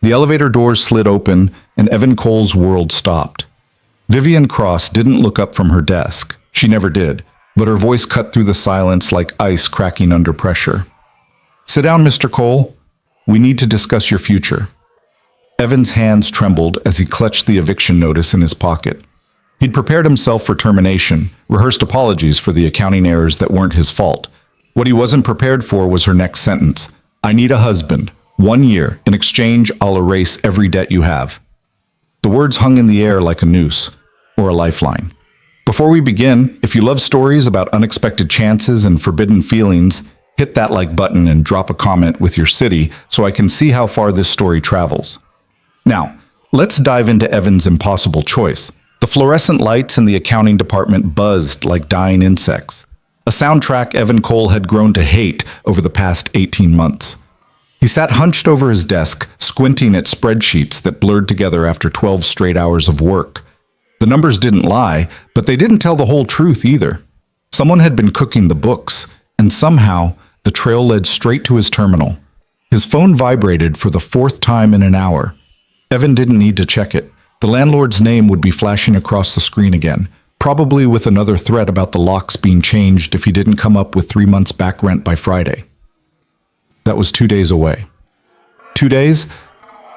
The elevator doors slid open, and Evan Cole's world stopped. Vivian Cross didn't look up from her desk. She never did, but her voice cut through the silence like ice cracking under pressure. "Sit down, Mr. Cole. We need to discuss your future." Evan's hands trembled as he clutched the eviction notice in his pocket. He'd prepared himself for termination, rehearsed apologies for the accounting errors that weren't his fault. What he wasn't prepared for was her next sentence. "I need a husband. 1 year. In exchange, I'll erase every debt you have." The words hung in the air like a noose, or a lifeline. Before we begin, if you love stories about unexpected chances and forbidden feelings, hit that like button and drop a comment with your city so I can see how far this story travels. Now, let's dive into Evan's impossible choice. The fluorescent lights in the accounting department buzzed like dying insects, a soundtrack Evan Cole had grown to hate over the past 18 months. He sat hunched over his desk, squinting at spreadsheets that blurred together after 12 straight hours of work. The numbers didn't lie, but they didn't tell the whole truth either. Someone had been cooking the books, and somehow the trail led straight to his terminal. His phone vibrated for the 4th time in an hour. Evan didn't need to check it. The landlord's name would be flashing across the screen again, probably with another threat about the locks being changed if he didn't come up with 3 months back rent by Friday. That was 2 days away. 2 days,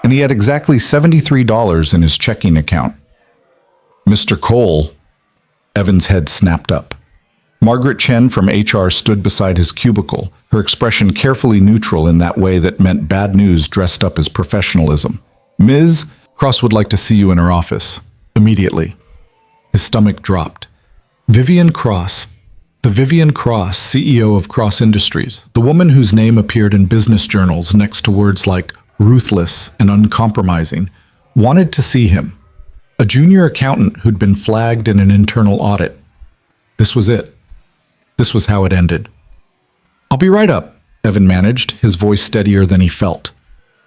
and he had exactly $73 in his checking account. "Mr. Cole," Evan's head snapped up. Margaret Chen from HR stood beside his cubicle, her expression carefully neutral in that way that meant bad news dressed up as professionalism. "Ms. Cross would like to see you in her office. Immediately." His stomach dropped. Vivian Cross. The Vivian Cross, CEO of Cross Industries, the woman whose name appeared in business journals next to words like ruthless and uncompromising, wanted to see him. A junior accountant who'd been flagged in an internal audit. This was it. This was how it ended. "I'll be right up," Evan managed, his voice steadier than he felt.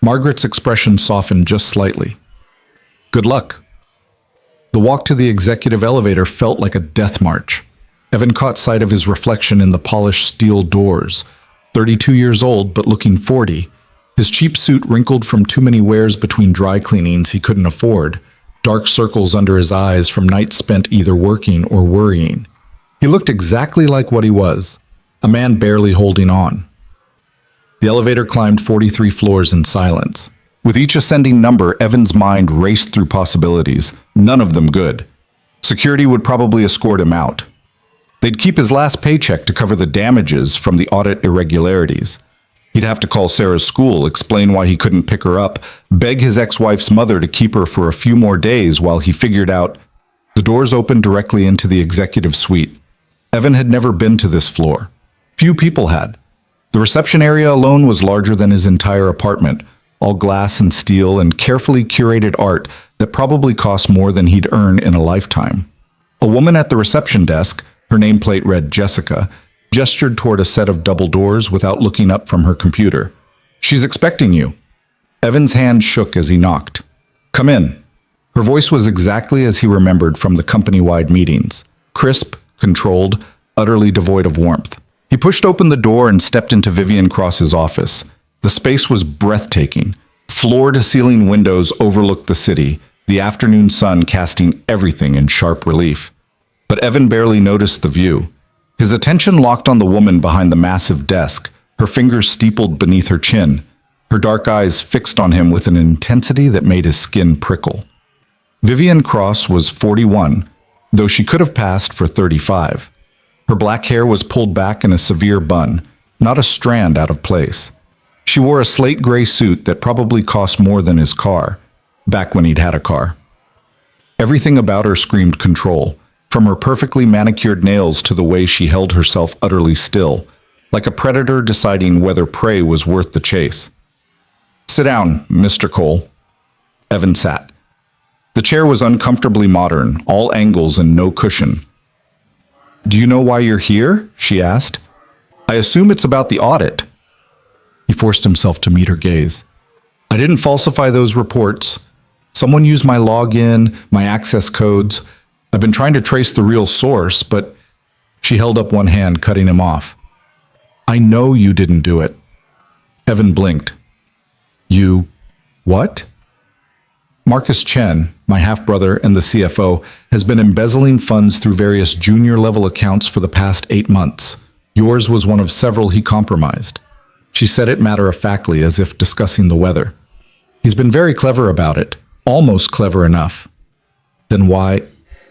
Margaret's expression softened just slightly. "Good luck." The walk to the executive elevator felt like a death march. Evan caught sight of his reflection in the polished steel doors. 32 years old, but looking 40. His cheap suit wrinkled from too many wears between dry cleanings he couldn't afford. Dark circles under his eyes from nights spent either working or worrying. He looked exactly like what he was, a man barely holding on. The elevator climbed 43 floors in silence. With each ascending number, Evan's mind raced through possibilities, none of them good. Security would probably escort him out. They'd keep his last paycheck to cover the damages from the audit irregularities. He'd have to call Sarah's school, explain why he couldn't pick her up, beg his ex-wife's mother to keep her for a few more days while he figured out. The doors opened directly into the executive suite. Evan had never been to this floor. Few people had. The reception area alone was larger than his entire apartment, all glass and steel and carefully curated art that probably cost more than he'd earn in a lifetime. A woman at the reception desk, her nameplate read Jessica, gestured toward a set of double doors without looking up from her computer. "She's expecting you." Evan's hand shook as he knocked. "Come in." Her voice was exactly as he remembered from the company-wide meetings. Crisp, controlled, utterly devoid of warmth. He pushed open the door and stepped into Vivian Cross's office. The space was breathtaking. Floor-to-ceiling windows overlooked the city, the afternoon sun casting everything in sharp relief. But Evan barely noticed the view. His attention locked on the woman behind the massive desk, her fingers steepled beneath her chin, her dark eyes fixed on him with an intensity that made his skin prickle. Vivian Cross was 41, though she could have passed for 35. Her black hair was pulled back in a severe bun, not a strand out of place. She wore a slate gray suit that probably cost more than his car, back when he'd had a car. Everything about her screamed control, from her perfectly manicured nails to the way she held herself utterly still, like a predator deciding whether prey was worth the chase. "Sit down, Mr. Cole." Evan sat. The chair was uncomfortably modern, all angles and no cushion. "Do you know why you're here?" she asked. "I assume it's about the audit." He forced himself to meet her gaze. "I didn't falsify those reports. Someone used my login, my access codes. I've been trying to trace the real source, but..." She held up one hand, cutting him off. "I know you didn't do it." Evan blinked. You What? Marcus Chen, my half-brother and the CFO, has been embezzling funds through various junior-level accounts for the past 8 months. Yours was one of several he compromised. She said it matter-of-factly, as if discussing the weather. He's been very clever about it, almost clever enough. Then why?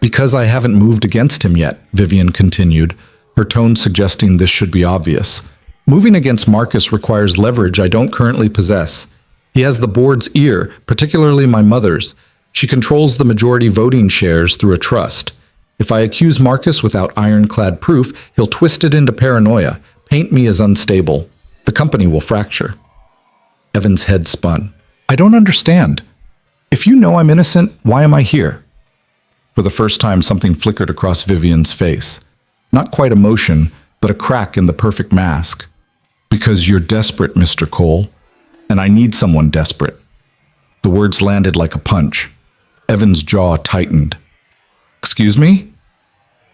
Because I haven't moved against him yet, Vivian continued, her tone suggesting this should be obvious. Moving against Marcus requires leverage I don't currently possess. He has the board's ear, particularly my mother's. She controls the majority voting shares through a trust. If I accuse Marcus without ironclad proof, he'll twist it into paranoia, paint me as unstable. The company will fracture. Evan's head spun. I don't understand. If you know I'm innocent, why am I here? For the first time, something flickered across Vivian's face. Not quite emotion, but a crack in the perfect mask. Because you're desperate, Mr. Cole. And I need someone desperate. The words landed like a punch. Evan's jaw tightened. Excuse me?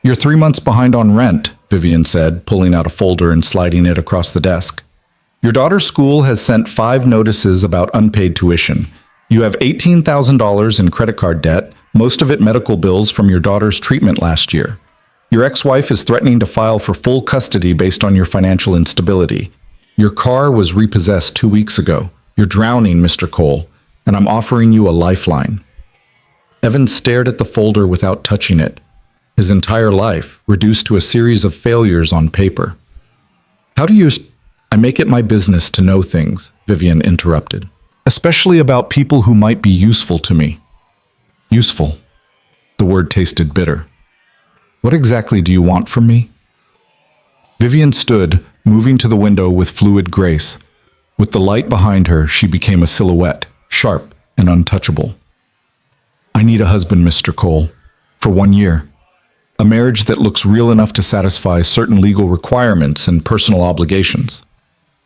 You're 3 months behind on rent, Vivian said, pulling out a folder and sliding it across the desk. Your daughter's school has sent 5 notices about unpaid tuition. You have $18,000 in credit card debt, most of it medical bills from your daughter's treatment last year. Your ex-wife is threatening to file for full custody based on your financial instability. Your car was repossessed 2 weeks ago. You're drowning, Mr. Cole, and I'm offering you a lifeline. Evan stared at the folder without touching it. His entire life reduced to a series of failures on paper. How do you... I make it my business to know things, Vivian interrupted. Especially about people who might be useful to me. Useful. The word tasted bitter. What exactly do you want from me? Vivian stood, moving to the window with fluid grace. With the light behind her, she became a silhouette, sharp and untouchable. I need a husband, Mr. Cole, for 1 year. A marriage that looks real enough to satisfy certain legal requirements and personal obligations.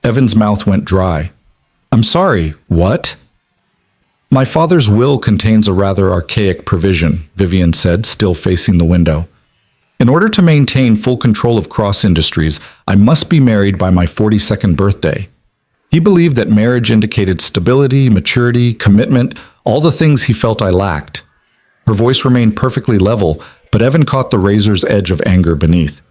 Evan's mouth went dry. I'm sorry, what? My father's will contains a rather archaic provision, Vivian said, still facing the window. In order to maintain full control of Cross Industries, I must be married by my 42nd birthday. He believed that marriage indicated stability, maturity, commitment, all the things he felt I lacked. Her voice remained perfectly level, but Evan caught the razor's edge of anger beneath.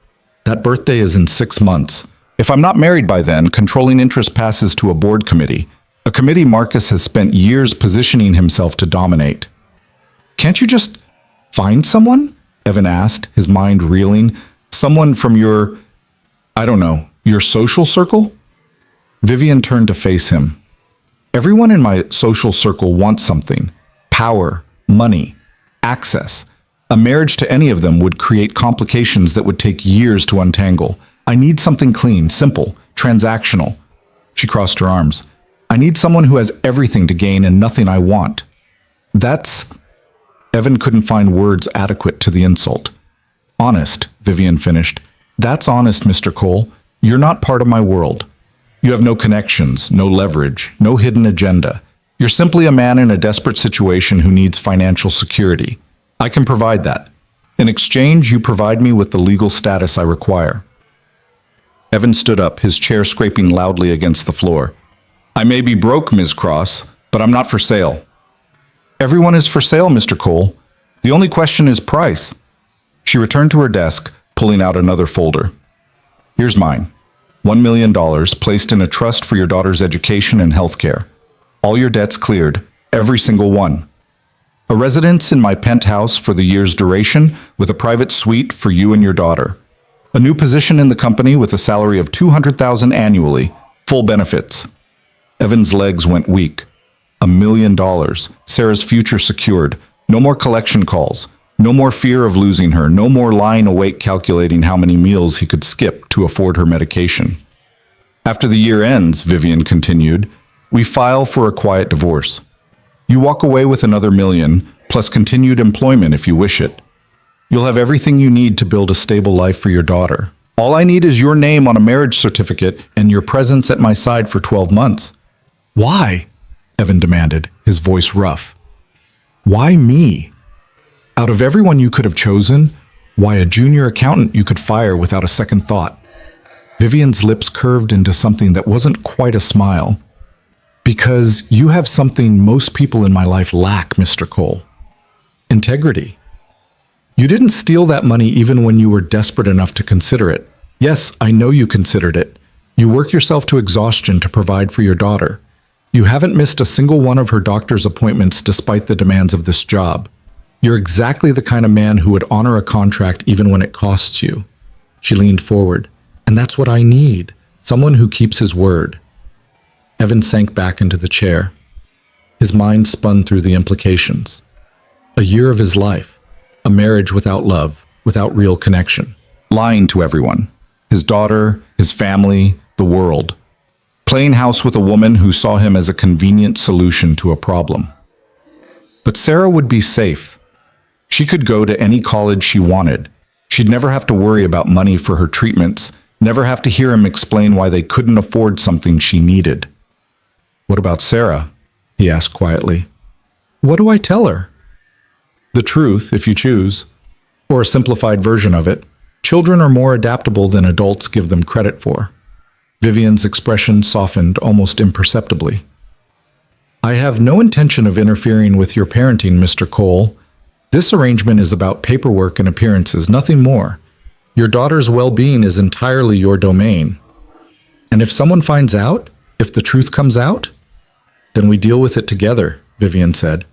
That birthday is in 6 months. If I'm not married by then, controlling interest passes to a board committee. A committee Marcus has spent years positioning himself to dominate. Can't you just find someone? Evan asked, his mind reeling. Someone from your, your social circle? Vivian turned to face him. Everyone in my social circle wants something. Power, money, access. A marriage to any of them would create complications that would take years to untangle. I need something clean, simple, transactional. She crossed her arms. I need someone who has everything to gain and nothing I want. That's... Evan couldn't find words adequate to the insult. Honest, Vivian finished. That's honest, Mr. Cole. You're not part of my world. You have no connections, no leverage, no hidden agenda. You're simply a man in a desperate situation who needs financial security. I can provide that. In exchange, you provide me with the legal status I require. Evan stood up, his chair scraping loudly against the floor. I may be broke, Ms. Cross, but I'm not for sale. Everyone is for sale, Mr. Cole. The only question is price. She returned to her desk, pulling out another folder. Here's mine. $1 million placed in a trust for your daughter's education and health care. All your debts cleared, every single one. A residence in my penthouse for the year's duration with a private suite for you and your daughter. A new position in the company with a salary of $200,000 annually, full benefits. Evan's legs went weak. $1 million. Sarah's future secured. No more collection calls. No more fear of losing her. No more lying awake calculating how many meals he could skip to afford her medication. After the year ends, Vivian continued, we file for a quiet divorce. You walk away with another $1 million, plus continued employment if you wish it. You'll have everything you need to build a stable life for your daughter. All I need is your name on a marriage certificate and your presence at my side for 12 months. Why? Evan demanded, his voice rough. Why me? Out of everyone you could have chosen, why a junior accountant you could fire without a second thought? Vivian's lips curved into something that wasn't quite a smile. Because you have something most people in my life lack, Mr. Cole. Integrity. You didn't steal that money even when you were desperate enough to consider it. Yes, I know you considered it. You work yourself to exhaustion to provide for your daughter. You haven't missed a single one of her doctor's appointments despite the demands of this job. You're exactly the kind of man who would honor a contract even when it costs you. She leaned forward. And that's what I need. Someone who keeps his word. Evan sank back into the chair. His mind spun through the implications. A year of his life. A marriage without love, without real connection. Lying to everyone. His daughter, his family, the world. Playing house with a woman who saw him as a convenient solution to a problem. But Sarah would be safe. She could go to any college she wanted. She'd never have to worry about money for her treatments, never have to hear him explain why they couldn't afford something she needed. What about Sarah? He asked quietly. What do I tell her? The truth, if you choose, or a simplified version of it. Children are more adaptable than adults give them credit for. Vivian's expression softened almost imperceptibly. I have no intention of interfering with your parenting, Mr. Cole. This arrangement is about paperwork and appearances, nothing more. Your daughter's well-being is entirely your domain. And if someone finds out, if the truth comes out, then we deal with it together, Vivian said.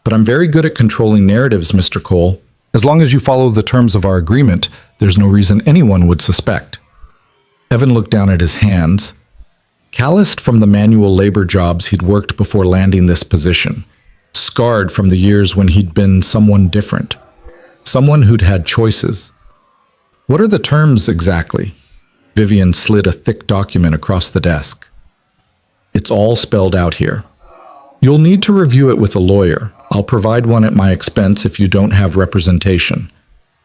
But I'm very good at controlling narratives, Mr. Cole. As long as you follow the terms of our agreement, there's no reason anyone would suspect. Evan looked down at his hands, calloused from the manual labor jobs he'd worked before landing this position, scarred from the years when he'd been someone different, someone who'd had choices. What are the terms exactly? Vivian slid a thick document across the desk. It's all spelled out here. You'll need to review it with a lawyer. I'll provide one at my expense if you don't have representation.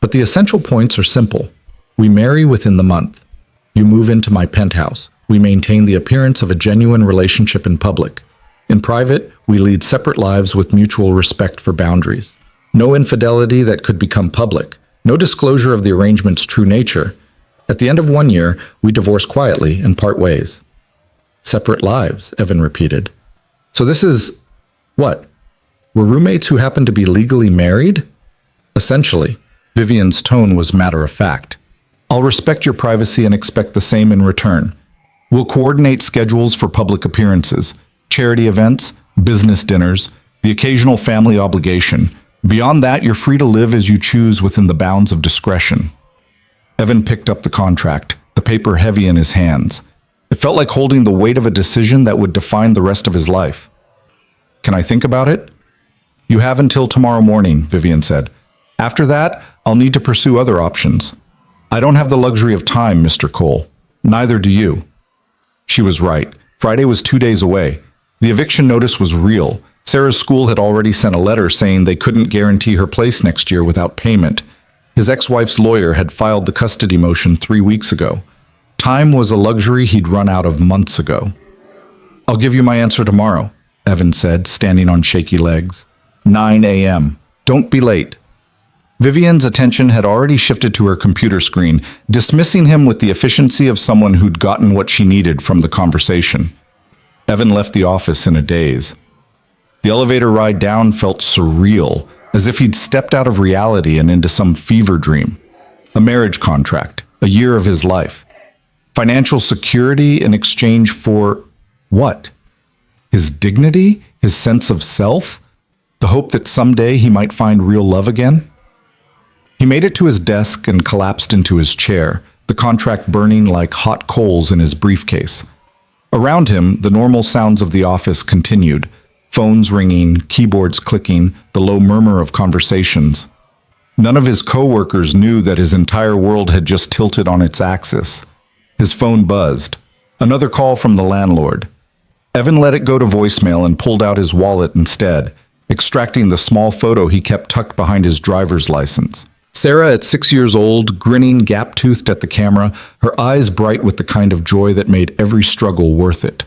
But the essential points are simple. We marry within the month. You move into my penthouse. We maintain the appearance of a genuine relationship in public. In private, we lead separate lives with mutual respect for boundaries. No infidelity that could become public. No disclosure of the arrangement's true nature. At the end of 1 year, we divorce quietly and part ways. Separate lives, Evan repeated. So this is, what? We're roommates who happen to be legally married? Essentially, Vivian's tone was matter of fact. I'll respect your privacy and expect the same in return. We'll coordinate schedules for public appearances, charity events, business dinners, the occasional family obligation. Beyond that, you're free to live as you choose within the bounds of discretion. Evan picked up the contract, the paper heavy in his hands. It felt like holding the weight of a decision that would define the rest of his life. Can I think about it? You have until tomorrow morning, Vivian said. After that, I'll need to pursue other options. I don't have the luxury of time, Mr. Cole. Neither do you. She was right. Friday was 2 days away. The eviction notice was real. Sarah's school had already sent a letter saying they couldn't guarantee her place next year without payment. His ex-wife's lawyer had filed the custody motion 3 weeks ago. Time was a luxury he'd run out of months ago. I'll give you my answer tomorrow, Evan said, standing on shaky legs. 9 a.m. Don't be late. Vivian's attention had already shifted to her computer screen, dismissing him with the efficiency of someone who'd gotten what she needed from the conversation. Evan left the office in a daze. The elevator ride down felt surreal, as if he'd stepped out of reality and into some fever dream. A marriage contract, a year of his life. Financial security in exchange for what? His dignity? His sense of self? The hope that someday he might find real love again? He made it to his desk and collapsed into his chair, the contract burning like hot coals in his briefcase. Around him, the normal sounds of the office continued, phones ringing, keyboards clicking, the low murmur of conversations. None of his co-workers knew that his entire world had just tilted on its axis. His phone buzzed. Another call from the landlord. Evan let it go to voicemail and pulled out his wallet instead, extracting the small photo he kept tucked behind his driver's license. Sarah, at 6 years old, grinning gap-toothed at the camera, her eyes bright with the kind of joy that made every struggle worth it.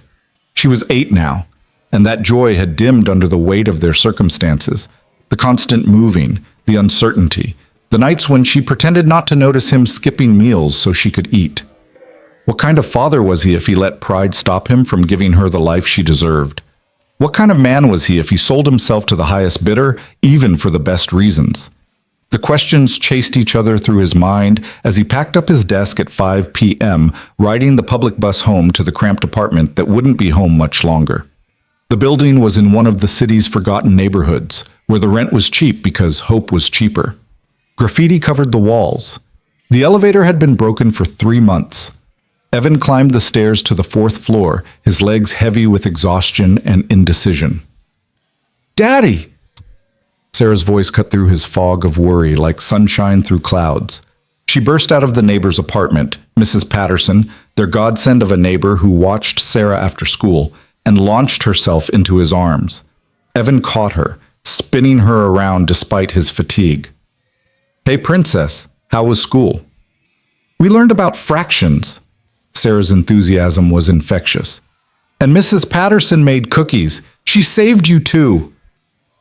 She was 8 now, and that joy had dimmed under the weight of their circumstances, the constant moving, the uncertainty, the nights when she pretended not to notice him skipping meals so she could eat. What kind of father was he if he let pride stop him from giving her the life she deserved? What kind of man was he if he sold himself to the highest bidder, even for the best reasons? The questions chased each other through his mind as he packed up his desk at 5 p.m., riding the public bus home to the cramped apartment that wouldn't be home much longer. The building was in one of the city's forgotten neighborhoods, where the rent was cheap because hope was cheaper. Graffiti covered the walls. The elevator had been broken for 3 months. Evan climbed the stairs to the 4th floor, his legs heavy with exhaustion and indecision. "Daddy!" Sarah's voice cut through his fog of worry like sunshine through clouds. She burst out of the neighbor's apartment, Mrs. Patterson, their godsend of a neighbor who watched Sarah after school, and launched herself into his arms. Evan caught her, spinning her around despite his fatigue. "Hey, Princess, how was school?" "We learned about fractions." Sarah's enthusiasm was infectious. "And Mrs. Patterson made cookies. She saved you too."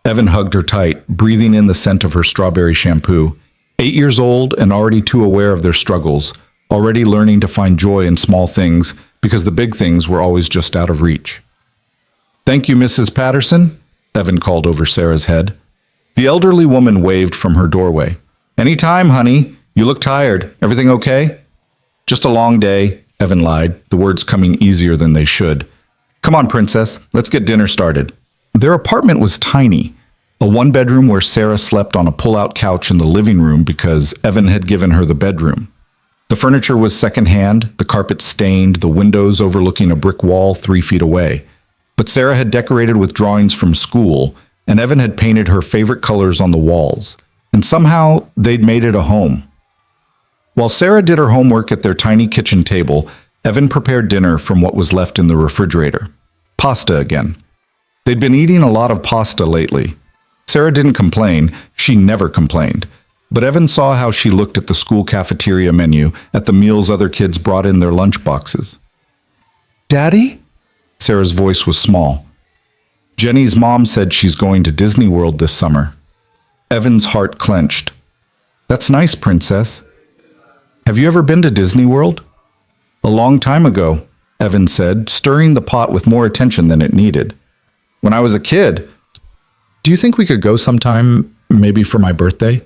Evan hugged her tight, breathing in the scent of her strawberry shampoo. 8 years old and already too aware of their struggles, already learning to find joy in small things because the big things were always just out of reach. "Thank you, Mrs. Patterson," Evan called over Sarah's head. The elderly woman waved from her doorway. "Anytime, honey. You look tired. Everything okay?" "Just a long day," Evan lied, the words coming easier than they should. "Come on, Princess. Let's get dinner started." Their apartment was tiny, a one-bedroom where Sarah slept on a pull-out couch in the living room because Evan had given her the bedroom. The furniture was secondhand, the carpet stained, the windows overlooking a brick wall 3 feet away. But Sarah had decorated with drawings from school, and Evan had painted her favorite colors on the walls, and somehow they'd made it a home. While Sarah did her homework at their tiny kitchen table, Evan prepared dinner from what was left in the refrigerator. Pasta again. They'd been eating a lot of pasta lately. Sarah didn't complain, she never complained, but Evan saw how she looked at the school cafeteria menu, at the meals other kids brought in their lunch boxes. "Daddy?" Sarah's voice was small. "Jenny's mom said she's going to Disney World this summer." Evan's heart clenched. "That's nice, Princess. Have you ever been to Disney World?" "A long time ago," Evan said, stirring the pot with more attention than it needed. "When I was a kid." "Do you think we could go sometime, maybe for my birthday?"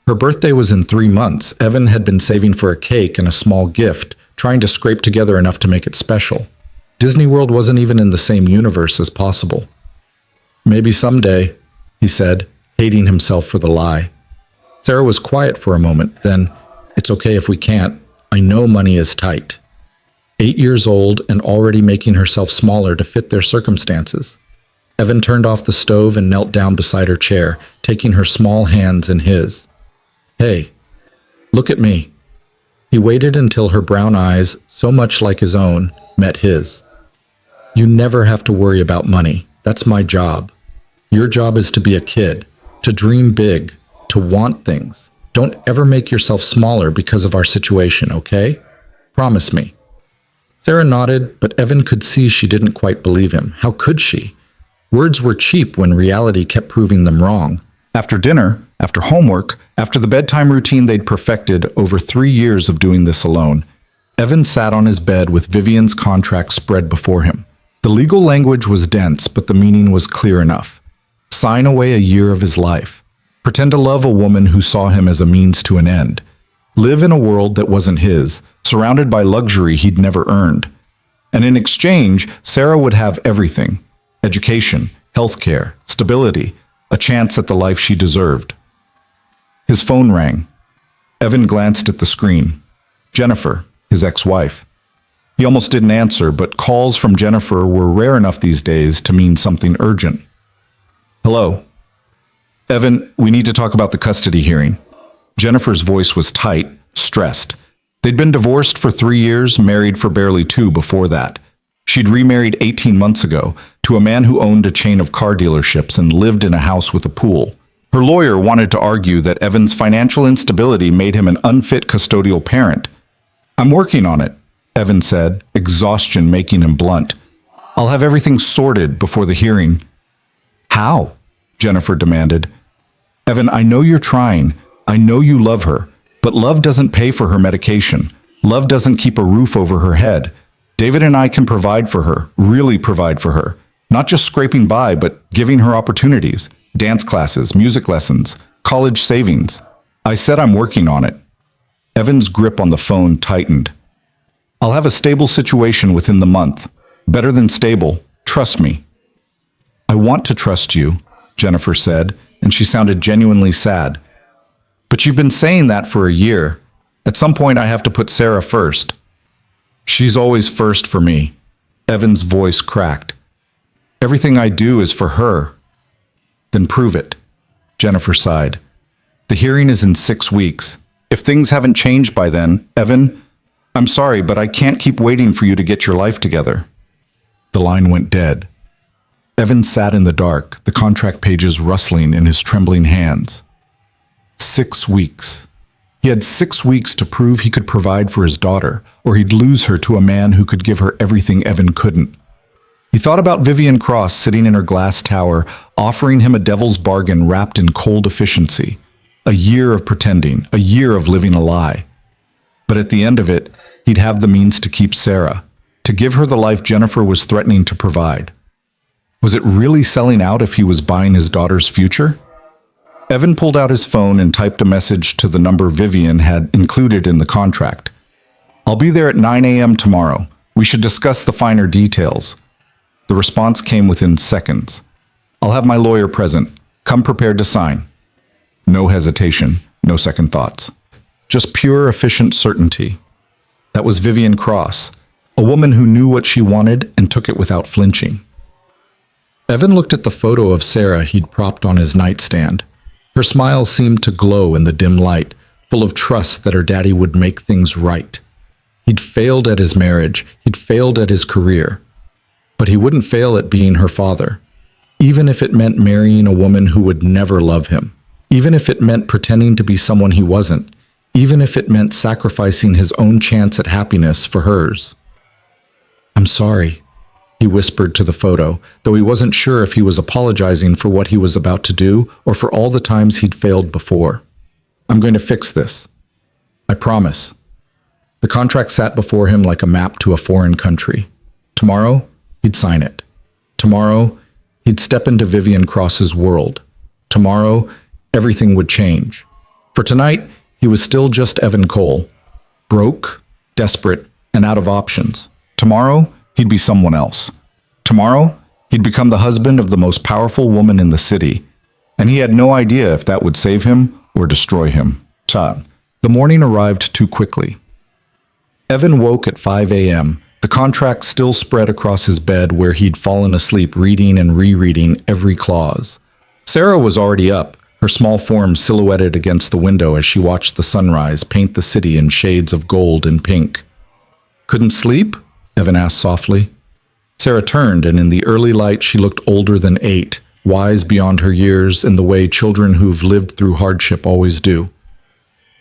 Her birthday was in 3 months. Evan had been saving for a cake and a small gift, trying to scrape together enough to make it special. Disney World wasn't even in the same universe as possible. "Maybe someday," he said, hating himself for the lie. Sarah was quiet for a moment, then, "It's okay if we can't. I know money is tight." 8 years old and already making herself smaller to fit their circumstances. Evan turned off the stove and knelt down beside her chair, taking her small hands in his. "Hey, look at me." He waited until her brown eyes, so much like his own, met his. "You never have to worry about money. That's my job. Your job is to be a kid, to dream big, to want things. Don't ever make yourself smaller because of our situation, okay? Promise me." Sarah nodded, but Evan could see she didn't quite believe him. How could she? Words were cheap when reality kept proving them wrong. After dinner, after homework, after the bedtime routine they'd perfected over 3 years of doing this alone, Evan sat on his bed with Vivian's contract spread before him. The legal language was dense, but the meaning was clear enough. Sign away a year of his life. Pretend to love a woman who saw him as a means to an end. Live in a world that wasn't his, surrounded by luxury he'd never earned. And in exchange, Sarah would have everything: education, healthcare, stability, a chance at the life she deserved. His phone rang. Evan glanced at the screen. Jennifer, his ex-wife. He almost didn't answer, but calls from Jennifer were rare enough these days to mean something urgent. "Hello." "Evan, we need to talk about the custody hearing." Jennifer's voice was tight, stressed. They'd been divorced for 3 years, married for barely 2 before that. She'd remarried 18 months ago to a man who owned a chain of car dealerships and lived in a house with a pool. Her lawyer wanted to argue that Evan's financial instability made him an unfit custodial parent. "I'm working on it," Evan said, exhaustion making him blunt. "I'll have everything sorted before the hearing." "How?" Jennifer demanded. "Evan, I know you're trying. I know you love her, but love doesn't pay for her medication. Love doesn't keep a roof over her head. David and I can provide for her, really provide for her. Not just scraping by, but giving her opportunities. Dance classes, music lessons, college savings. I said I'm working on it. Evan's grip on the phone tightened. I'll have a stable situation within the month. Better than stable. Trust me. I want to trust you, Jennifer said, and she sounded genuinely sad. But you've been saying that for a year. At some point I have to put Sarah first. She's always first for me. Evan's voice cracked. Everything I do is for her. Then prove it. Jennifer sighed. The hearing is in 6 weeks. If things haven't changed by then, Evan, I'm sorry, but I can't keep waiting for you to get your life together. The line went dead. Evan sat in the dark, the contract pages rustling in his trembling hands. 6 weeks. He had 6 weeks to prove he could provide for his daughter, or he'd lose her to a man who could give her everything Evan couldn't. He thought about Vivian Cross sitting in her glass tower, offering him a devil's bargain wrapped in cold efficiency. A year of pretending, a year of living a lie. But at the end of it, he'd have the means to keep Sarah, to give her the life Jennifer was threatening to provide. Was it really selling out if he was buying his daughter's future? Evan pulled out his phone and typed a message to the number Vivian had included in the contract. I'll be there at 9 a.m. tomorrow. We should discuss the finer details. The response came within seconds. I'll have my lawyer present. Come prepared to sign. No hesitation, no second thoughts. Just pure, efficient certainty. That was Vivian Cross, a woman who knew what she wanted and took it without flinching. Evan looked at the photo of Sarah he'd propped on his nightstand. Her smile seemed to glow in the dim light, full of trust that her daddy would make things right. He'd failed at his marriage, he'd failed at his career, but he wouldn't fail at being her father, even if it meant marrying a woman who would never love him, even if it meant pretending to be someone he wasn't, even if it meant sacrificing his own chance at happiness for hers. I'm sorry, he whispered to the photo, though he wasn't sure if he was apologizing for what he was about to do or for all the times he'd failed before. I'm going to fix this. I promise. The contract sat before him like a map to a foreign country. Tomorrow, he'd sign it. Tomorrow, he'd step into Vivian Cross's world. Tomorrow, everything would change. For tonight, he was still just Evan Cole. Broke, desperate, and out of options. Tomorrow, he'd be someone else. Tomorrow, he'd become the husband of the most powerful woman in the city. And he had no idea if that would save him or destroy him. The morning arrived too quickly. Evan woke at 5 a.m., the contract still spread across his bed where he'd fallen asleep reading and rereading every clause. Sarah was already up, her small form silhouetted against the window as she watched the sunrise paint the city in shades of gold and pink. Couldn't sleep? Evan asked softly. Sarah turned, and in the early light she looked older than 8, wise beyond her years in the way children who've lived through hardship always do.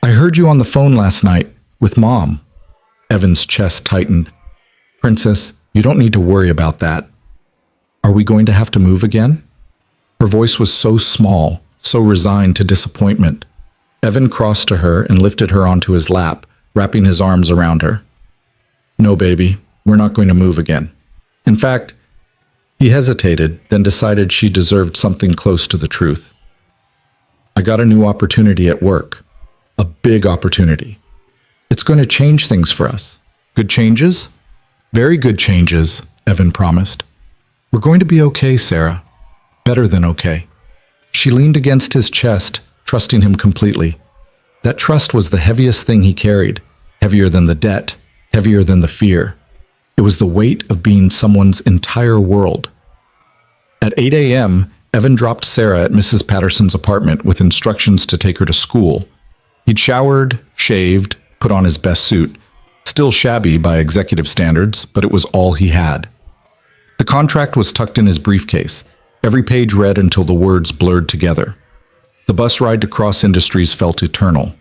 I heard you on the phone last night, with Mom. Evan's chest tightened. Princess, you don't need to worry about that. Are we going to have to move again? Her voice was so small, so resigned to disappointment. Evan crossed to her and lifted her onto his lap, wrapping his arms around her. No, baby, we're not going to move again. In fact, he hesitated, then decided she deserved something close to the truth. I got a new opportunity at work. A big opportunity. It's going to change things for us. Good changes? Very good changes, Evan promised. We're going to be okay, Sarah. Better than okay. She leaned against his chest, trusting him completely. That trust was the heaviest thing he carried, heavier than the debt, heavier than the fear. It was the weight of being someone's entire world. At 8 a.m., Evan dropped Sarah at Mrs. Patterson's apartment with instructions to take her to school. He'd showered, shaved, put on his best suit. Still shabby by executive standards, but it was all he had. The contract was tucked in his briefcase, every page read until the words blurred together. The bus ride to Cross Industries felt eternal.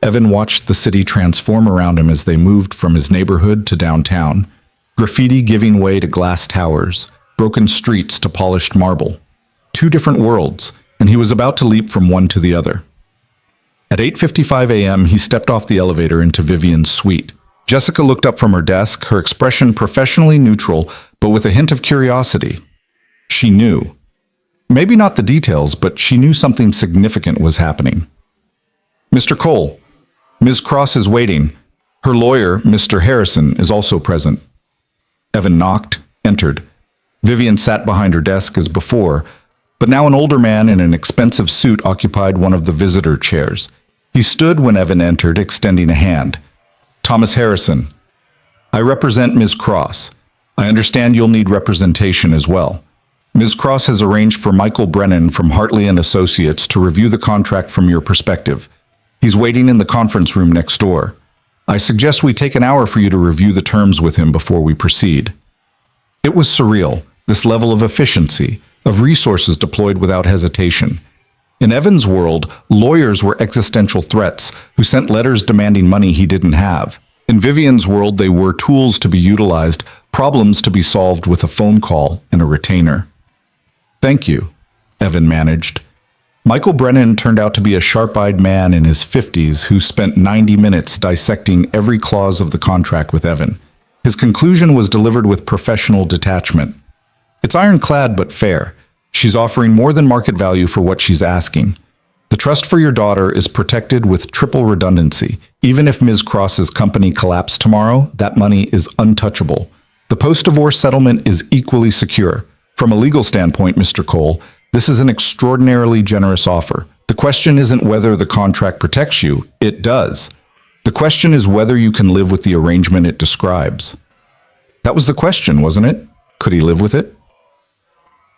Evan watched the city transform around him as they moved from his neighborhood to downtown, graffiti giving way to glass towers, broken streets to polished marble. 2 different worlds, and he was about to leap from one to the other. At 8:55 a.m., he stepped off the elevator into Vivian's suite. Jessica looked up from her desk, her expression professionally neutral, but with a hint of curiosity. She knew. Maybe not the details, but she knew something significant was happening. "Mr. Cole, Ms. Cross is waiting. Her lawyer, Mr. Harrison, is also present." Evan knocked, entered. Vivian sat behind her desk as before, but now an older man in an expensive suit occupied one of the visitor chairs. He stood when Evan entered, extending a hand. "Thomas Harrison, I represent Ms. Cross. I understand you'll need representation as well. Ms. Cross has arranged for Michael Brennan from Hartley and Associates to review the contract from your perspective. He's waiting in the conference room next door. I suggest we take an hour for you to review the terms with him before we proceed." It was surreal, this level of efficiency, of resources deployed without hesitation. In Evan's world, lawyers were existential threats who sent letters demanding money he didn't have. In Vivian's world, they were tools to be utilized, problems to be solved with a phone call and a retainer. "Thank you," Evan managed. Michael Brennan turned out to be a sharp-eyed man in his 50s who spent 90 minutes dissecting every clause of the contract with Evan. His conclusion was delivered with professional detachment. "It's ironclad but fair. She's offering more than market value for what she's asking. The trust for your daughter is protected with triple redundancy. Even if Ms. Cross's company collapsed tomorrow, that money is untouchable. The post-divorce settlement is equally secure. From a legal standpoint, Mr. Cole, this is an extraordinarily generous offer. The question isn't whether the contract protects you. It does. The question is whether you can live with the arrangement it describes." That was the question, wasn't it? Could he live with it?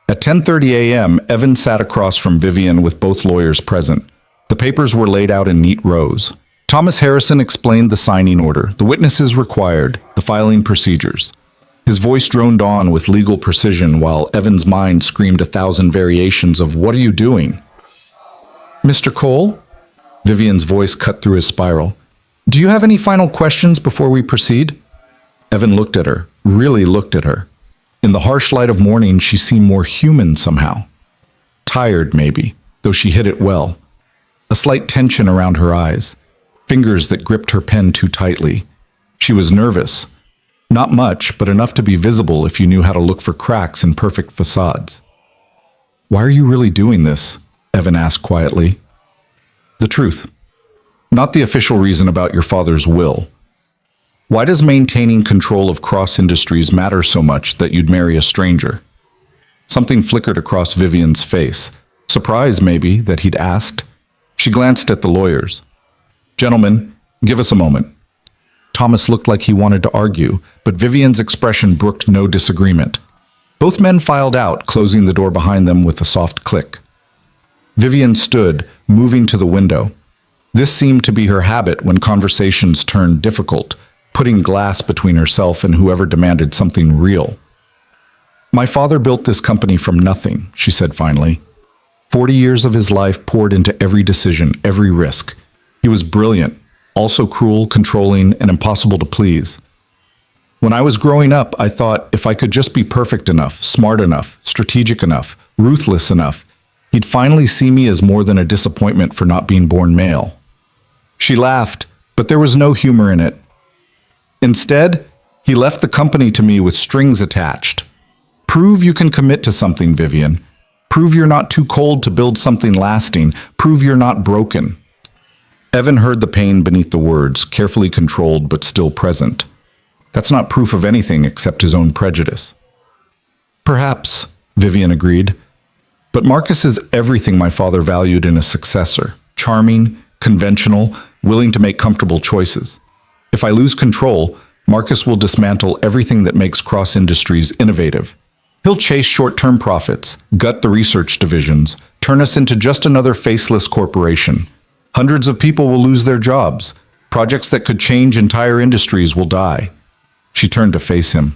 At 10:30 a.m., Evan sat across from Vivian with both lawyers present. The papers were laid out in neat rows. Thomas Harrison explained the signing order, the witnesses required, the filing procedures. His voice droned on with legal precision while Evan's mind screamed 1,000 variations of "What are you doing?" "Mr. Cole?" Vivian's voice cut through his spiral. "Do you have any final questions before we proceed?" Evan looked at her, really looked at her. In the harsh light of morning, she seemed more human somehow. Tired, maybe, though she hid it well. A slight tension around her eyes, fingers that gripped her pen too tightly. She was nervous. Not much, but enough to be visible if you knew how to look for cracks in perfect facades. "Why are you really doing this?" Evan asked quietly. "The truth. Not the official reason about your father's will. Why does maintaining control of Cross Industries matter so much that you'd marry a stranger?" Something flickered across Vivian's face. Surprise, maybe, that he'd asked. She glanced at the lawyers. "Gentlemen, give us a moment." Thomas looked like he wanted to argue, but Vivian's expression brooked no disagreement. Both men filed out, closing the door behind them with a soft click. Vivian stood, moving to the window. This seemed to be her habit when conversations turned difficult, putting glass between herself and whoever demanded something real. "My father built this company from nothing," she said finally. 40 years of his life poured into every decision, every risk. He was brilliant, also cruel, controlling, and impossible to please. When I was growing up, I thought if I could just be perfect enough, smart enough, strategic enough, ruthless enough, he'd finally see me as more than a disappointment for not being born male. She laughed, but there was no humor in it. Instead, he left the company to me with strings attached. Prove you can commit to something, Vivian. Prove you're not too cold to build something lasting. Prove you're not broken. Evan heard the pain beneath the words, carefully controlled but still present. That's not proof of anything except his own prejudice. Perhaps, Vivian agreed. But Marcus is everything my father valued in a successor. Charming, conventional, willing to make comfortable choices. If I lose control, Marcus will dismantle everything that makes Cross Industries innovative. He'll chase short-term profits, gut the research divisions, turn us into just another faceless corporation. Hundreds of people will lose their jobs. Projects that could change entire industries will die. She turned to face him.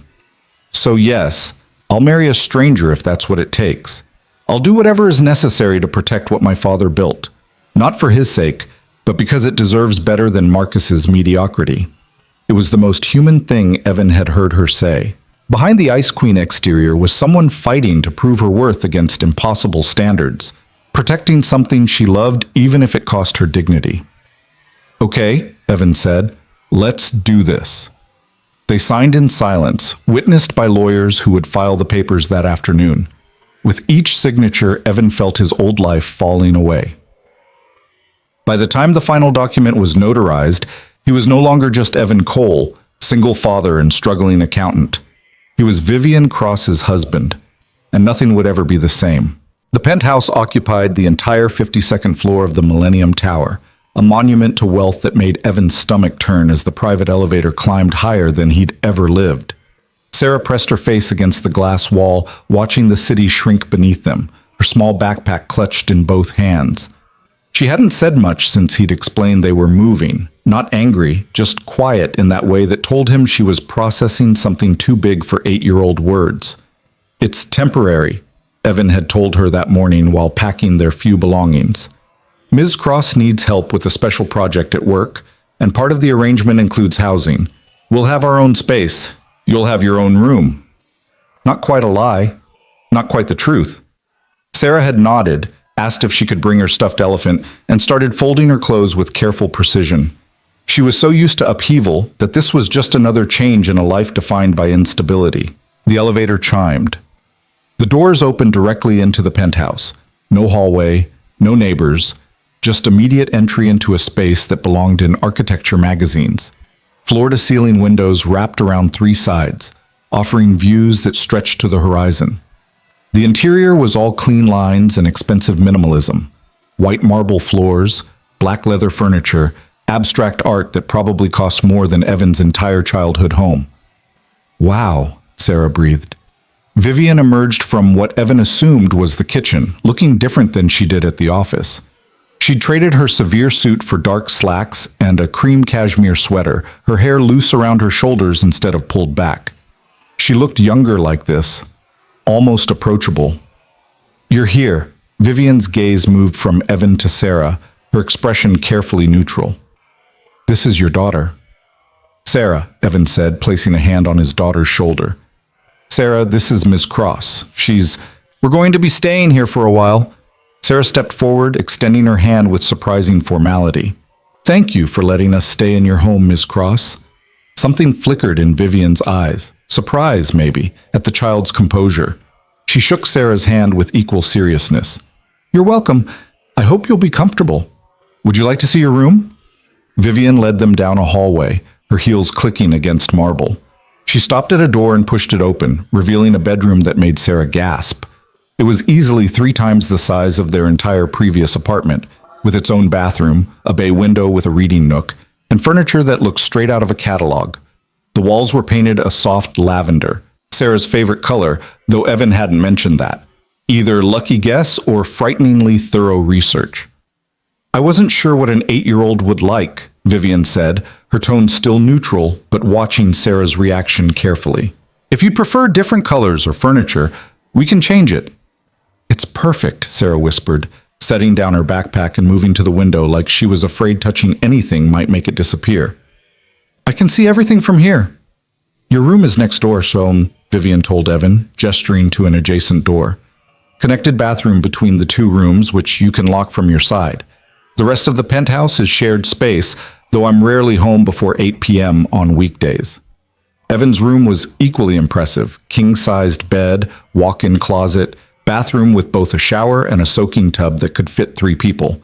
So yes, I'll marry a stranger if that's what it takes. I'll do whatever is necessary to protect what my father built. Not for his sake, but because it deserves better than Marcus's mediocrity. It was the most human thing Evan had heard her say. Behind the Ice Queen exterior was someone fighting to prove her worth against impossible standards, protecting something she loved even if it cost her dignity. Okay, Evan said. Let's do this. They signed in silence, witnessed by lawyers who would file the papers that afternoon. With each signature, Evan felt his old life falling away. By the time the final document was notarized, he was no longer just Evan Cole, single father and struggling accountant. He was Vivian Cross's husband, and nothing would ever be the same. The penthouse occupied the entire 52nd floor of the Millennium Tower, a monument to wealth that made Evan's stomach turn as the private elevator climbed higher than he'd ever lived. Sarah pressed her face against the glass wall, watching the city shrink beneath them, her small backpack clutched in both hands. She hadn't said much since he'd explained they were moving, not angry, just quiet in that way that told him she was processing something too big for 8-year-old words. It's temporary, Evan had told her that morning while packing their few belongings. Ms. Cross needs help with a special project at work, and part of the arrangement includes housing. We'll have our own space. You'll have your own room. Not quite a lie. Not quite the truth. Sarah had nodded, asked if she could bring her stuffed elephant, and started folding her clothes with careful precision. She was so used to upheaval that this was just another change in a life defined by instability. The elevator chimed. The doors opened directly into the penthouse. No hallway, no neighbors, just immediate entry into a space that belonged in architecture magazines. Floor-to-ceiling windows wrapped around 3 sides, offering views that stretched to the horizon. The interior was all clean lines and expensive minimalism. White marble floors, black leather furniture, abstract art that probably cost more than Evan's entire childhood home. Wow, Sarah breathed. Vivian emerged from what Evan assumed was the kitchen, looking different than she did at the office. She'd traded her severe suit for dark slacks and a cream cashmere sweater, her hair loose around her shoulders instead of pulled back. She looked younger like this, almost approachable. You're here. Vivian's gaze moved from Evan to Sarah, her expression carefully neutral. This is your daughter. Sarah, Evan said, placing a hand on his daughter's shoulder. Sarah, this is Ms. Cross. We're going to be staying here for a while. Sarah stepped forward, extending her hand with surprising formality. Thank you for letting us stay in your home, Ms. Cross. Something flickered in Vivian's eyes, surprise maybe, at the child's composure. She shook Sarah's hand with equal seriousness. You're welcome. I hope you'll be comfortable. Would you like to see your room? Vivian led them down a hallway, her heels clicking against marble. She stopped at a door and pushed it open, revealing a bedroom that made Sarah gasp. It was easily 3 times the size of their entire previous apartment, with its own bathroom, a bay window with a reading nook, and furniture that looked straight out of a catalog. The walls were painted a soft lavender, Sarah's favorite color, though Evan hadn't mentioned that. Either lucky guess or frighteningly thorough research. I wasn't sure what an 8-year-old would like, Vivian said, her tone still neutral, but watching Sarah's reaction carefully. If you'd prefer different colors or furniture, we can change it. It's perfect, Sarah whispered, setting down her backpack and moving to the window like she was afraid touching anything might make it disappear. I can see everything from here. Your room is next door, so Vivian told Evan, gesturing to an adjacent door. Connected bathroom between the 2 rooms, which you can lock from your side. The rest of the penthouse is shared space, though I'm rarely home before 8 p.m. on weekdays. Evan's room was equally impressive. King-sized bed, walk-in closet, bathroom with both a shower and a soaking tub that could fit 3 people.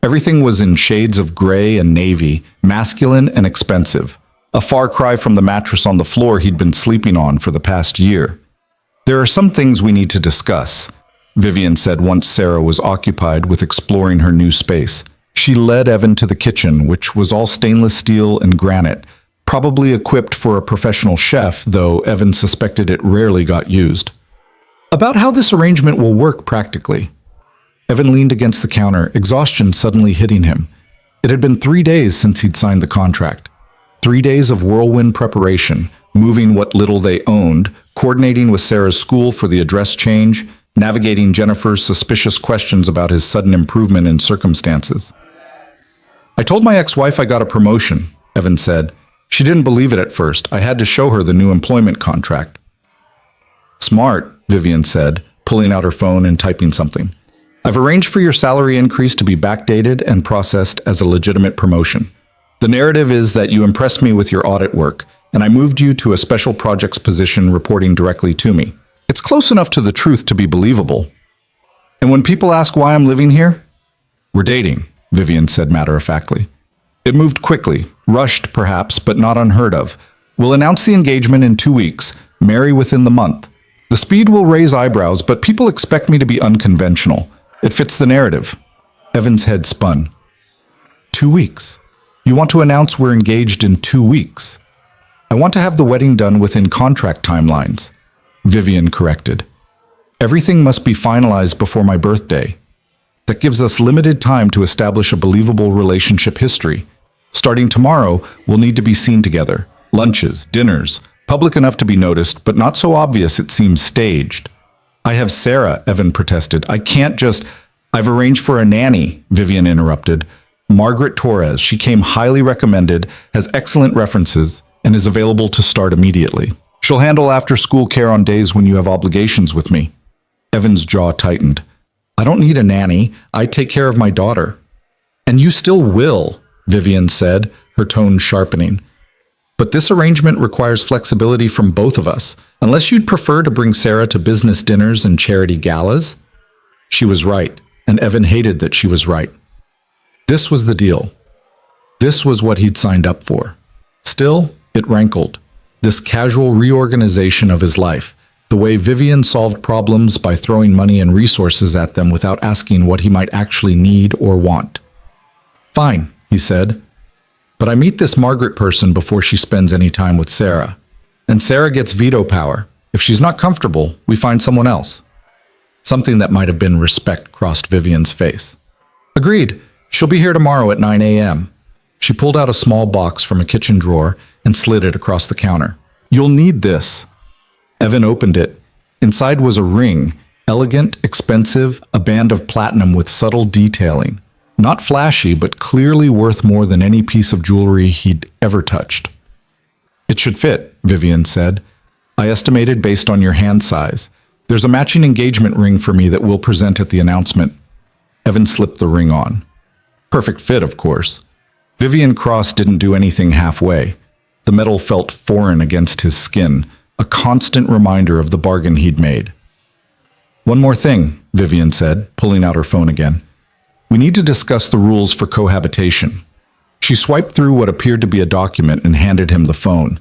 Everything was in shades of gray and navy, masculine and expensive. A far cry from the mattress on the floor he'd been sleeping on for the past year. There are some things we need to discuss, Vivian said once Sarah was occupied with exploring her new space. She led Evan to the kitchen, which was all stainless steel and granite, probably equipped for a professional chef, though Evan suspected it rarely got used. About how this arrangement will work practically. Evan leaned against the counter, exhaustion suddenly hitting him. It had been 3 days since he'd signed the contract. 3 days of whirlwind preparation, moving what little they owned, coordinating with Sarah's school for the address change, navigating Jennifer's suspicious questions about his sudden improvement in circumstances. I told my ex-wife I got a promotion, Evan said. She didn't believe it at first. I had to show her the new employment contract. Smart, Vivian said, pulling out her phone and typing something. I've arranged for your salary increase to be backdated and processed as a legitimate promotion. The narrative is that you impressed me with your audit work, and I moved you to a special projects position reporting directly to me. It's close enough to the truth to be believable. And when people ask why I'm living here, we're dating, Vivian said matter-of-factly. It moved quickly, rushed perhaps, but not unheard of. We'll announce the engagement in 2 weeks, marry within the month. The speed will raise eyebrows, but people expect me to be unconventional. It fits the narrative. Evan's head spun. 2 weeks. You want to announce we're engaged in 2 weeks. I want to have the wedding done within contract timelines, Vivian corrected. Everything must be finalized before my birthday. That gives us limited time to establish a believable relationship history. Starting tomorrow, we'll need to be seen together. Lunches, dinners, public enough to be noticed, but not so obvious it seems staged. I have Sarah, Evan protested. I can't just... I've arranged for a nanny, Vivian interrupted. Margaret Torres. She came highly recommended, has excellent references, and is available to start immediately. She'll handle after-school care on days when you have obligations with me. Evan's jaw tightened. I don't need a nanny. I take care of my daughter. And you still will, Vivian said, her tone sharpening. But this arrangement requires flexibility from both of us, unless you'd prefer to bring Sarah to business dinners and charity galas. She was right, and Evan hated that she was right. This was the deal. This was what he'd signed up for. Still, it rankled. This casual reorganization of his life, the way Vivian solved problems by throwing money and resources at them without asking what he might actually need or want. Fine, he said. But I meet this Margaret person before she spends any time with Sarah. And Sarah gets veto power. If she's not comfortable, we find someone else. Something that might have been respect crossed Vivian's face. Agreed. She'll be here tomorrow at 9 a.m. She pulled out a small box from a kitchen drawer and slid it across the counter. You'll need this. Evan opened it. Inside was a ring, elegant, expensive, a band of platinum with subtle detailing. Not flashy, but clearly worth more than any piece of jewelry he'd ever touched. It should fit, Vivian said. I estimated based on your hand size. There's a matching engagement ring for me that we'll present at the announcement. Evan slipped the ring on. Perfect fit, of course. Vivian Cross didn't do anything halfway. The metal felt foreign against his skin, a constant reminder of the bargain he'd made. One more thing, Vivian said, pulling out her phone again. We need to discuss the rules for cohabitation. She swiped through what appeared to be a document and handed him the phone.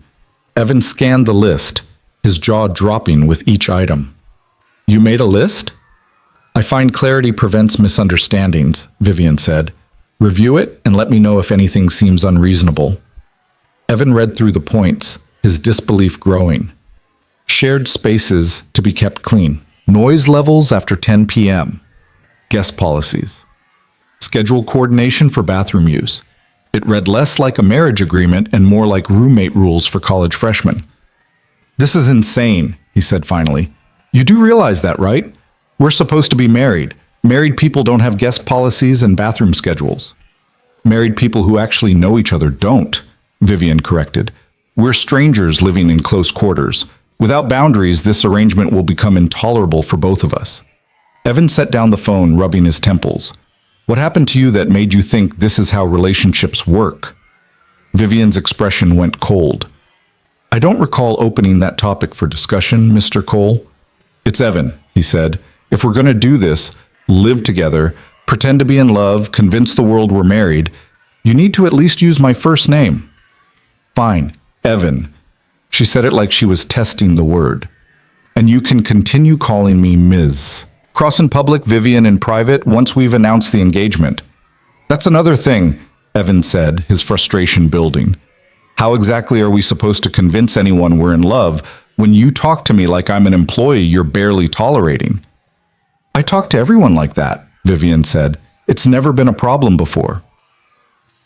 Evan scanned the list, his jaw dropping with each item. You made a list? I find clarity prevents misunderstandings, Vivian said. Review it and let me know if anything seems unreasonable. Evan read through the points, his disbelief growing. Shared spaces to be kept clean. Noise levels after 10 p.m. Guest policies. Schedule coordination for bathroom use. It read less like a marriage agreement and more like roommate rules for college freshmen. This is insane, he said finally. You do realize that, right? We're supposed to be married. Married people don't have guest policies and bathroom schedules. Married people who actually know each other don't, Vivian corrected. We're strangers living in close quarters. Without boundaries, this arrangement will become intolerable for both of us. Evan set down the phone, rubbing his temples. What happened to you that made you think this is how relationships work? Vivian's expression went cold. I don't recall opening that topic for discussion, Mr. Cole. It's Evan, he said. If we're going to do this, live together, pretend to be in love, convince the world we're married, you need to at least use my first name. Fine, Evan. She said it like she was testing the word. And you can continue calling me Ms. Cross in public, Vivian in private, once we've announced the engagement. That's another thing, Evan said, his frustration building. How exactly are we supposed to convince anyone we're in love when you talk to me like I'm an employee you're barely tolerating? I talk to everyone like that, Vivian said. It's never been a problem before.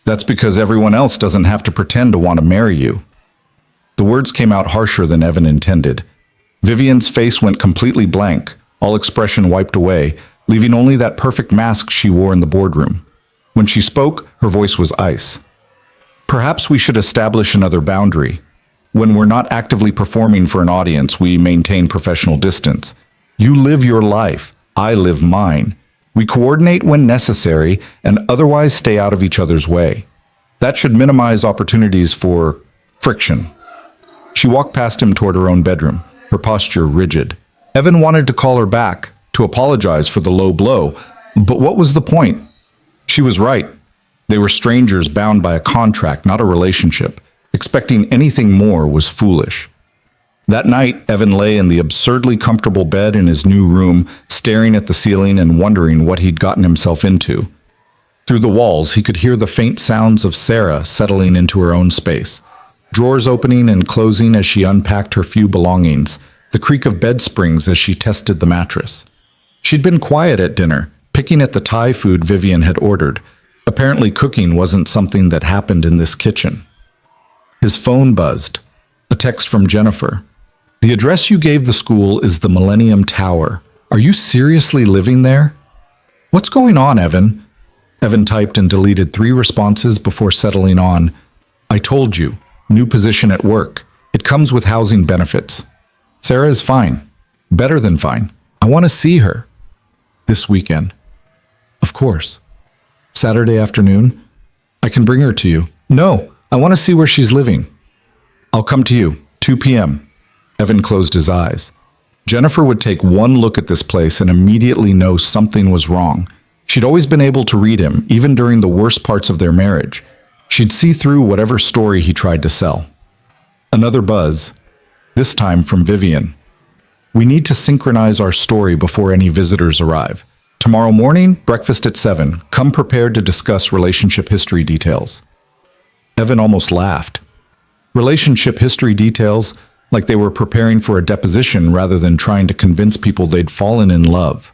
That's because everyone else doesn't have to pretend to want to marry you. The words came out harsher than Evan intended. Vivian's face went completely blank, all expression wiped away, leaving only that perfect mask she wore in the boardroom. When she spoke, her voice was ice. Perhaps we should establish another boundary. When we're not actively performing for an audience, we maintain professional distance. You live your life. I live mine. We coordinate when necessary and otherwise stay out of each other's way. That should minimize opportunities for friction. She walked past him toward her own bedroom, her posture rigid. Evan wanted to call her back, to apologize for the low blow, but what was the point? She was right. They were strangers bound by a contract, not a relationship. Expecting anything more was foolish. That night, Evan lay in the absurdly comfortable bed in his new room, staring at the ceiling and wondering what he'd gotten himself into. Through the walls, he could hear the faint sounds of Sarah settling into her own space, drawers opening and closing as she unpacked her few belongings, the creak of bed springs as she tested the mattress. She'd been quiet at dinner, picking at the Thai food Vivian had ordered. Apparently cooking wasn't something that happened in this kitchen. His phone buzzed. A text from Jennifer. "The address you gave the school is the Millennium Tower. Are you seriously living there?" "What's going on, Evan?" Evan typed and deleted 3 responses before settling on, "I told you, new position at work. It comes with housing benefits. Sarah is fine. Better than fine. I want to see her. This weekend." "Of course." "Saturday afternoon? I can bring her to you." "No, I want to see where she's living." "I'll come to you, 2 p.m. Evan closed his eyes. Jennifer would take one look at this place and immediately know something was wrong. She'd always been able to read him, even during the worst parts of their marriage. She'd see through whatever story he tried to sell. Another buzz, this time from Vivian. "We need to synchronize our story before any visitors arrive. Tomorrow morning, breakfast at 7. Come prepared to discuss relationship history details." Evan almost laughed. Relationship history details, like they were preparing for a deposition rather than trying to convince people they'd fallen in love.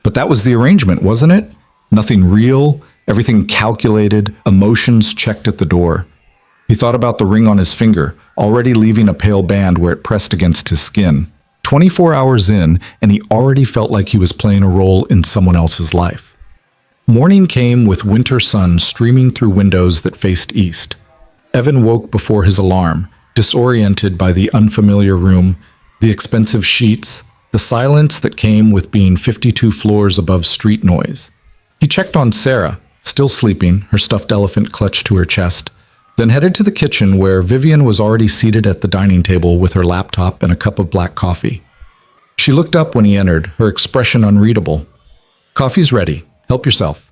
But that was the arrangement, wasn't it? Nothing real, everything calculated, emotions checked at the door. He thought about the ring on his finger, already leaving a pale band where it pressed against his skin. 24 hours in, and he already felt like he was playing a role in someone else's life. Morning came with winter sun streaming through windows that faced east. Evan woke before his alarm, disoriented by the unfamiliar room, the expensive sheets, the silence that came with being 52 floors above street noise. He checked on Sarah, still sleeping, her stuffed elephant clutched to her chest, then headed to the kitchen where Vivian was already seated at the dining table with her laptop and a cup of black coffee. She looked up when he entered, her expression unreadable. "Coffee's ready. Help yourself."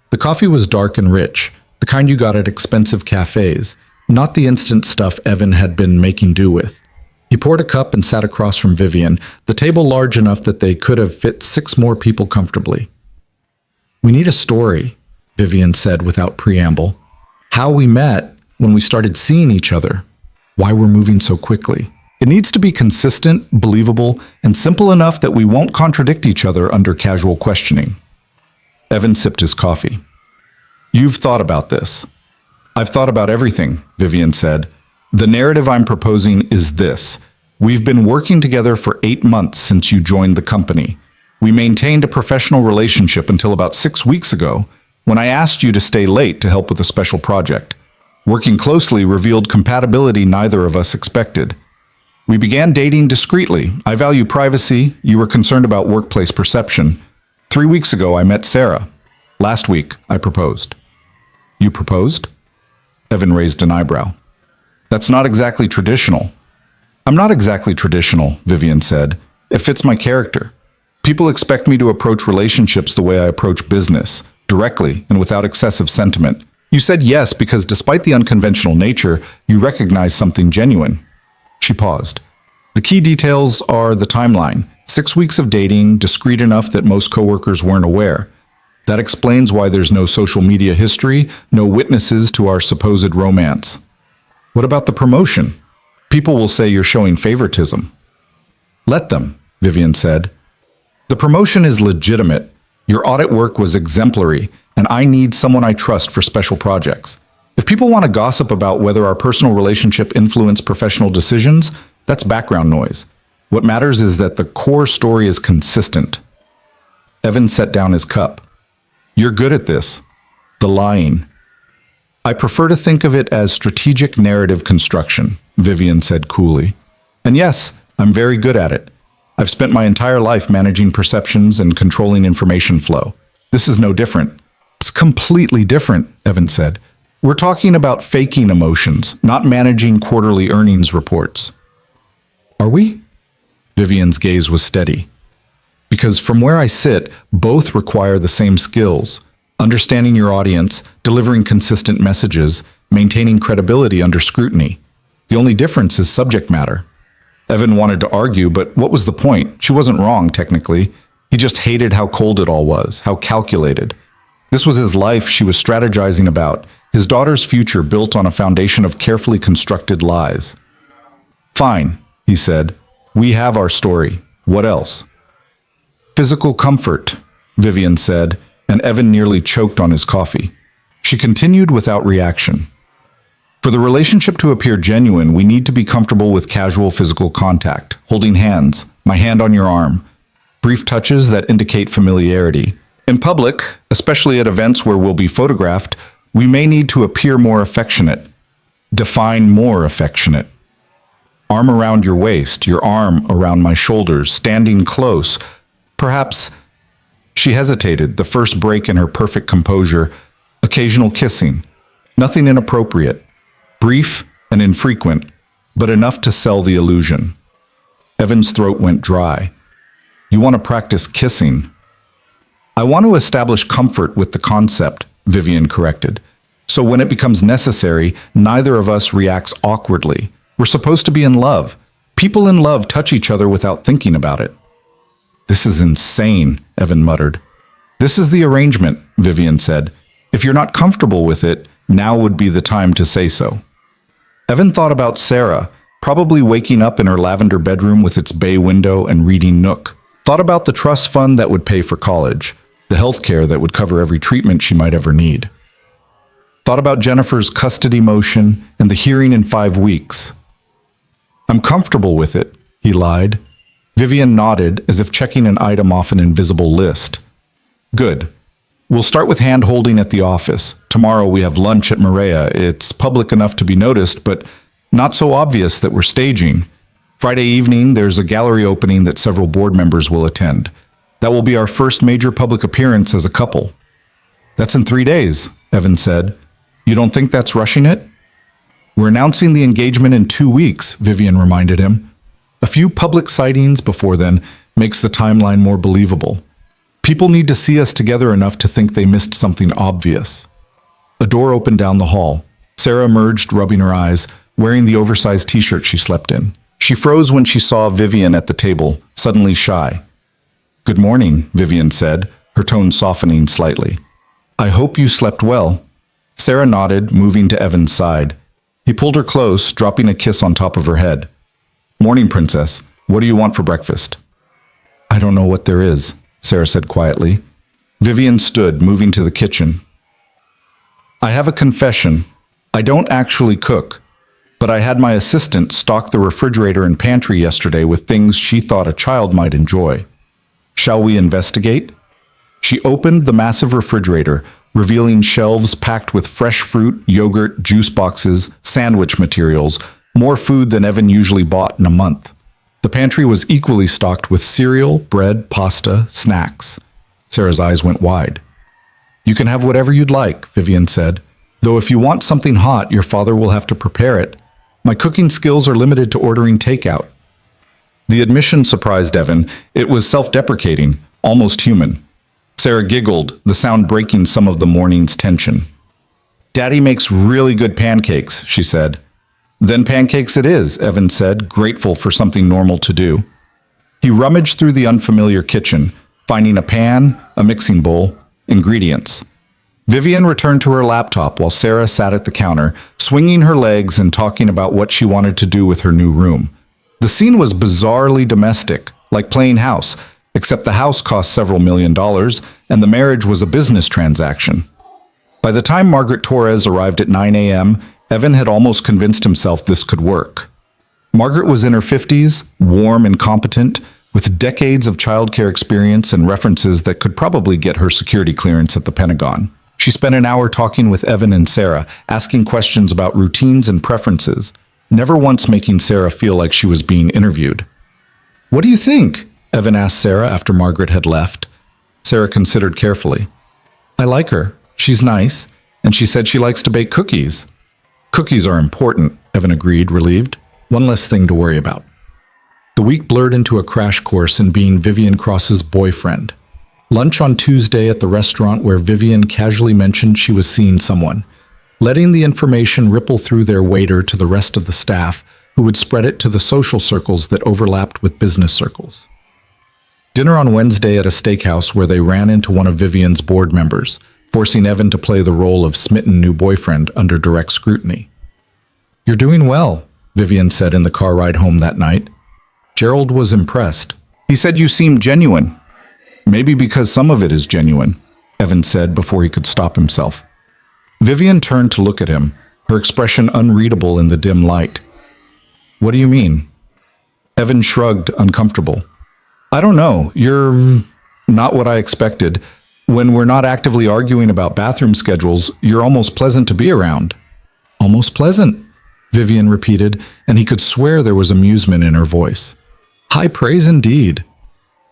The coffee was dark and rich, the kind you got at expensive cafes, not the instant stuff Evan had been making do with. He poured a cup and sat across from Vivian, the table large enough that they could have fit 6 more people comfortably. "We need a story," Vivian said without preamble. "How we met, when we started seeing each other, why we're moving so quickly. It needs to be consistent, believable, and simple enough that we won't contradict each other under casual questioning." Evan sipped his coffee. "You've thought about this." "I've thought about everything," Vivian said. "The narrative I'm proposing is this. We've been working together for 8 months since you joined the company. We maintained a professional relationship until about 6 weeks ago, when I asked you to stay late to help with a special project. Working closely revealed compatibility neither of us expected. We began dating discreetly. I value privacy. You were concerned about workplace perception. 3 weeks ago, I met Sarah. Last week, I proposed." "You proposed?" Evan raised an eyebrow. "That's not exactly traditional." "I'm not exactly traditional," Vivian said. "It fits my character. People expect me to approach relationships the way I approach business, directly and without excessive sentiment. You said yes because despite the unconventional nature, you recognize something genuine." She paused. "The key details are the timeline. 6 weeks of dating, discreet enough that most coworkers weren't aware. That explains why there's no social media history, no witnesses to our supposed romance. What about the promotion? People will say you're showing favoritism." "Let them," Vivian said. "The promotion is legitimate. Your audit work was exemplary, and I need someone I trust for special projects. If people want to gossip about whether our personal relationship influenced professional decisions, that's background noise. What matters is that the core story is consistent." Evan set down his cup. "You're good at this. The lying." "I prefer to think of it as strategic narrative construction," Vivian said coolly. "And yes, I'm very good at it. I've spent my entire life managing perceptions and controlling information flow. This is no different." "It's completely different," Evan said. We're talking about faking emotions, not managing quarterly earnings reports. Are we? Vivian's gaze was steady. Because from where I sit, both require the same skills: understanding your audience, delivering consistent messages, maintaining credibility under scrutiny. The only difference is subject matter. Evan wanted to argue, but what was the point? She wasn't wrong, technically. He just hated how cold it all was, how calculated. This was his life she was strategizing about, his daughter's future built on a foundation of carefully constructed lies. Fine, he said. We have our story. What else? Physical comfort, Vivian said, and Evan nearly choked on his coffee. She continued without reaction. For the relationship to appear genuine, we need to be comfortable with casual physical contact, holding hands, my hand on your arm, brief touches that indicate familiarity. In public, especially at events where we'll be photographed, we may need to appear more affectionate. Define more affectionate. Arm around your waist, your arm around my shoulders, standing close. Perhaps. She hesitated, the first break in her perfect composure. Occasional kissing. Nothing inappropriate. Brief and infrequent, but enough to sell the illusion. Evan's throat went dry. You want to practice kissing? I want to establish comfort with the concept, Vivian corrected. So when it becomes necessary, neither of us reacts awkwardly. We're supposed to be in love. People in love touch each other without thinking about it. This is insane, Evan muttered. This is the arrangement, Vivian said. If you're not comfortable with it, now would be the time to say so. Evan thought about Sarah, probably waking up in her lavender bedroom with its bay window and reading Nook. Thought about the trust fund that would pay for college, the health care that would cover every treatment she might ever need. Thought about Jennifer's custody motion and the hearing in 5 weeks. I'm comfortable with it, he lied. Vivian nodded as if checking an item off an invisible list. Good. We'll start with hand-holding at the office. Tomorrow we have lunch at Maria. It's public enough to be noticed, but not so obvious that we're staging. Friday evening, there's a gallery opening that several board members will attend. That will be our first major public appearance as a couple. That's in 3 days, Evan said. You don't think that's rushing it? We're announcing the engagement in 2 weeks, Vivian reminded him. A few public sightings before then makes the timeline more believable. People need to see us together enough to think they missed something obvious. A door opened down the hall. Sarah emerged, rubbing her eyes, wearing the oversized t-shirt she slept in. She froze when she saw Vivian at the table, suddenly shy. Good morning, Vivian said, her tone softening slightly. I hope you slept well. Sarah nodded, moving to Evan's side. He pulled her close, dropping a kiss on top of her head. Morning, princess. What do you want for breakfast? I don't know what there is, Sarah said quietly. Vivian stood, moving to the kitchen. I have a confession. I don't actually cook, but I had my assistant stock the refrigerator and pantry yesterday with things she thought a child might enjoy. Shall we investigate? She opened the massive refrigerator, revealing shelves packed with fresh fruit, yogurt, juice boxes, sandwich materials, more food than Evan usually bought in a month. The pantry was equally stocked with cereal, bread, pasta, snacks. Sarah's eyes went wide. You can have whatever you'd like, Vivian said. Though if you want something hot, your father will have to prepare it. My cooking skills are limited to ordering takeout. The admission surprised Evan. It was self-deprecating, almost human. Sarah giggled, the sound breaking some of the morning's tension. Daddy makes really good pancakes, she said. Then pancakes it is, Evan said, grateful for something normal to do. He rummaged through the unfamiliar kitchen, finding a pan, a mixing bowl, ingredients. Vivian returned to her laptop while Sarah sat at the counter, swinging her legs and talking about what she wanted to do with her new room. The scene was bizarrely domestic, like playing house, except the house cost several $1 million, and the marriage was a business transaction. By the time Margaret Torres arrived at 9 a.m., Evan had almost convinced himself this could work. Margaret was in her 50s, warm and competent, with decades of childcare experience and references that could probably get her security clearance at the Pentagon. She spent an hour talking with Evan and Sarah, asking questions about routines and preferences, never once making Sarah feel like she was being interviewed. What do you think? Evan asked Sarah after Margaret had left. Sarah considered carefully. I like her. She's nice, And she said she likes to bake cookies. Cookies are important, Evan agreed, relieved. One less thing to worry about. The week blurred into a crash course in being Vivian Cross's boyfriend. Lunch on Tuesday at the restaurant where Vivian casually mentioned she was seeing someone, letting the information ripple through their waiter to the rest of the staff, who would spread it to the social circles that overlapped with business circles. Dinner on Wednesday at a steakhouse where they ran into one of Vivian's board members, forcing Evan to play the role of smitten new boyfriend under direct scrutiny. "You're doing well," Vivian said in the car ride home that night. Gerald was impressed. "He said you seemed genuine." "Maybe because some of it is genuine," Evan said before he could stop himself. Vivian turned to look at him, her expression unreadable in the dim light. "What do you mean?" Evan shrugged, uncomfortable. "I don't know. You're not what I expected. When we're not actively arguing about bathroom schedules, you're almost pleasant to be around." "Almost pleasant," Vivian repeated, and he could swear there was amusement in her voice. "High praise indeed."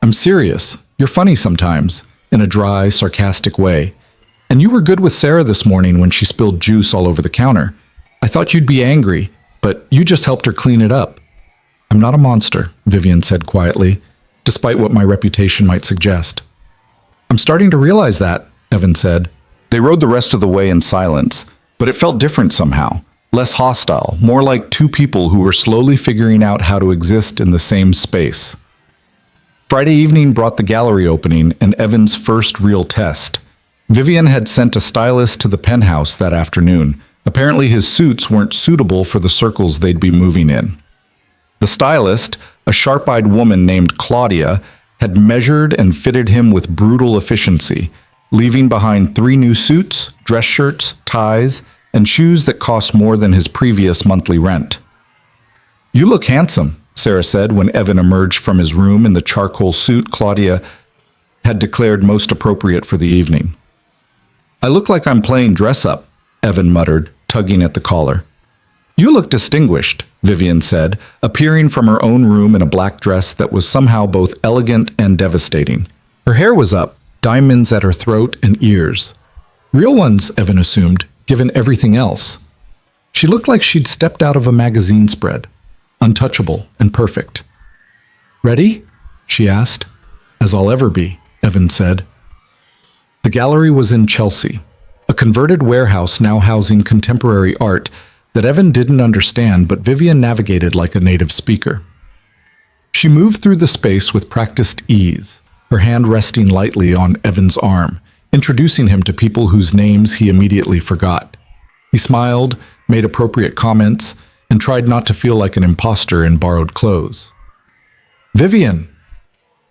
"I'm serious. You're funny sometimes, in a dry, sarcastic way. And you were good with Sarah this morning when she spilled juice all over the counter. I thought you'd be angry, but you just helped her clean it up." "I'm not a monster," Vivian said quietly, despite what my reputation might suggest. "I'm starting to realize that," Evan said. They rode the rest of the way in silence, but it felt different somehow, less hostile, more like two people who were slowly figuring out how to exist in the same space. Friday evening brought the gallery opening and Evan's first real test. Vivian had sent a stylist to the penthouse that afternoon. Apparently his suits weren't suitable for the circles they'd be moving in. The stylist, a sharp-eyed woman named Claudia, had measured and fitted him with brutal efficiency, leaving behind 3 new suits, dress shirts, ties, and shoes that cost more than his previous monthly rent. "You look handsome," Sarah said when Evan emerged from his room in the charcoal suit Claudia had declared most appropriate for the evening. "I look like I'm playing dress-up," Evan muttered, tugging at the collar. "You look distinguished," Vivian said, appearing from her own room in a black dress that was somehow both elegant and devastating. Her hair was up, diamonds at her throat and ears. Real ones, Evan assumed, given everything else. She looked like she'd stepped out of a magazine spread, untouchable and perfect. "Ready?" she asked. "As I'll ever be," Evan said. The gallery was in Chelsea, a converted warehouse now housing contemporary art that Evan didn't understand, but Vivian navigated like a native speaker. She moved through the space with practiced ease, her hand resting lightly on Evan's arm, introducing him to people whose names he immediately forgot. He smiled, made appropriate comments, and tried not to feel like an imposter in borrowed clothes. "Vivian,"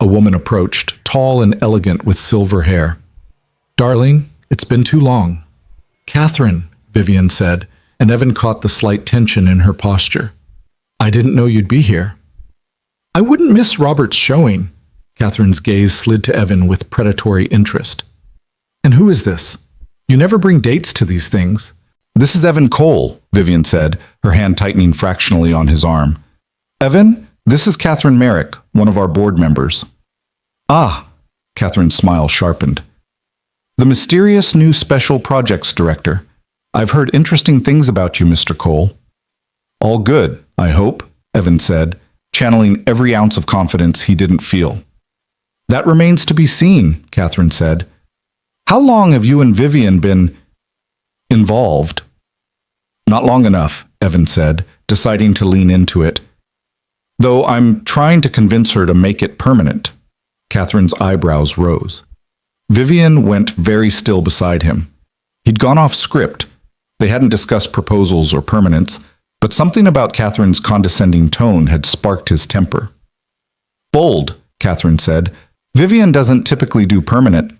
a woman approached, tall and elegant with silver hair. "Darling, it's been too long." "Catherine," Vivian said, and Evan caught the slight tension in her posture. "I didn't know you'd be here." "I wouldn't miss Robert's showing." Catherine's gaze slid to Evan with predatory interest. "And who is this? You never bring dates to these things." "This is Evan Cole," Vivian said, her hand tightening fractionally on his arm. "Evan, this is Catherine Merrick, one of our board members." "Ah," Catherine's smile sharpened. "The mysterious new special projects director. I've heard interesting things about you, Mr. Cole." "All good, I hope," Evan said, channeling every ounce of confidence he didn't feel. "That remains to be seen," Catherine said. "How long have you and Vivian been involved?" "Not long enough," Evan said, deciding to lean into it. "Though I'm trying to convince her to make it permanent." Catherine's eyebrows rose. Vivian went very still beside him. He'd gone off script. They hadn't discussed proposals or permanence, but something about Catherine's condescending tone had sparked his temper. "Bold," Catherine said. "Vivian doesn't typically do permanent."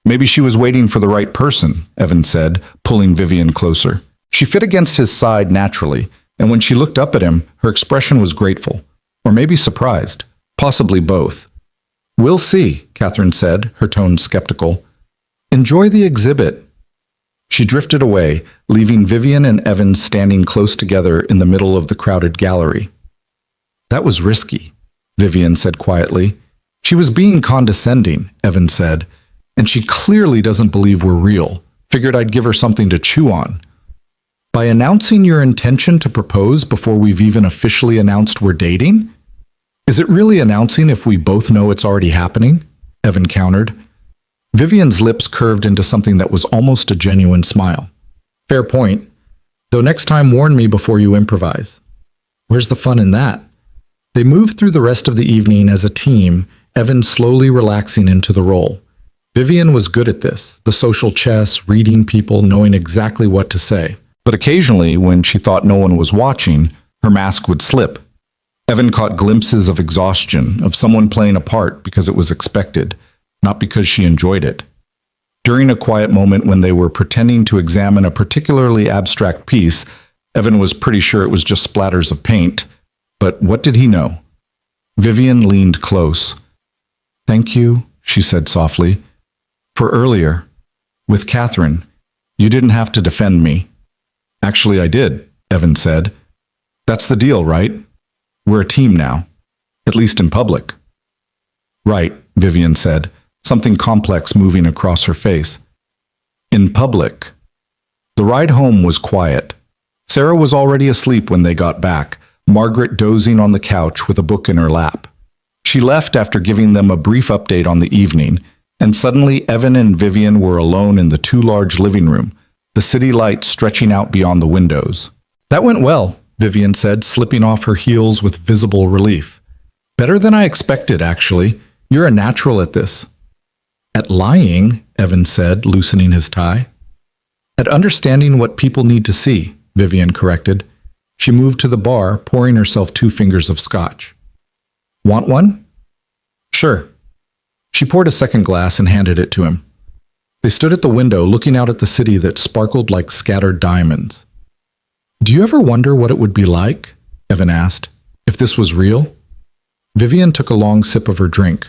"Maybe she was waiting for the right person," Evan said, pulling Vivian closer. She fit against his side naturally, and when she looked up at him, her expression was grateful, or maybe surprised, possibly both. "We'll see," Catherine said, her tone skeptical. "Enjoy the exhibit." She drifted away, leaving Vivian and Evan standing close together in the middle of the crowded gallery. "That was risky," Vivian said quietly. "She was being condescending," Evan said, "and she clearly doesn't believe we're real, Figured I'd give her something to chew on. By announcing your intention to propose before we've even officially announced we're dating? Is it really announcing if we both know it's already happening? Evan countered. Vivian's lips curved into something that was almost a genuine smile. Fair point. Though next time warn me before you improvise. Where's the fun in that? They moved through the rest of the evening as a team, Evan slowly relaxing into the role. Vivian was good at this, the social chess, reading people, knowing exactly what to say. But occasionally, when she thought no one was watching, her mask would slip. Evan caught glimpses of exhaustion, of someone playing a part because it was expected, not because she enjoyed it. During a quiet moment when they were pretending to examine a particularly abstract piece, Evan was pretty sure it was just splatters of paint. But what did he know? Vivian leaned close. "Thank you," she said softly. "For earlier, with Catherine, you didn't have to defend me." "Actually, I did," Evan said. "That's the deal, right? We're a team now, at least in public." "Right," Vivian said, something complex moving across her face. "In public." The ride home was quiet. Sarah was already asleep when they got back, Margaret dozing on the couch with a book in her lap. She left after giving them a brief update on the evening, and suddenly Evan and Vivian were alone in the too large living room, the city lights stretching out beyond the windows. "That went well," Vivian said, slipping off her heels with visible relief. "Better than I expected, actually. You're a natural at this." "At lying," Evan said, loosening his tie. "At understanding what people need to see," Vivian corrected. She moved to the bar, pouring herself 2 fingers of scotch. "Want one?" "Sure." She poured a second glass and handed it to him. They stood at the window, looking out at the city that sparkled like scattered diamonds. "Do you ever wonder what it would be like?" Evan asked. "If this was real?" Vivian took a long sip of her drink.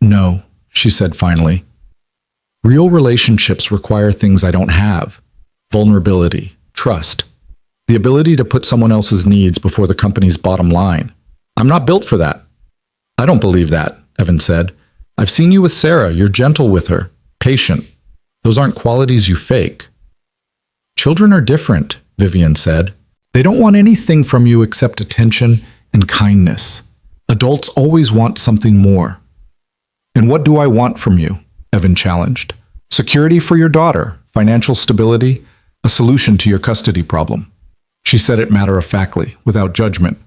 "No," she said finally. "Real relationships require things I don't have. Vulnerability, trust, the ability to put someone else's needs before the company's bottom line. I'm not built for that." "I don't believe that," Evan said. "I've seen you with Sarah. You're gentle with her, patient. Those aren't qualities you fake." "Children are different," Vivian said. "They don't want anything from you except attention and kindness. Adults always want something more." "And what do I want from you?" Evan challenged. "Security for your daughter, financial stability, a solution to your custody problem." She said it matter-of-factly, without judgment.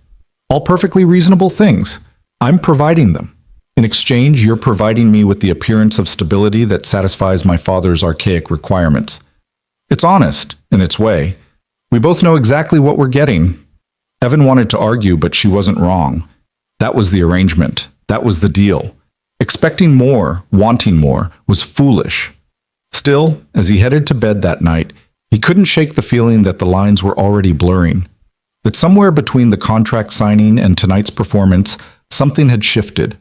"All perfectly reasonable things. I'm providing them. In exchange, you're providing me with the appearance of stability that satisfies my father's archaic requirements. It's honest, in its way. We both know exactly what we're getting." Evan wanted to argue, but she wasn't wrong. That was the arrangement. That was the deal. Expecting more, wanting more, was foolish. Still, as he headed to bed that night, he couldn't shake the feeling that the lines were already blurring. That somewhere between the contract signing and tonight's performance, something had shifted.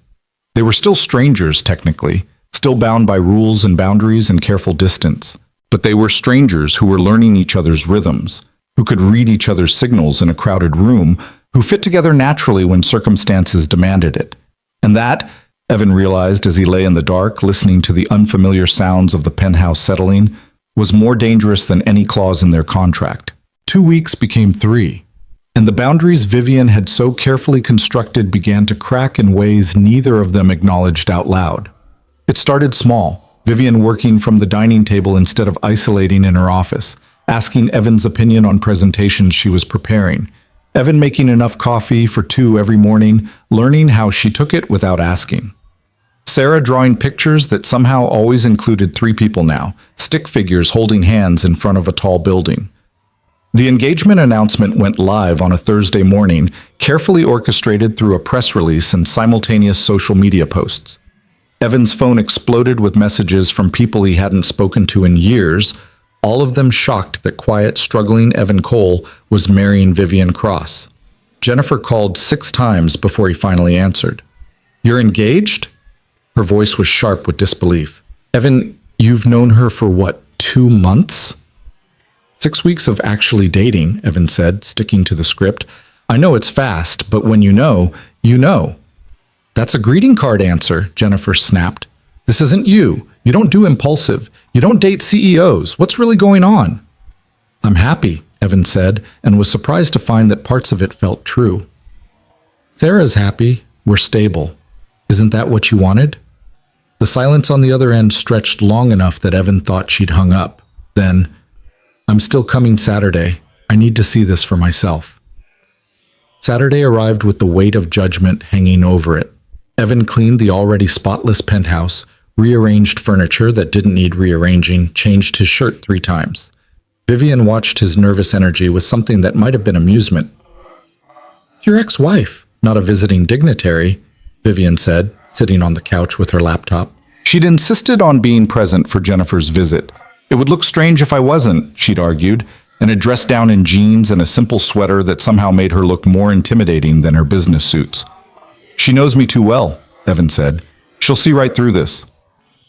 They were still strangers, technically, still bound by rules and boundaries and careful distance. But they were strangers who were learning each other's rhythms, who could read each other's signals in a crowded room, who fit together naturally when circumstances demanded it. And that, Evan realized as he lay in the dark, listening to the unfamiliar sounds of the penthouse settling, was more dangerous than any clause in their contract. 2 weeks became 3, and the boundaries Vivian had so carefully constructed began to crack in ways neither of them acknowledged out loud. It started small, Vivian working from the dining table instead of isolating in her office, asking Evan's opinion on presentations she was preparing. Evan making enough coffee for 2 every morning, learning how she took it without asking. Sarah drawing pictures that somehow always included 3 people now, stick figures holding hands in front of a tall building. The engagement announcement went live on a Thursday morning, carefully orchestrated through a press release and simultaneous social media posts. Evan's phone exploded with messages from people he hadn't spoken to in years, all of them shocked that quiet, struggling Evan Cole was marrying Vivian Cross. Jennifer called 6 times before he finally answered. "You're engaged?" Her voice was sharp with disbelief. "Evan, you've known her for what, 2 months?" 6 weeks of actually dating, Evan said, sticking to the script. "I know it's fast, but when you know, you know." "That's a greeting card answer," Jennifer snapped. "This isn't you. You don't do impulsive. You don't date CEOs. What's really going on? I'm happy, Evan said, and was surprised to find that parts of it felt true. Sarah's happy. We're stable. Isn't that what you wanted? The silence on the other end stretched long enough that Evan thought she'd hung up. Then, I'm still coming Saturday. I need to see this for myself. Saturday arrived with the weight of judgment hanging over it. Evan cleaned the already spotless penthouse, rearranged furniture that didn't need rearranging, changed his shirt 3 times. Vivian watched his nervous energy with something that might have been amusement. Your ex-wife, not a visiting dignitary, Vivian said, sitting on the couch with her laptop. She'd insisted on being present for Jennifer's visit. It would look strange if I wasn't, she'd argued, and had dressed down in jeans and a simple sweater that somehow made her look more intimidating than her business suits. She knows me too well, Evan said. She'll see right through this.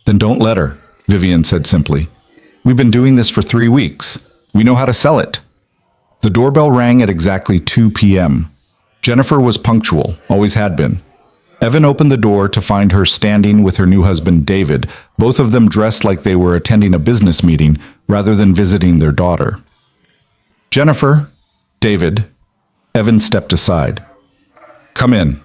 Then don't let her, Vivian said simply. We've been doing this for 3 weeks. We know how to sell it. The doorbell rang at exactly 2 p.m. Jennifer was punctual, always had been. Evan opened the door to find her standing with her new husband, David, both of them dressed like they were attending a business meeting rather than visiting their daughter. Jennifer, David, Evan stepped aside. Come in.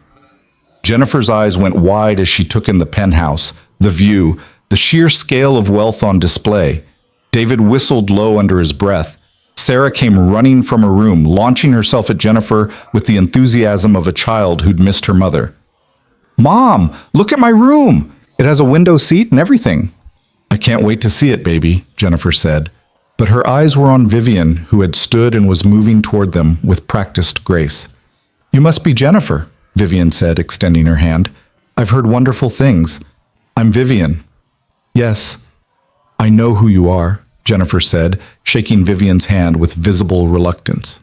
Jennifer's eyes went wide as she took in the penthouse, the view, the sheer scale of wealth on display. David whistled low under his breath. Sarah came running from her room, launching herself at Jennifer with the enthusiasm of a child who'd missed her mother. Mom, look at my room. It has a window seat and everything. I can't wait to see it, baby, Jennifer said. But her eyes were on Vivian, who had stood and was moving toward them with practiced grace. You must be Jennifer, Vivian said, extending her hand. I've heard wonderful things. I'm Vivian. Yes, I know who you are, Jennifer said, shaking Vivian's hand with visible reluctance.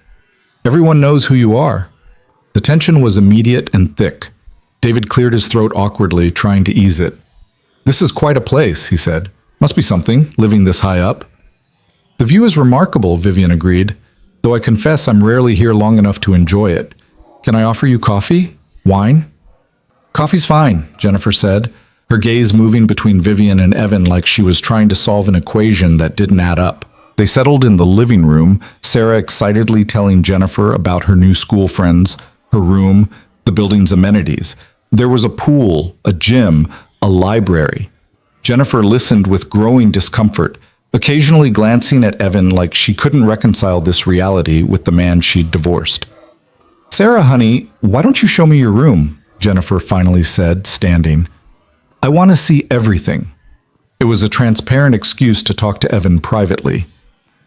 Everyone knows who you are. The tension was immediate and thick. David cleared his throat awkwardly, trying to ease it. This is quite a place, he said. Must be something, living this high up. The view is remarkable, Vivian agreed, though I confess I'm rarely here long enough to enjoy it. Can I offer you coffee? Wine? Coffee's fine, Jennifer said, her gaze moving between Vivian and Evan like she was trying to solve an equation that didn't add up. They settled in the living room, Sarah excitedly telling Jennifer about her new school friends, her room, the building's amenities. There was a pool, a gym, a library. Jennifer listened with growing discomfort, occasionally glancing at Evan like she couldn't reconcile this reality with the man she'd divorced. Sarah, honey, why don't you show me your room? Jennifer finally said, standing. I want to see everything. It was a transparent excuse to talk to Evan privately.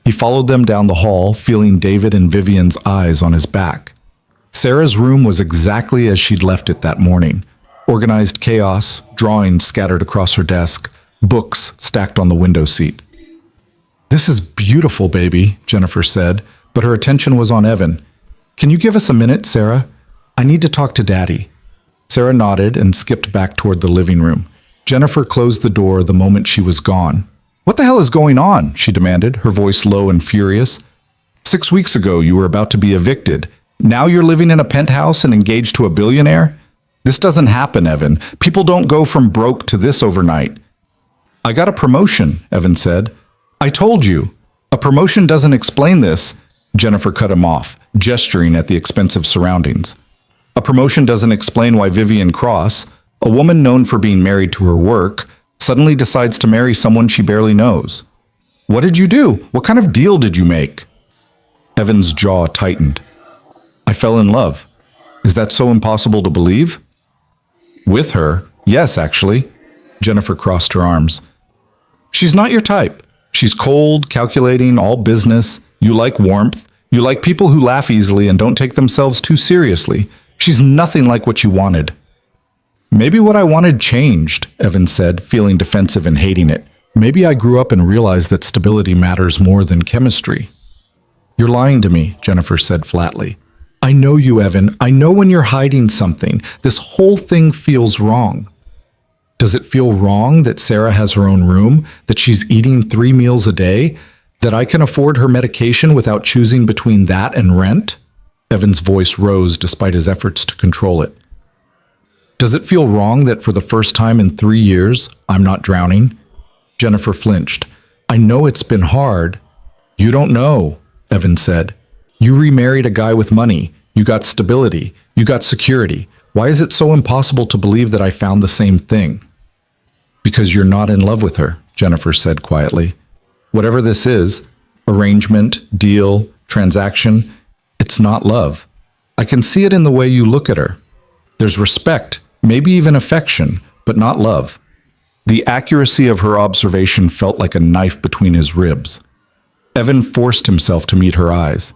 He followed them down the hall, feeling David and Vivian's eyes on his back. Sarah's room was exactly as she'd left it that morning. Organized chaos, drawings scattered across her desk, books stacked on the window seat. This is beautiful, baby, Jennifer said, but her attention was on Evan. Can you give us a minute, Sarah? I need to talk to Daddy. Sarah nodded and skipped back toward the living room. Jennifer closed the door the moment she was gone. What the hell is going on? She demanded, her voice low and furious. 6 weeks ago, you were about to be evicted. Now you're living in a penthouse and engaged to a billionaire? This doesn't happen, Evan. People don't go from broke to this overnight. I got a promotion, Evan said. I told you. A promotion doesn't explain this. Jennifer cut him off, gesturing at the expensive surroundings. A promotion doesn't explain why Vivian Cross, a woman known for being married to her work, suddenly decides to marry someone she barely knows. What did you do? What kind of deal did you make? Evan's jaw tightened. I fell in love. Is that so impossible to believe? With her? Yes, actually. Jennifer crossed her arms. She's not your type. She's cold, calculating, all business. You like warmth. You like people who laugh easily and don't take themselves too seriously. She's nothing like what you wanted. Maybe what I wanted changed, Evan said, feeling defensive and hating it. Maybe I grew up and realized that stability matters more than chemistry. You're lying to me, Jennifer said flatly. I know you, Evan. I know when you're hiding something. This whole thing feels wrong. Does it feel wrong that Sarah has her own room, that she's eating 3 meals a day, that I can afford her medication without choosing between that and rent? Evan's voice rose despite his efforts to control it. Does it feel wrong that for the first time in 3 years, I'm not drowning? Jennifer flinched. I know it's been hard. You don't know, Evan said. You remarried a guy with money. You got stability. You got security. Why is it so impossible to believe that I found the same thing? Because you're not in love with her, Jennifer said quietly. Whatever this is, arrangement, deal, transaction, it's not love. I can see it in the way you look at her. There's respect, maybe even affection, but not love. The accuracy of her observation felt like a knife between his ribs. Evan forced himself to meet her eyes.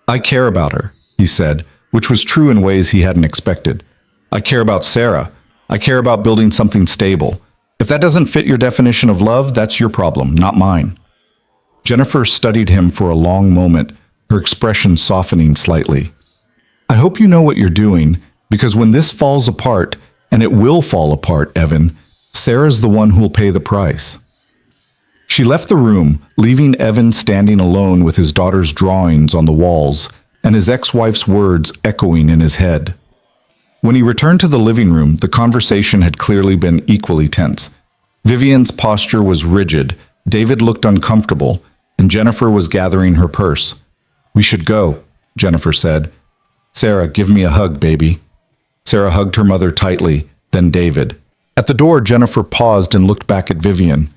I care about her, he said, which was true in ways he hadn't expected. I care about Sarah. I care about building something stable. If that doesn't fit your definition of love, that's your problem, not mine. Jennifer studied him for a long moment, her expression softening slightly. I hope you know what you're doing, because when this falls apart, and it will fall apart, Evan, Sarah's the one who'll pay the price. She left the room, leaving Evan standing alone with his daughter's drawings on the walls and his ex-wife's words echoing in his head. When he returned to the living room, the conversation had clearly been equally tense. Vivian's posture was rigid, David looked uncomfortable, and Jennifer was gathering her purse. We should go, Jennifer said. Sarah, give me a hug, baby. Sarah hugged her mother tightly, then David. At the door, Jennifer paused and looked back at Vivian.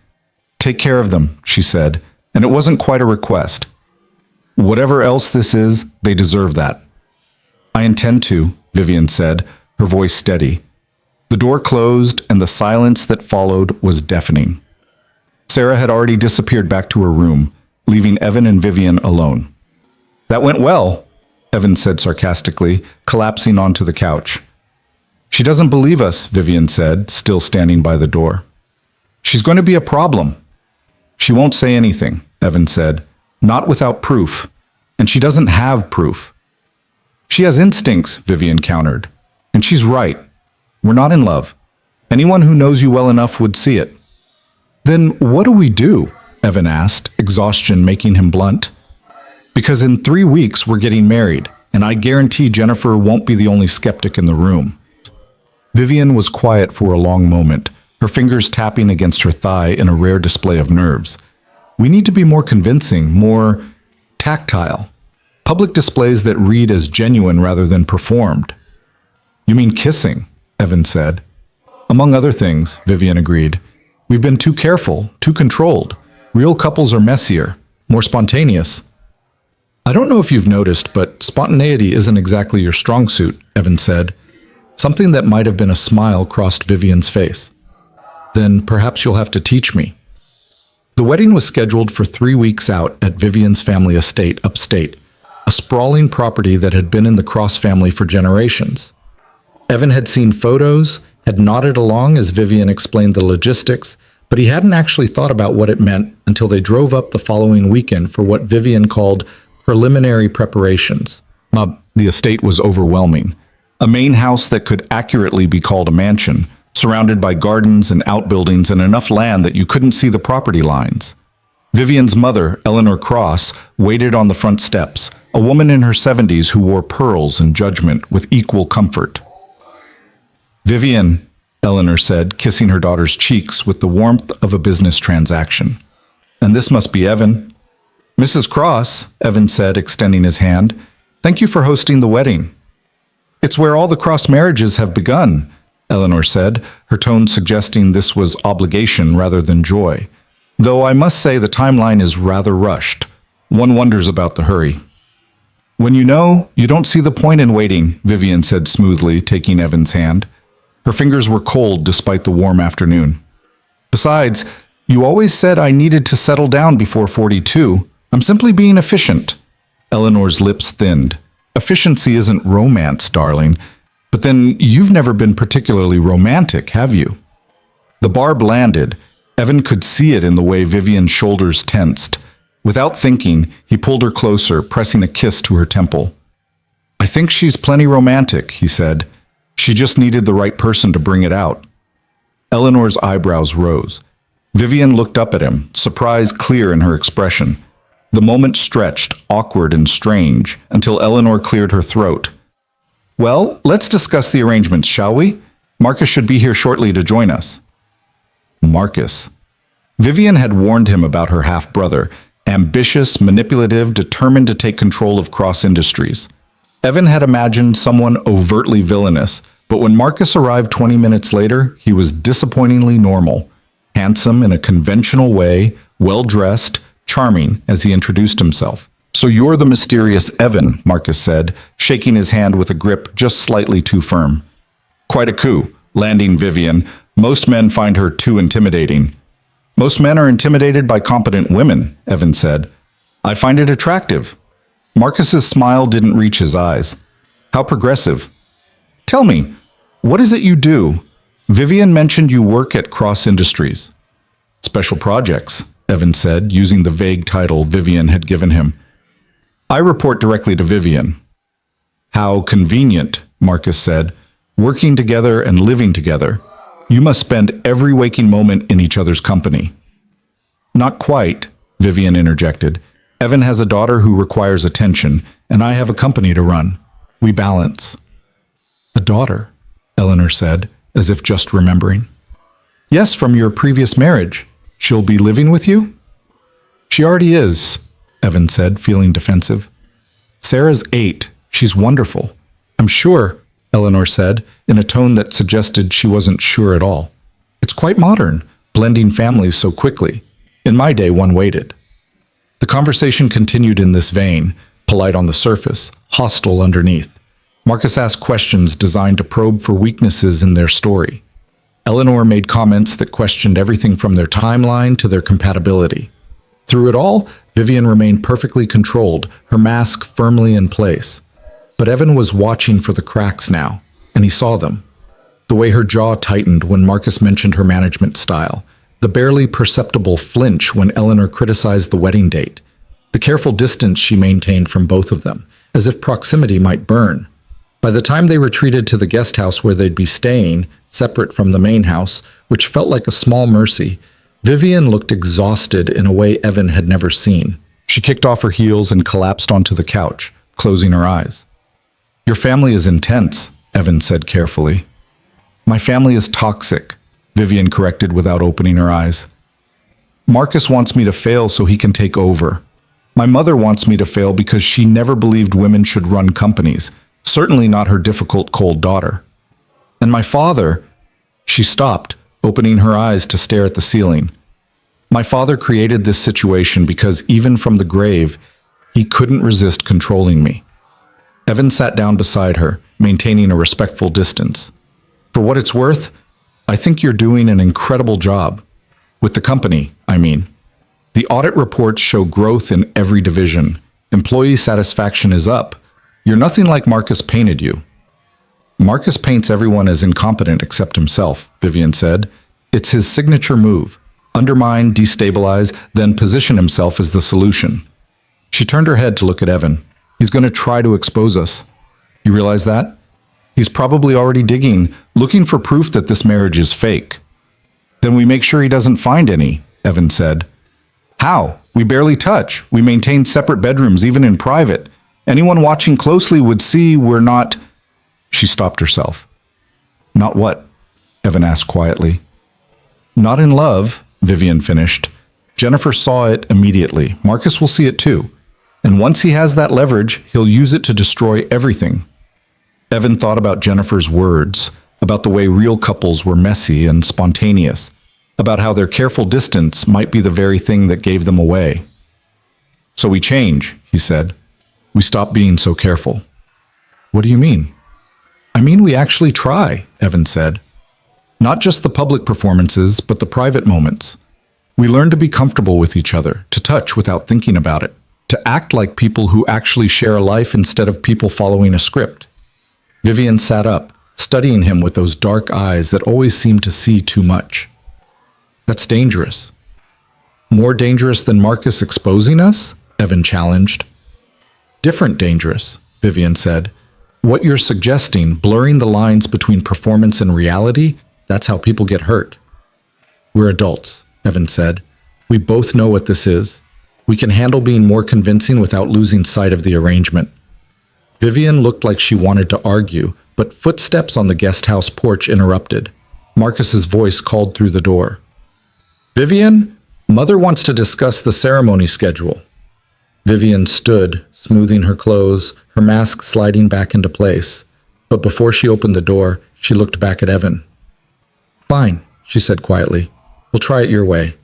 Take care of them, she said, and it wasn't quite a request. Whatever else this is, they deserve that. I intend to, Vivian said, her voice steady. The door closed, and the silence that followed was deafening. Sarah had already disappeared back to her room, leaving Evan and Vivian alone. That went well, Evan said sarcastically, collapsing onto the couch. She doesn't believe us, Vivian said, still standing by the door. She's going to be a problem. She won't say anything, Evan said, not without proof. And she doesn't have proof. She has instincts, Vivian countered. And she's right. We're not in love. Anyone who knows you well enough would see it. Then what do we do? Evan asked, exhaustion making him blunt. Because in 3 weeks we're getting married, and I guarantee Jennifer won't be the only skeptic in the room. Vivian was quiet for a long moment, her fingers tapping against her thigh in a rare display of nerves. We need to be more convincing, more tactile. Public displays that read as genuine rather than performed. You mean kissing, Evan said. Among other things, Vivian agreed. We've been too careful, too controlled. Real couples are messier, more spontaneous. I don't know if you've noticed, but spontaneity isn't exactly your strong suit, Evan said. Something that might have been a smile crossed Vivian's face. Then perhaps you'll have to teach me. The wedding was scheduled for 3 weeks out at Vivian's family estate upstate, a sprawling property that had been in the Cross family for generations. Evan had seen photos, had nodded along as Vivian explained the logistics, but he hadn't actually thought about what it meant until they drove up the following weekend for what Vivian called preliminary preparations. The estate was overwhelming. A main house that could accurately be called a mansion, surrounded by gardens and outbuildings and enough land that you couldn't see the property lines. Vivian's mother, Eleanor Cross, waited on the front steps, a woman in her 70s who wore pearls and judgment with equal comfort. Vivian, Eleanor said, kissing her daughter's cheeks with the warmth of a business transaction. And this must be Evan. Mrs. Cross, Evan said, extending his hand. Thank you for hosting the wedding. It's where all the cross marriages have begun, Eleanor said, her tone suggesting this was obligation rather than joy. Though I must say the timeline is rather rushed. One wonders about the hurry. When you know, you don't see the point in waiting, Vivian said smoothly, taking Evan's hand. Her fingers were cold despite the warm afternoon. Besides, you always said I needed to settle down before 42. I'm simply being efficient. Eleanor's lips thinned. Efficiency isn't romance, darling. But then you've never been particularly romantic, have you? The barb landed. Evan could see it in the way Vivian's shoulders tensed. Without thinking, he pulled her closer, pressing a kiss to her temple. I think she's plenty romantic, he said. She just needed the right person to bring it out. Eleanor's eyebrows rose. Vivian looked up at him, surprise clear in her expression. The moment stretched, awkward and strange, until Eleanor cleared her throat. Well, let's discuss the arrangements, shall we? Marcus should be here shortly to join us. Marcus. Vivian had warned him about her half-brother, ambitious, manipulative, determined to take control of Cross Industries. Evan had imagined someone overtly villainous, but when Marcus arrived 20 minutes later, he was disappointingly normal. Handsome in a conventional way, well-dressed, charming as he introduced himself. "So you're the mysterious Evan," Marcus said, shaking his hand with a grip just slightly too firm. "Quite a coup, landing Vivian. Most men find her too intimidating." "Most men are intimidated by competent women," Evan said. "I find it attractive." Marcus's smile didn't reach his eyes. "How progressive. Tell me, what is it you do? Vivian mentioned you work at Cross Industries." "Special projects," Evan said, using the vague title Vivian had given him. "I report directly to Vivian." "How convenient," Marcus said, "working together and living together. You must spend every waking moment in each other's company." "Not quite," Vivian interjected. "Evan has a daughter who requires attention, and I have a company to run. We balance." "A daughter," Eleanor said, as if just remembering. "Yes, from your previous marriage. She'll be living with you?" "She already is," Evan said, feeling defensive. "Sarah's 8. She's wonderful." "I'm sure," Eleanor said, in a tone that suggested she wasn't sure at all. "It's quite modern, blending families so quickly. In my day, one waited." The conversation continued in this vein, polite on the surface, hostile underneath. Marcus asked questions designed to probe for weaknesses in their story. Eleanor made comments that questioned everything from their timeline to their compatibility. Through it all, Vivian remained perfectly controlled, her mask firmly in place. But Evan was watching for the cracks now, and he saw them. The way her jaw tightened when Marcus mentioned her management style, the barely perceptible flinch when Eleanor criticized the wedding date, the careful distance she maintained from both of them, as if proximity might burn. By the time they retreated to the guest house where they'd be staying, separate from the main house, which felt like a small mercy, Vivian looked exhausted in a way Evan had never seen. She kicked off her heels and collapsed onto the couch, closing her eyes. "Your family is intense," Evan said carefully. "My family is toxic," Vivian corrected without opening her eyes. "Marcus wants me to fail so he can take over. My mother wants me to fail because she never believed women should run companies, certainly not her difficult, cold daughter. And my father—" She stopped, opening her eyes to stare at the ceiling. "My father created this situation because even from the grave, he couldn't resist controlling me." Evan sat down beside her, maintaining a respectful distance. "For what it's worth, I think you're doing an incredible job. With the company, I mean. The audit reports show growth in every division. Employee satisfaction is up. You're nothing like Marcus painted you." "Marcus paints everyone as incompetent except himself," Vivian said. "It's his signature move. Undermine, destabilize, then position himself as the solution." She turned her head to look at Evan. "He's going to try to expose us. You realize that? He's probably already digging, looking for proof that this marriage is fake." "Then we make sure he doesn't find any," Evan said. "How? We barely touch. We maintain separate bedrooms, even in private. Anyone watching closely would see we're not—" She stopped herself. "Not what?" Evan asked quietly. "Not in love," Vivian finished. "Jennifer saw it immediately. Marcus will see it too. And once he has that leverage, he'll use it to destroy everything." Evan thought about Jennifer's words, about the way real couples were messy and spontaneous, about how their careful distance might be the very thing that gave them away. "So we change," he said. "We stop being so careful." "What do you mean?" "I mean we actually try," Evan said. "Not just the public performances, but the private moments. We learn to be comfortable with each other, to touch without thinking about it, to act like people who actually share a life instead of people following a script." Vivian sat up, studying him with those dark eyes that always seemed to see too much. "That's dangerous." "More dangerous than Marcus exposing us?" Evan challenged. "Different dangerous," Vivian said. "What you're suggesting, blurring the lines between performance and reality, that's how people get hurt." "We're adults," Evan said. "We both know what this is. We can handle being more convincing without losing sight of the arrangement." Vivian looked like she wanted to argue, but footsteps on the guest house porch interrupted. Marcus's voice called through the door. "Vivian, Mother wants to discuss the ceremony schedule. Vivian stood, smoothing her clothes, her mask sliding back into place. But before she opened the door, she looked back at Evan. Fine, she said quietly. We'll try it your way.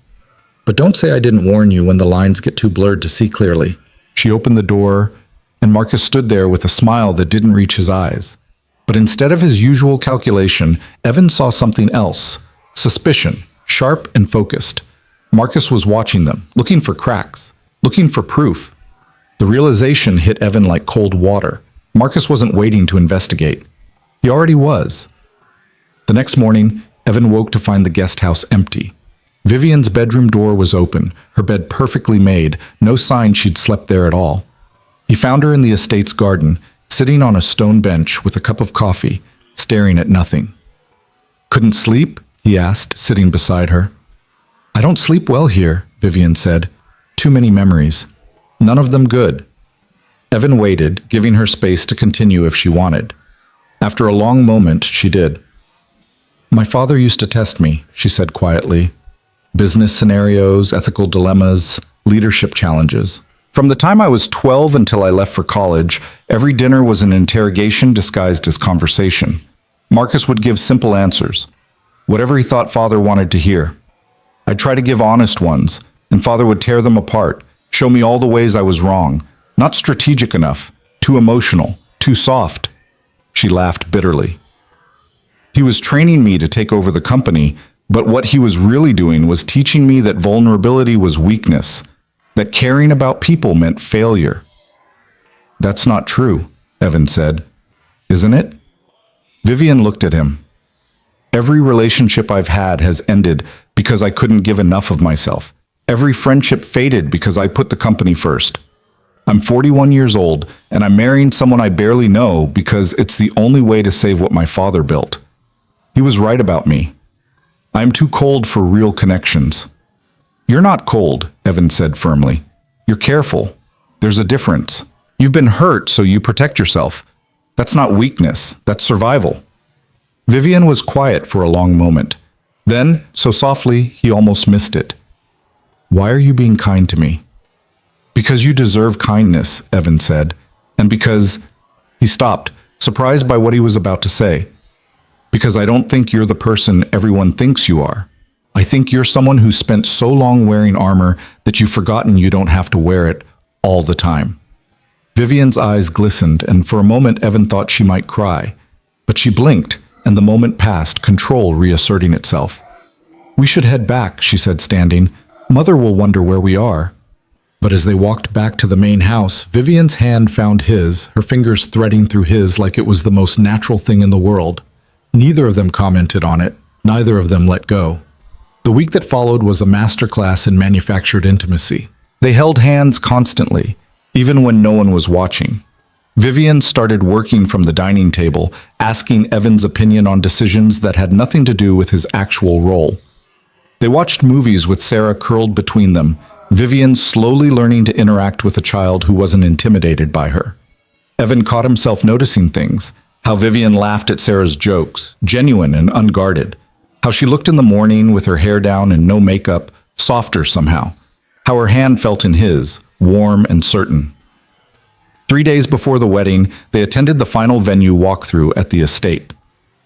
But don't say I didn't warn you when the lines get too blurred to see clearly. She opened the door, and Marcus stood there with a smile that didn't reach his eyes. But instead of his usual calculation, Evan saw something else. Suspicion, sharp and focused. Marcus was watching them, looking for cracks, looking for proof. The realization hit Evan like cold water. Marcus wasn't waiting to investigate. He already was. The next morning, Evan woke to find the guest house empty. Vivian's bedroom door was open, her bed perfectly made, no sign she'd slept there at all. He found her in the estate's garden, sitting on a stone bench with a cup of coffee, staring at nothing. Couldn't sleep? He asked, sitting beside her. I don't sleep well here, Vivian said. Too many memories. None of them good. Evan waited, giving her space to continue if she wanted. After a long moment, she did. My father used to test me, she said quietly. Business scenarios, ethical dilemmas, leadership challenges. From the time I was 12 until I left for college, every dinner was an interrogation disguised as conversation. Marcus would give simple answers. Whatever he thought Father wanted to hear. I'd try to give honest ones, and Father would tear them apart, show me all the ways I was wrong, not strategic enough, too emotional, too soft. She laughed bitterly. He was training me to take over the company, but what he was really doing was teaching me that vulnerability was weakness, that caring about people meant failure. That's not true, Evan said. Isn't it? Vivian looked at him. Every relationship I've had has ended because I couldn't give enough of myself. Every friendship faded because I put the company first. I'm 41 years old, and I'm marrying someone I barely know because it's the only way to save what my father built. He was right about me. I'm too cold for real connections. You're not cold, Evan said firmly. You're careful. There's a difference. You've been hurt, so you protect yourself. That's not weakness, that's survival. Vivian was quiet for a long moment. Then, so softly, he almost missed it. Why are you being kind to me? Because you deserve kindness, Evan said, and because... He stopped, surprised by what he was about to say. Because I don't think you're the person everyone thinks you are. I think you're someone who spent so long wearing armor that you've forgotten you don't have to wear it all the time. Vivian's eyes glistened, and for a moment Evan thought she might cry. But she blinked, and the moment passed, control reasserting itself. We should head back, she said, standing. Mother will wonder where we are. But as they walked back to the main house, Vivian's hand found his, her fingers threading through his like it was the most natural thing in the world. Neither of them commented on it. Neither of them let go. The week that followed was a masterclass in manufactured intimacy. They held hands constantly, even when no one was watching. Vivian started working from the dining table, asking Evan's opinion on decisions that had nothing to do with his actual role. They watched movies with Sarah curled between them, Vivian slowly learning to interact with a child who wasn't intimidated by her. Evan caught himself noticing things, how Vivian laughed at Sarah's jokes, genuine and unguarded, how she looked in the morning with her hair down and no makeup, softer somehow, how her hand felt in his, warm and certain. 3 days before the wedding, they attended the final venue walkthrough at the estate.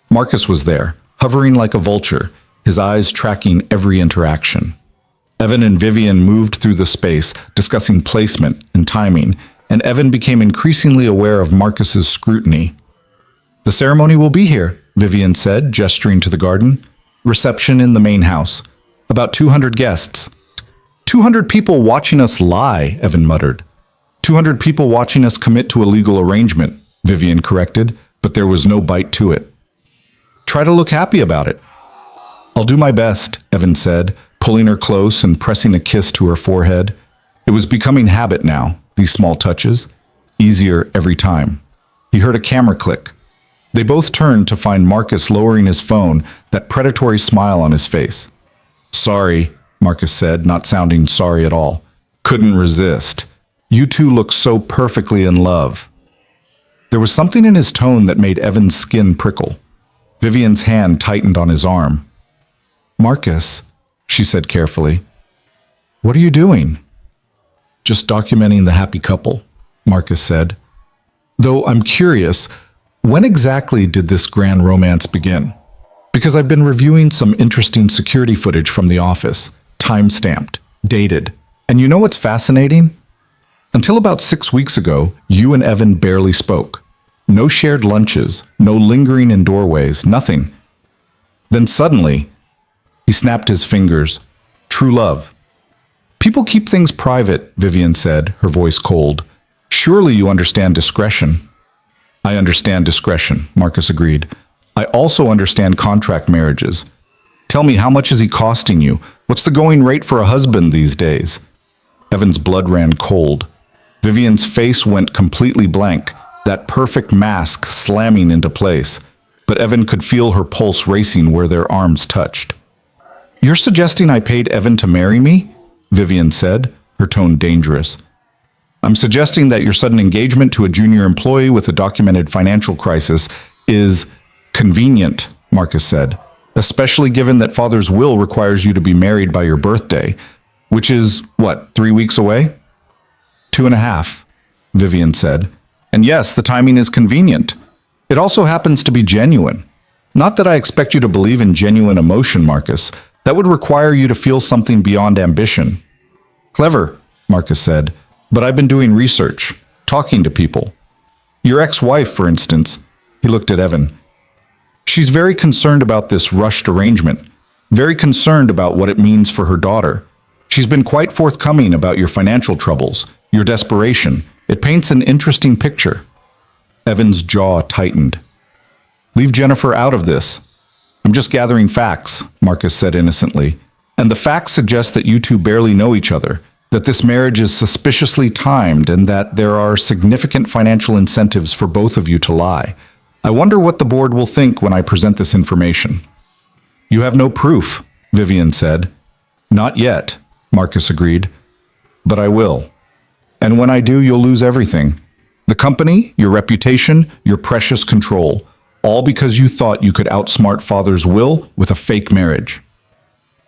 Marcus was there, hovering like a vulture, his eyes tracking every interaction. Evan and Vivian moved through the space, discussing placement and timing, and Evan became increasingly aware of Marcus's scrutiny. The ceremony will be here, Vivian said, gesturing to the garden. Reception in the main house. About 200 guests. 200 people watching us lie, Evan muttered. 200 people watching us commit to a legal arrangement, Vivian corrected, but there was no bite to it. Try to look happy about it. I'll do my best, Evan said, pulling her close and pressing a kiss to her forehead. It was becoming habit now, these small touches. Easier every time. He heard a camera click. They both turned to find Marcus lowering his phone, that predatory smile on his face. Sorry, Marcus said, not sounding sorry at all. Couldn't resist. You two look so perfectly in love. There was something in his tone that made Evan's skin prickle. Vivian's hand tightened on his arm. Marcus, she said carefully, What are you doing? Just documenting the happy couple, Marcus said. Though I'm curious, when exactly did this grand romance begin? Because I've been reviewing some interesting security footage from the office, time-stamped, dated. And you know what's fascinating? Until about 6 weeks ago, you and Evan barely spoke. No shared lunches, no lingering in doorways, nothing. Then suddenly, he snapped his fingers. True love. People keep things private, Vivian said, her voice cold. Surely you understand discretion. I understand discretion, Marcus agreed. I also understand contract marriages. Tell me, how much is he costing you? What's the going rate for a husband these days? Evan's blood ran cold. Vivian's face went completely blank, that perfect mask slamming into place. But Evan could feel her pulse racing where their arms touched. You're suggesting I paid Evan to marry me? Vivian said, her tone dangerous. I'm suggesting that your sudden engagement to a junior employee with a documented financial crisis is convenient, Marcus said, especially given that Father's will requires you to be married by your birthday, which is, what, 3 weeks away? 2.5, Vivian said. And yes, the timing is convenient. It also happens to be genuine. Not that I expect you to believe in genuine emotion, Marcus. That would require you to feel something beyond ambition. Clever, Marcus said, but I've been doing research, talking to people. Your ex-wife, for instance. He looked at Evan. She's very concerned about this rushed arrangement, very concerned about what it means for her daughter. She's been quite forthcoming about your financial troubles, your desperation. It paints an interesting picture. Evan's jaw tightened. Leave Jennifer out of this. I'm just gathering facts, Marcus said innocently. And the facts suggest that you two barely know each other, that this marriage is suspiciously timed, and that there are significant financial incentives for both of you to lie. I wonder what the board will think when I present this information. You have no proof, Vivian said. Not yet, Marcus agreed. But I will. And when I do, you'll lose everything. The company, your reputation, your precious control. All because you thought you could outsmart Father's will with a fake marriage.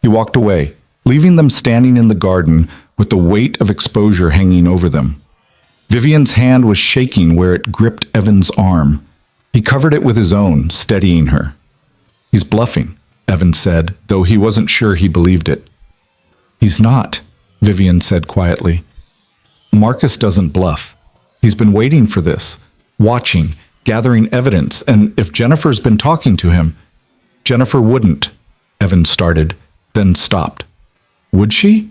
He walked away, leaving them standing in the garden with the weight of exposure hanging over them. Vivian's hand was shaking where it gripped Evan's arm. He covered it with his own, steadying her. He's bluffing, Evan said, though he wasn't sure he believed it. He's not, Vivian said quietly. Marcus doesn't bluff. He's been waiting for this, watching, gathering evidence, and if Jennifer's been talking to him... Jennifer wouldn't, Evan started, then stopped. Would she?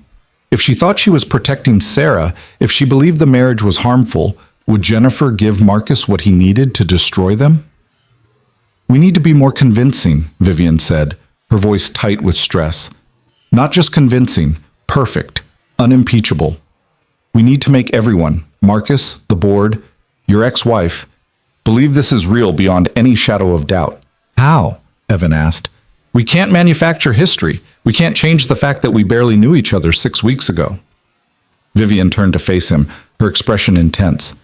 If she thought she was protecting Sarah, if she believed the marriage was harmful, would Jennifer give Marcus what he needed to destroy them? We need to be more convincing, Vivian said, her voice tight with stress. Not just convincing, perfect, unimpeachable. We need to make everyone, Marcus, the board, your ex-wife, believe this is real beyond any shadow of doubt. How? Evan asked. We can't manufacture history. We can't change the fact that we barely knew each other 6 weeks ago. Vivian turned to face him, her expression intense.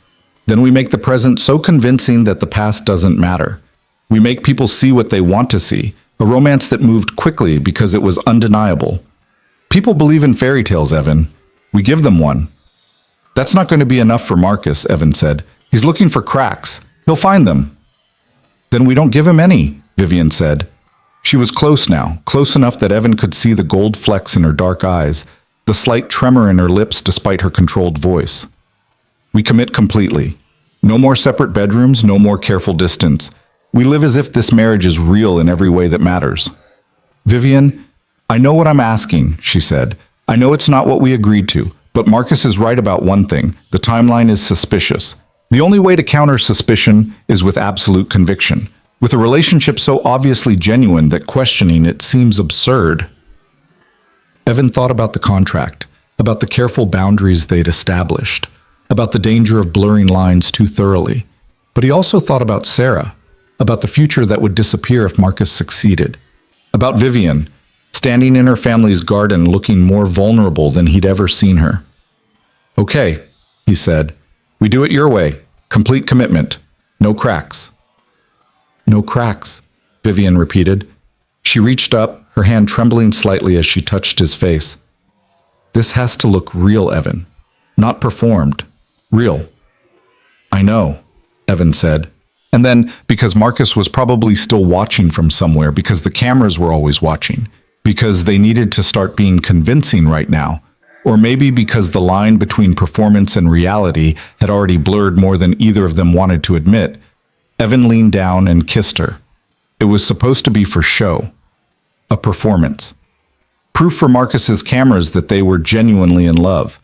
Then we make the present so convincing that the past doesn't matter. We make people see what they want to see, a romance that moved quickly because it was undeniable. People believe in fairy tales, Evan. We give them one. That's not going to be enough for Marcus, Evan said. He's looking for cracks. He'll find them. Then we don't give him any, Vivian said. She was close now, close enough that Evan could see the gold flecks in her dark eyes, the slight tremor in her lips despite her controlled voice. We commit completely. No more separate bedrooms, no more careful distance. We live as if this marriage is real in every way that matters. Vivian, I know what I'm asking, she said. I know it's not what we agreed to, but Marcus is right about one thing. The timeline is suspicious. The only way to counter suspicion is with absolute conviction, with a relationship so obviously genuine that questioning it seems absurd. Evan thought about the contract, about the careful boundaries they'd established, about the danger of blurring lines too thoroughly. But he also thought about Sarah, about the future that would disappear if Marcus succeeded, about Vivian, standing in her family's garden looking more vulnerable than he'd ever seen her. Okay, he said. We do it your way. Complete commitment. No cracks. No cracks, Vivian repeated. She reached up, her hand trembling slightly as she touched his face. This has to look real, Evan. Not performed. Real. I know, Evan said. And then, because Marcus was probably still watching from somewhere, because the cameras were always watching, because they needed to start being convincing right now, or maybe because the line between performance and reality had already blurred more than either of them wanted to admit, Evan leaned down and kissed her. It was supposed to be for show. A performance. Proof for Marcus's cameras that they were genuinely in love.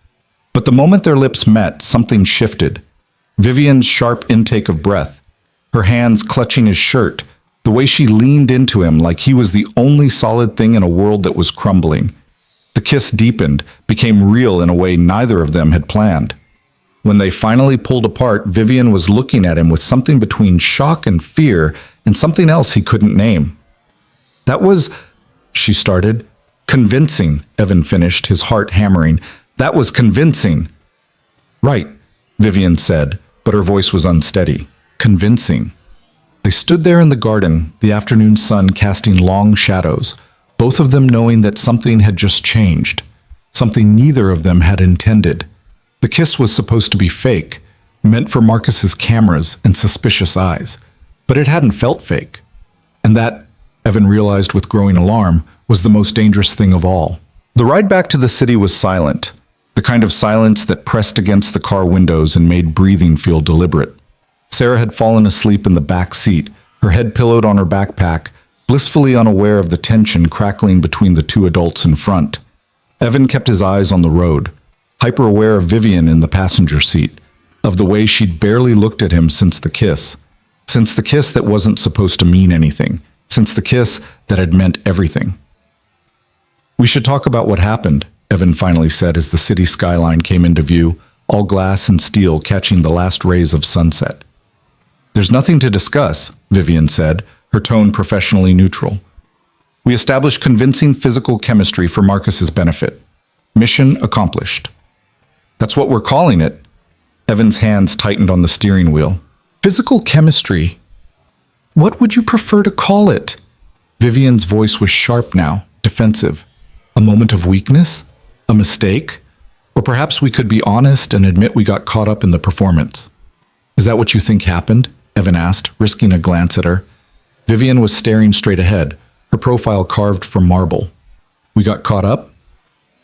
But the moment their lips met, something shifted. Vivian's sharp intake of breath, her hands clutching his shirt, the way she leaned into him like he was the only solid thing in a world that was crumbling. The kiss deepened, became real in a way neither of them had planned. When they finally pulled apart, Vivian was looking at him with something between shock and fear and something else he couldn't name. That was, she started. Convincing, Evan finished, his heart hammering. That was convincing. Right, Vivian said, but her voice was unsteady. Convincing. They stood there in the garden, the afternoon sun casting long shadows, both of them knowing that something had just changed, something neither of them had intended. The kiss was supposed to be fake, meant for Marcus's cameras and suspicious eyes, but it hadn't felt fake. And that, Evan realized with growing alarm, was the most dangerous thing of all. The ride back to the city was silent, the kind of silence that pressed against the car windows and made breathing feel deliberate. Sarah had fallen asleep in the back seat, her head pillowed on her backpack, blissfully unaware of the tension crackling between the two adults in front. Evan kept his eyes on the road, hyper-aware of Vivian in the passenger seat, of the way she'd barely looked at him since the kiss that wasn't supposed to mean anything, since the kiss that had meant everything. We should talk about what happened, Evan finally said as the city skyline came into view, all glass and steel catching the last rays of sunset. There's nothing to discuss, Vivian said, her tone professionally neutral. We established convincing physical chemistry for Marcus's benefit. Mission accomplished. That's what we're calling it. Evan's hands tightened on the steering wheel. Physical chemistry. What would you prefer to call it? Vivian's voice was sharp now, defensive. A moment of weakness? A mistake? Or perhaps we could be honest and admit we got caught up in the performance. Is that what you think happened? Evan asked, risking a glance at her. Vivian was staring straight ahead, her profile carved from marble. We got caught up?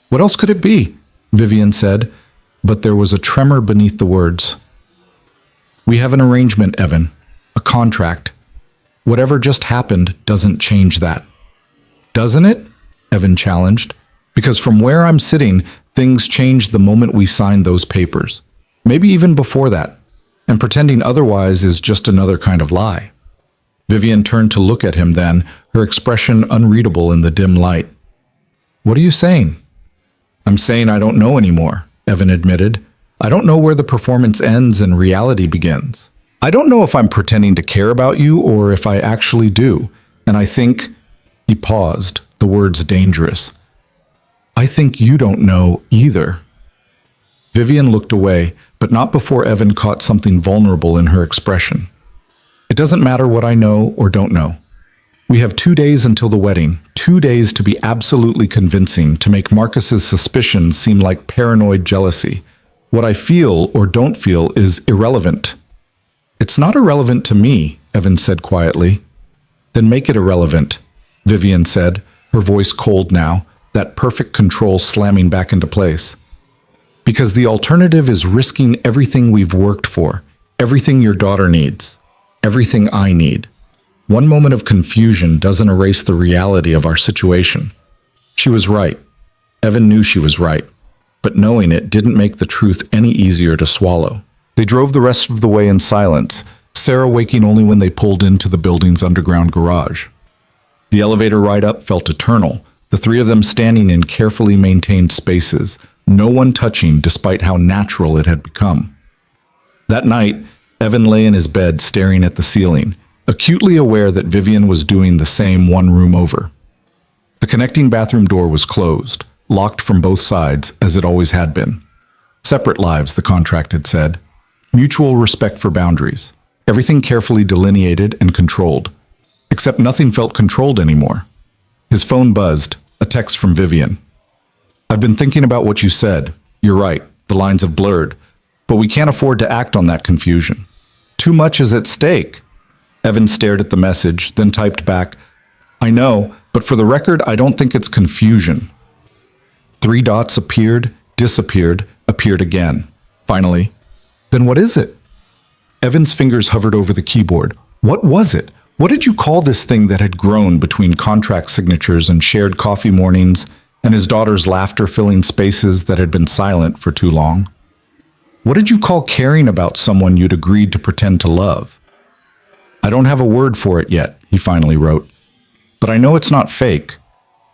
What else could it be? Vivian said, but there was a tremor beneath the words. We have an arrangement, Evan. A contract. Whatever just happened doesn't change that. Doesn't it? Evan challenged. Because from where I'm sitting, things changed the moment we signed those papers. Maybe even before that. And pretending otherwise is just another kind of lie. Vivian turned to look at him then, her expression unreadable in the dim light. What are you saying? I'm saying I don't know anymore, Evan admitted. I don't know where the performance ends and reality begins. I don't know if I'm pretending to care about you or if I actually do. And I think... He paused, the words dangerous. I think you don't know either. Vivian looked away, but not before Evan caught something vulnerable in her expression. It doesn't matter what I know or don't know. We have 2 days until the wedding, 2 days to be absolutely convincing, to make Marcus's suspicions seem like paranoid jealousy. What I feel or don't feel is irrelevant. It's not irrelevant to me, Evan said quietly. Then make it irrelevant, Vivian said, her voice cold now, that perfect control slamming back into place. Because the alternative is risking everything we've worked for, everything your daughter needs, everything I need. One moment of confusion doesn't erase the reality of our situation. She was right. Evan knew she was right, but knowing it didn't make the truth any easier to swallow. They drove the rest of the way in silence, Sarah waking only when they pulled into the building's underground garage. The elevator ride up felt eternal, the three of them standing in carefully maintained spaces, no one touching despite how natural it had become. That night, Evan lay in his bed staring at the ceiling, acutely aware that Vivian was doing the same one room over. The connecting bathroom door was closed, locked from both sides, as it always had been. Separate lives, the contract had said. Mutual respect for boundaries. Everything carefully delineated and controlled. Except nothing felt controlled anymore. His phone buzzed, a text from Vivian. I've been thinking about what you said. You're right, the lines have blurred. But we can't afford to act on that confusion. Too much is at stake. Evan stared at the message, then typed back, I know, but for the record, I don't think it's confusion. 3 dots appeared, disappeared, appeared again. Finally, then what is it? Evan's fingers hovered over the keyboard. What was it? What did you call this thing that had grown between contract signatures and shared coffee mornings and his daughter's laughter filling spaces that had been silent for too long? What did you call caring about someone you'd agreed to pretend to love? I don't have a word for it yet, he finally wrote. But I know it's not fake.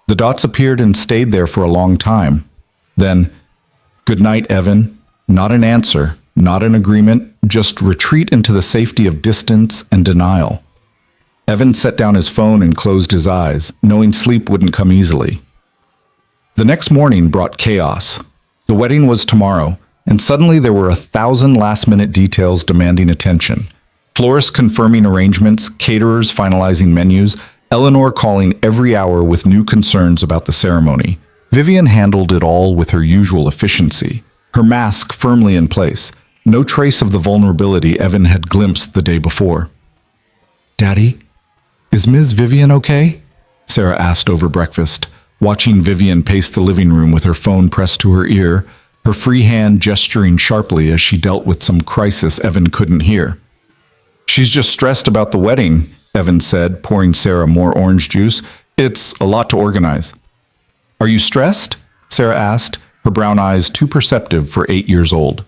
The dots appeared and stayed there for a long time. Then, good night, Evan. Not an answer, not an agreement, just retreat into the safety of distance and denial. Evan set down his phone and closed his eyes, knowing sleep wouldn't come easily. The next morning brought chaos. The wedding was tomorrow, and suddenly there were 1,000 last-minute details demanding attention. Florists confirming arrangements, caterers finalizing menus, Eleanor calling every hour with new concerns about the ceremony. Vivian handled it all with her usual efficiency, her mask firmly in place, no trace of the vulnerability Evan had glimpsed the day before. Daddy, is Ms. Vivian okay? Sarah asked over breakfast, watching Vivian pace the living room with her phone pressed to her ear, her free hand gesturing sharply as she dealt with some crisis Evan couldn't hear. She's just stressed about the wedding, Evan said, pouring Sarah more orange juice. It's a lot to organize. Are you stressed? Sarah asked, her brown eyes too perceptive for 8 years old.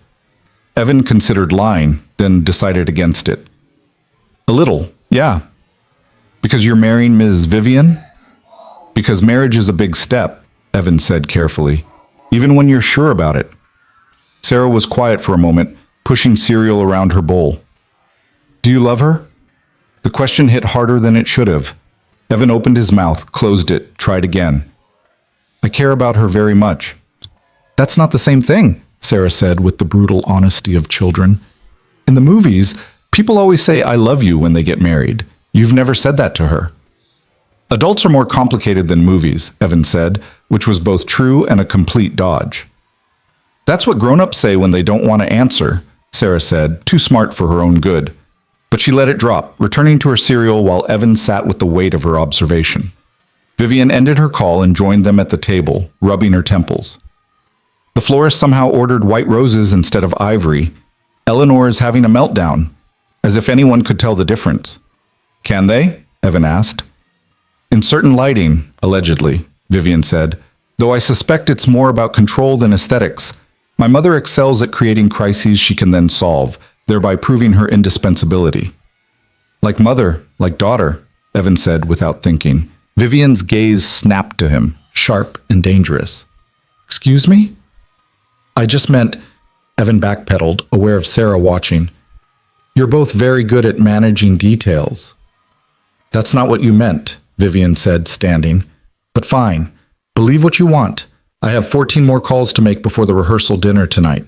Evan considered lying, then decided against it. A little, yeah. Because you're marrying Ms. Vivian? Because marriage is a big step, Evan said carefully, even when you're sure about it. Sarah was quiet for a moment, pushing cereal around her bowl. Do you love her? The question hit harder than it should have. Evan opened his mouth, closed it, tried again. I care about her very much. That's not the same thing, Sarah said with the brutal honesty of children. In the movies, people always say I love you when they get married. You've never said that to her. Adults are more complicated than movies, Evan said, which was both true and a complete dodge. That's what grown-ups say when they don't want to answer, Sarah said, too smart for her own good. But she let it drop, returning to her cereal while Evan sat with the weight of her observation. Vivian ended her call and joined them at the table, rubbing her temples. The florist somehow ordered white roses instead of ivory. Eleanor is having a meltdown, as if anyone could tell the difference. Can they? Evan asked. In certain lighting, allegedly, Vivian said, though I suspect it's more about control than aesthetics. My mother excels at creating crises she can then solve, thereby proving her indispensability. Like mother, like daughter, Evan said without thinking. Vivian's gaze snapped to him, sharp and dangerous. Excuse me? I just meant, Evan backpedaled, aware of Sarah watching. You're both very good at managing details. That's not what you meant, Vivian said, standing. But fine. Believe what you want. I have 14 more calls to make before the rehearsal dinner tonight.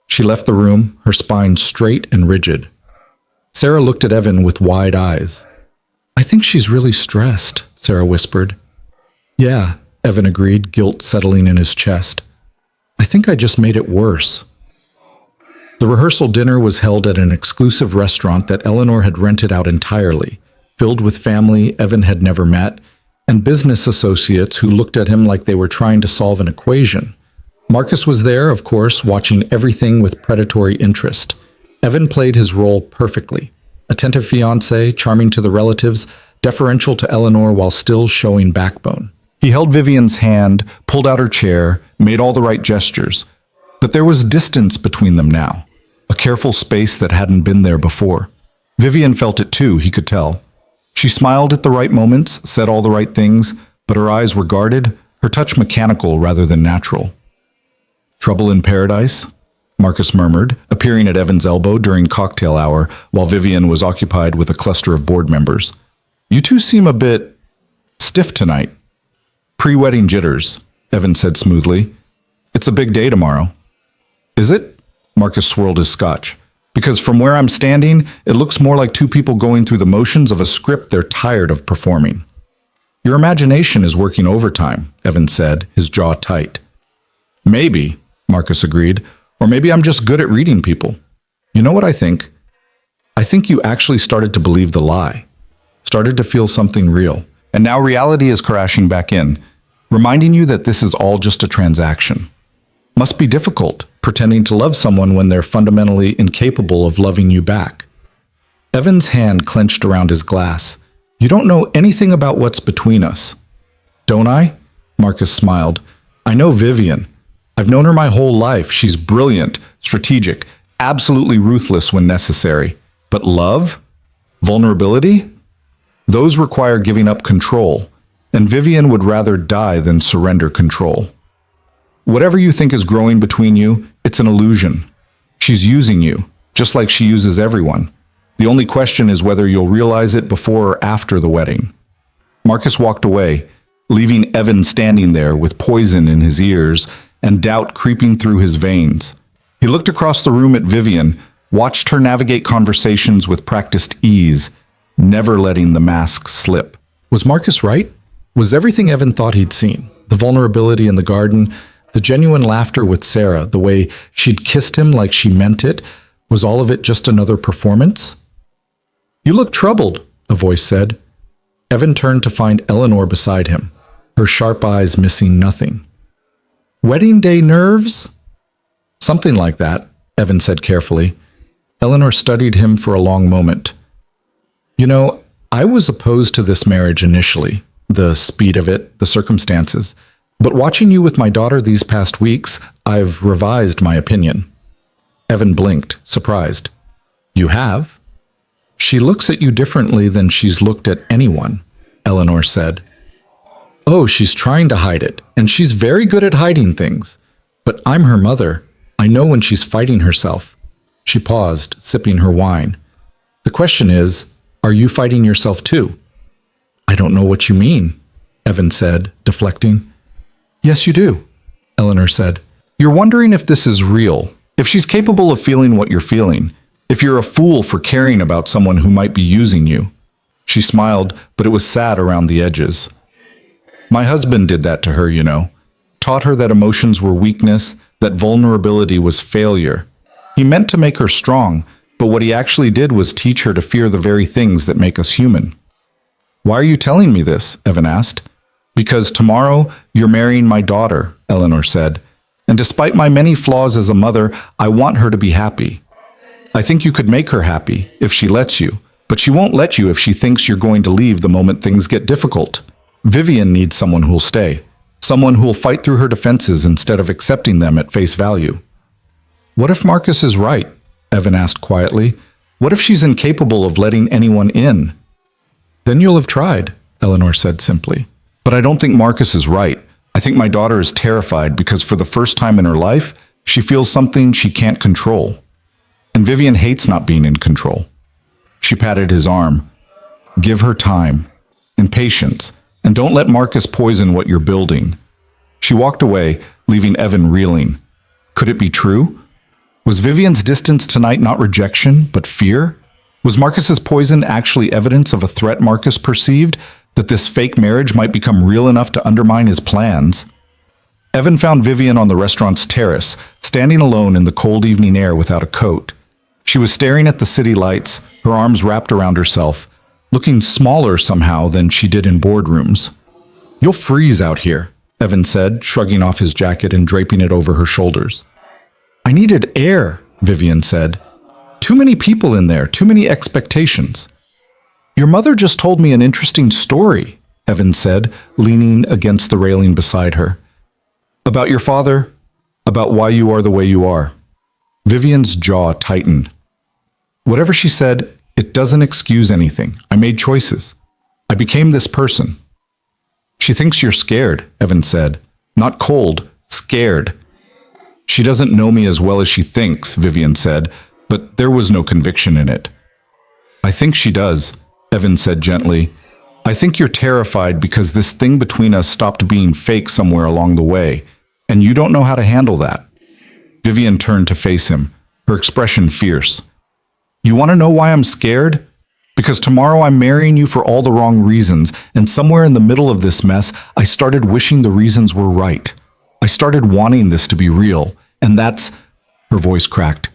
She left the room, her spine straight and rigid. Sarah looked at Evan with wide eyes. I think she's really stressed, Sarah whispered. Yeah, Evan agreed, guilt settling in his chest. I think I just made it worse. The rehearsal dinner was held at an exclusive restaurant that Eleanor had rented out entirely, filled with family Evan had never met, and business associates who looked at him like they were trying to solve an equation. Marcus was there, of course, watching everything with predatory interest. Evan played his role perfectly. Attentive fiancé, charming to the relatives, deferential to Eleanor while still showing backbone. He held Vivian's hand, pulled out her chair, made all the right gestures. But there was distance between them now, a careful space that hadn't been there before. Vivian felt it too, he could tell. She smiled at the right moments, said all the right things, but her eyes were guarded, her touch mechanical rather than natural. Trouble in paradise? Marcus murmured, appearing at Evan's elbow during cocktail hour while Vivian was occupied with a cluster of board members. You two seem a bit stiff tonight. Pre-wedding jitters, Evan said smoothly. It's a big day tomorrow. Is it? Marcus swirled his scotch. Because from where I'm standing, it looks more like two people going through the motions of a script they're tired of performing. Your imagination is working overtime, Evan said, his jaw tight. Maybe, Marcus agreed. Or maybe I'm just good at reading people. You know what I think? I think you actually started to believe the lie, started to feel something real. And now reality is crashing back in, reminding you that this is all just a transaction. Must be difficult, pretending to love someone when they're fundamentally incapable of loving you back. Evan's hand clenched around his glass. You don't know anything about what's between us. Don't I? Marcus smiled. I know Vivian. I've known her my whole life. She's brilliant, strategic, absolutely ruthless when necessary. But love? Vulnerability? Those require giving up control, and Vivian would rather die than surrender control. Whatever you think is growing between you, it's an illusion. She's using you, just like she uses everyone. The only question is whether you'll realize it before or after the wedding. Marcus walked away, leaving Evan standing there with poison in his ears and doubt creeping through his veins. He looked across the room at Vivian, watched her navigate conversations with practiced ease, never letting the mask slip. Was Marcus right? Was everything Evan thought he'd seen, the vulnerability in the garden, the genuine laughter with Sarah, the way she'd kissed him like she meant it, was all of it just another performance? You look troubled, a voice said. Evan turned to find Eleanor beside him, her sharp eyes missing nothing. Wedding day nerves? Something like that, Evan said carefully. Eleanor studied him for a long moment. You know, I was opposed to this marriage initially, the speed of it, the circumstances. But watching you with my daughter these past weeks, I've revised my opinion. Evan blinked, surprised. You have? She looks at you differently than she's looked at anyone, Eleanor said. Oh, she's trying to hide it, and she's very good at hiding things. But I'm her mother. I know when she's fighting herself. She paused, sipping her wine. The question is, are you fighting yourself too? I don't know what you mean, Evan said, deflecting. Yes, you do, Eleanor said. You're wondering if this is real, if she's capable of feeling what you're feeling, if you're a fool for caring about someone who might be using you. She smiled, but it was sad around the edges. My husband did that to her, you know. Taught her that emotions were weakness, that vulnerability was failure. He meant to make her strong, but what he actually did was teach her to fear the very things that make us human. Why are you telling me this? Evan asked. Because tomorrow you're marrying my daughter, Eleanor said. And despite my many flaws as a mother, I want her to be happy. I think you could make her happy if she lets you, but she won't let you if she thinks you're going to leave the moment things get difficult. Vivian needs someone who'll stay, someone who'll fight through her defenses instead of accepting them at face value. What if Marcus is right? Evan asked quietly. What if she's incapable of letting anyone in? Then you'll have tried, Eleanor said simply. But I don't think Marcus is right. I think my daughter is terrified because for the first time in her life, she feels something she can't control. And Vivian hates not being in control. She patted his arm. Give her time and patience, and don't let Marcus poison what you're building. She walked away, leaving Evan reeling. Could it be true? Was Vivian's distance tonight not rejection, but fear? Was Marcus's poison actually evidence of a threat Marcus perceived, that this fake marriage might become real enough to undermine his plans? Evan found Vivian on the restaurant's terrace, standing alone in the cold evening air without a coat. She was staring at the city lights, her arms wrapped around herself, looking smaller somehow than she did in boardrooms. You'll freeze out here, Evan said, shrugging off his jacket and draping it over her shoulders. I needed air, Vivian said. Too many people in there, too many expectations. Your mother just told me an interesting story, Evan said, leaning against the railing beside her. About your father, about why you are the way you are. Vivian's jaw tightened. Whatever she said, it doesn't excuse anything. I made choices. I became this person. She thinks you're scared, Evan said. Not cold, scared. She doesn't know me as well as she thinks, Vivian said, but there was no conviction in it. I think she does, Evan said gently. I think you're terrified because this thing between us stopped being fake somewhere along the way, and you don't know how to handle that. Vivian turned to face him, her expression fierce. You want to know why I'm scared? Because tomorrow I'm marrying you for all the wrong reasons, and somewhere in the middle of this mess, I started wishing the reasons were right. I started wanting this to be real, and that's, her voice cracked,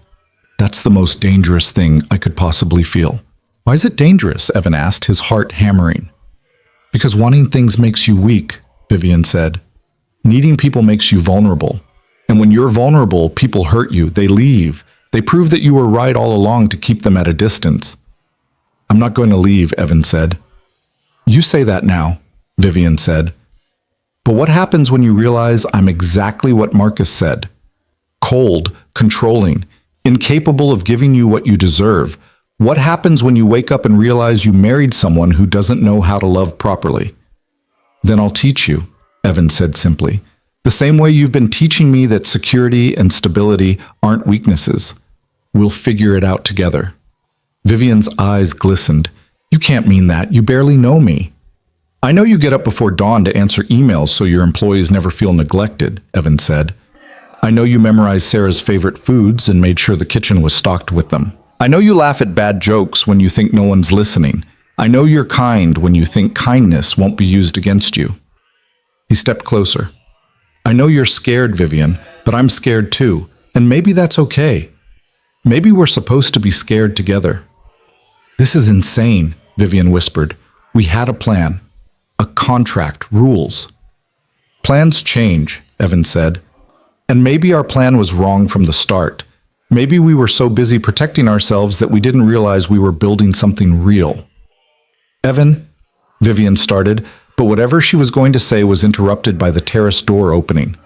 that's the most dangerous thing I could possibly feel. Why is it dangerous? Evan asked, his heart hammering. Because wanting things makes you weak, Vivian said. Needing people makes you vulnerable. And when you're vulnerable, people hurt you, they leave. They prove that you were right all along to keep them at a distance. I'm not going to leave, Evan said. You say that now, Vivian said. But what happens when you realize I'm exactly what Marcus said? Cold, controlling, incapable of giving you what you deserve. What happens when you wake up and realize you married someone who doesn't know how to love properly? Then I'll teach you, Evan said simply. The same way you've been teaching me that security and stability aren't weaknesses. We'll figure it out together. Vivian's eyes glistened. You can't mean that. You barely know me. I know you get up before dawn to answer emails so your employees never feel neglected, Evan said. I know you memorized Sarah's favorite foods and made sure the kitchen was stocked with them. I know you laugh at bad jokes when you think no one's listening. I know you're kind when you think kindness won't be used against you. He stepped closer. I know you're scared, Vivian, but I'm scared too, and maybe that's okay. Maybe we're supposed to be scared together. This is insane, Vivian whispered. We had a plan. A contract, rules. Plans change, Evan said. And maybe our plan was wrong from the start. Maybe we were so busy protecting ourselves that we didn't realize we were building something real. Evan, Vivian started, but whatever she was going to say was interrupted by the terrace door opening.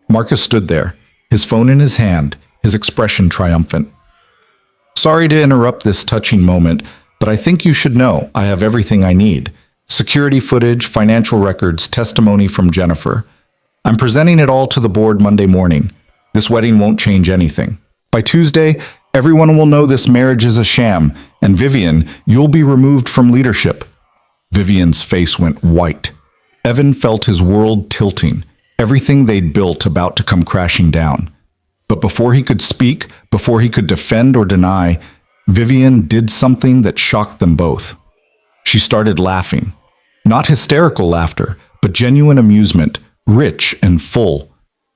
Marcus stood there, his phone in his hand, his expression triumphant. Sorry to interrupt this touching moment, but I think you should know I have everything I need. Security footage, financial records, testimony from Jennifer. I'm presenting it all to the board Monday morning. This wedding won't change anything. By Tuesday, everyone will know this marriage is a sham, and Vivian, you'll be removed from leadership. Vivian's face went white. Evan felt his world tilting, everything they'd built about to come crashing down. But before he could speak, before he could defend or deny, Vivian did something that shocked them both. She started laughing. Not hysterical laughter, but genuine amusement, rich and full.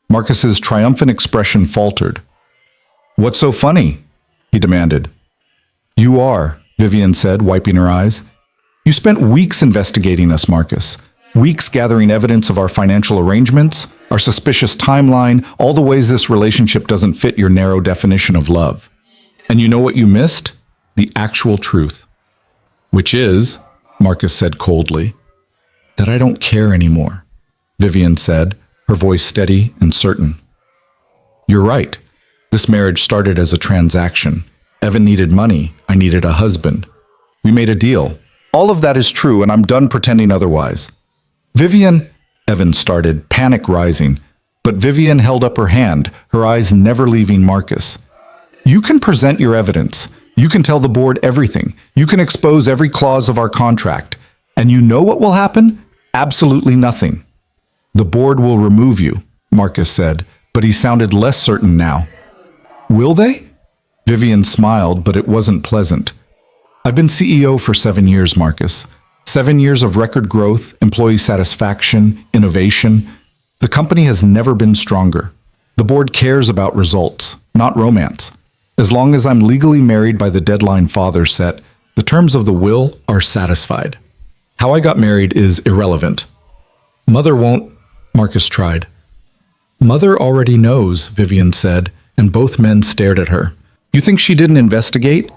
Marcus's triumphant expression faltered. What's so funny? He demanded. You are, Vivian said, wiping her eyes. You spent weeks investigating us, Marcus. Weeks gathering evidence of our financial arrangements, our suspicious timeline, all the ways this relationship doesn't fit your narrow definition of love. And you know what you missed? The actual truth. Which is, Marcus said coldly, that I don't care anymore, Vivian said, her voice steady and certain. You're right. This marriage started as a transaction. Evan needed money. I needed a husband. We made a deal. All of that is true, and I'm done pretending otherwise. Vivian, Evan started, panic rising, but Vivian held up her hand, her eyes never leaving Marcus. You can present your evidence. You can tell the board everything. You can expose every clause of our contract. And you know what will happen? Absolutely nothing. The board will remove you, Marcus said, but he sounded less certain now. Will they? Vivian smiled, but it wasn't pleasant. I've been CEO for 7 years, Marcus. 7 years of record growth, employee satisfaction, innovation. The company has never been stronger. The board cares about results, not romance. As long as I'm legally married by the deadline father set, the terms of the will are satisfied. How I got married is irrelevant. Mother won't, Marcus tried. Mother already knows, Vivian said, and both men stared at her. You think she didn't investigate?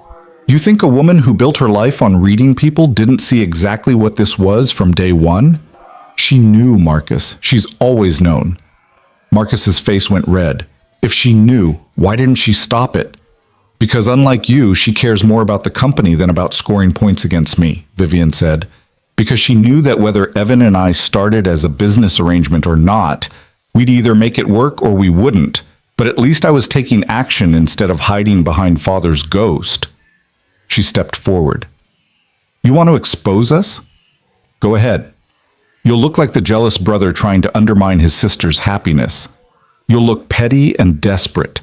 You think a woman who built her life on reading people didn't see exactly what this was from day one? She knew, Marcus. She's always known. Marcus's face went red. If she knew, why didn't she stop it? Because unlike you, she cares more about the company than about scoring points against me, Vivian said. Because she knew that whether Evan and I started as a business arrangement or not, we'd either make it work or we wouldn't. But at least I was taking action instead of hiding behind Father's ghost. She stepped forward. You want to expose us? Go ahead. You'll look like the jealous brother trying to undermine his sister's happiness. You'll look petty and desperate.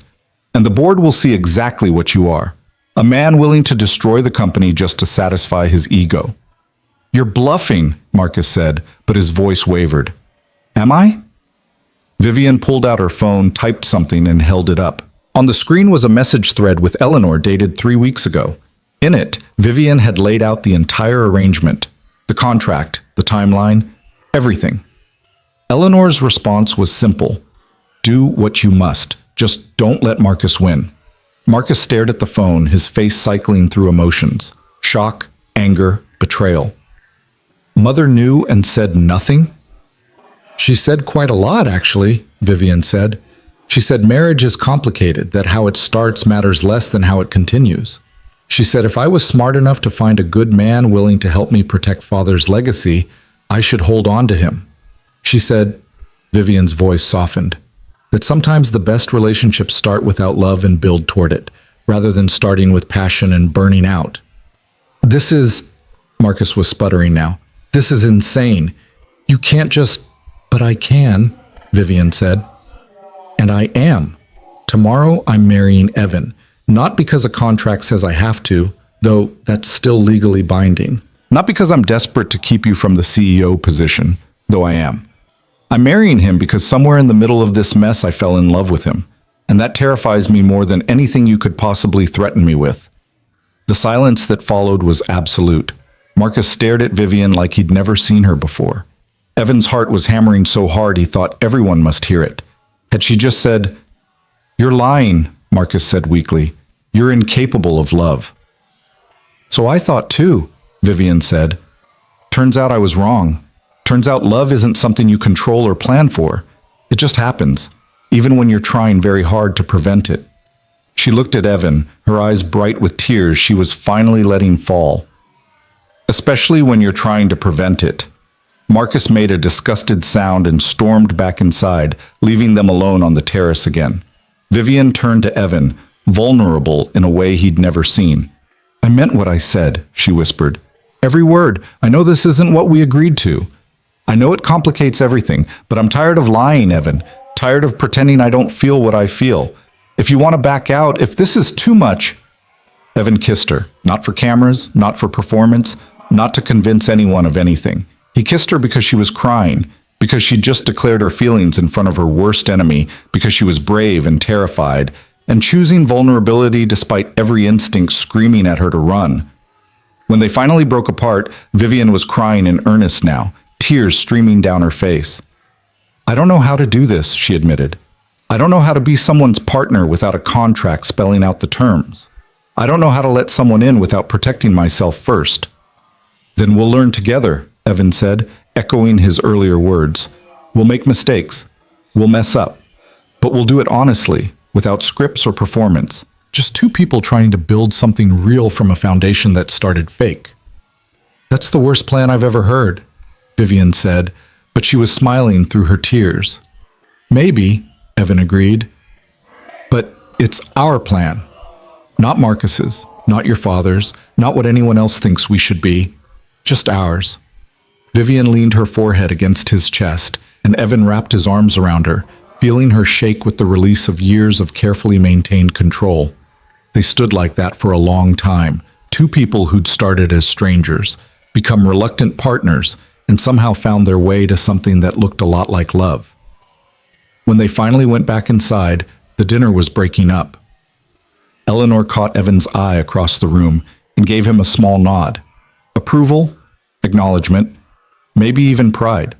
And the board will see exactly what you are. A man willing to destroy the company just to satisfy his ego. You're bluffing, Marcus said, but his voice wavered. Am I? Vivian pulled out her phone, typed something, and held it up. On the screen was a message thread with Eleanor dated 3 weeks ago. In it, Vivian had laid out the entire arrangement, the contract, the timeline, everything. Eleanor's response was simple. Do what you must. Just don't let Marcus win. Marcus stared at the phone, his face cycling through emotions. Shock, anger, betrayal. Mother knew and said nothing? She said quite a lot, actually, Vivian said. She said marriage is complicated, that how it starts matters less than how it continues. She said if I was smart enough to find a good man willing to help me protect Father's legacy, I should hold on to him. She said, Vivian's voice softened, that sometimes the best relationships start without love and build toward it, rather than starting with passion and burning out. This is, Marcus was sputtering now, this is insane. You can't just, but I can, Vivian said. And I am. Tomorrow I'm marrying Evan, not because a contract says I have to, though that's still legally binding. Not because I'm desperate to keep you from the CEO position, though I am. I'm marrying him because somewhere in the middle of this mess I fell in love with him, and that terrifies me more than anything you could possibly threaten me with. The silence that followed was absolute. Marcus stared at Vivian like he'd never seen her before. Evan's heart was hammering so hard he thought everyone must hear it. Had she just said, "You're lying," Marcus said weakly. "You're incapable of love." "So I thought too," Vivian said. "Turns out I was wrong. Turns out love isn't something you control or plan for. It just happens, even when you're trying very hard to prevent it." She looked at Evan, her eyes bright with tears she was finally letting fall. "Especially when you're trying to prevent it." Marcus made a disgusted sound and stormed back inside, leaving them alone on the terrace again. Vivian turned to Evan, vulnerable in a way he'd never seen. "I meant what I said," she whispered. "Every word. I know this isn't what we agreed to. I know it complicates everything, but I'm tired of lying, Evan. Tired of pretending I don't feel what I feel. If you want to back out, if this is too much..." Evan kissed her, not for cameras, not for performance, not to convince anyone of anything. He kissed her because she was crying, because she'd just declared her feelings in front of her worst enemy, because she was brave and terrified, and choosing vulnerability despite every instinct screaming at her to run. When they finally broke apart, Vivian was crying in earnest now, tears streaming down her face. "I don't know how to do this," she admitted. "I don't know how to be someone's partner without a contract spelling out the terms. I don't know how to let someone in without protecting myself first." "Then we'll learn together," Evan said, echoing his earlier words. "We'll make mistakes. We'll mess up. But we'll do it honestly, without scripts or performance. Just two people trying to build something real from a foundation that started fake." "That's the worst plan I've ever heard," Vivian said, but she was smiling through her tears. "Maybe," Evan agreed. "But it's our plan. Not Marcus's, not your father's, not what anyone else thinks we should be. Just ours." Vivian leaned her forehead against his chest, and Evan wrapped his arms around her, feeling her shake with the release of years of carefully maintained control. They stood like that for a long time, two people who'd started as strangers, become reluctant partners, and somehow found their way to something that looked a lot like love. When they finally went back inside, the dinner was breaking up. Eleanor caught Evan's eye across the room and gave him a small nod. Approval, acknowledgement, maybe even pride.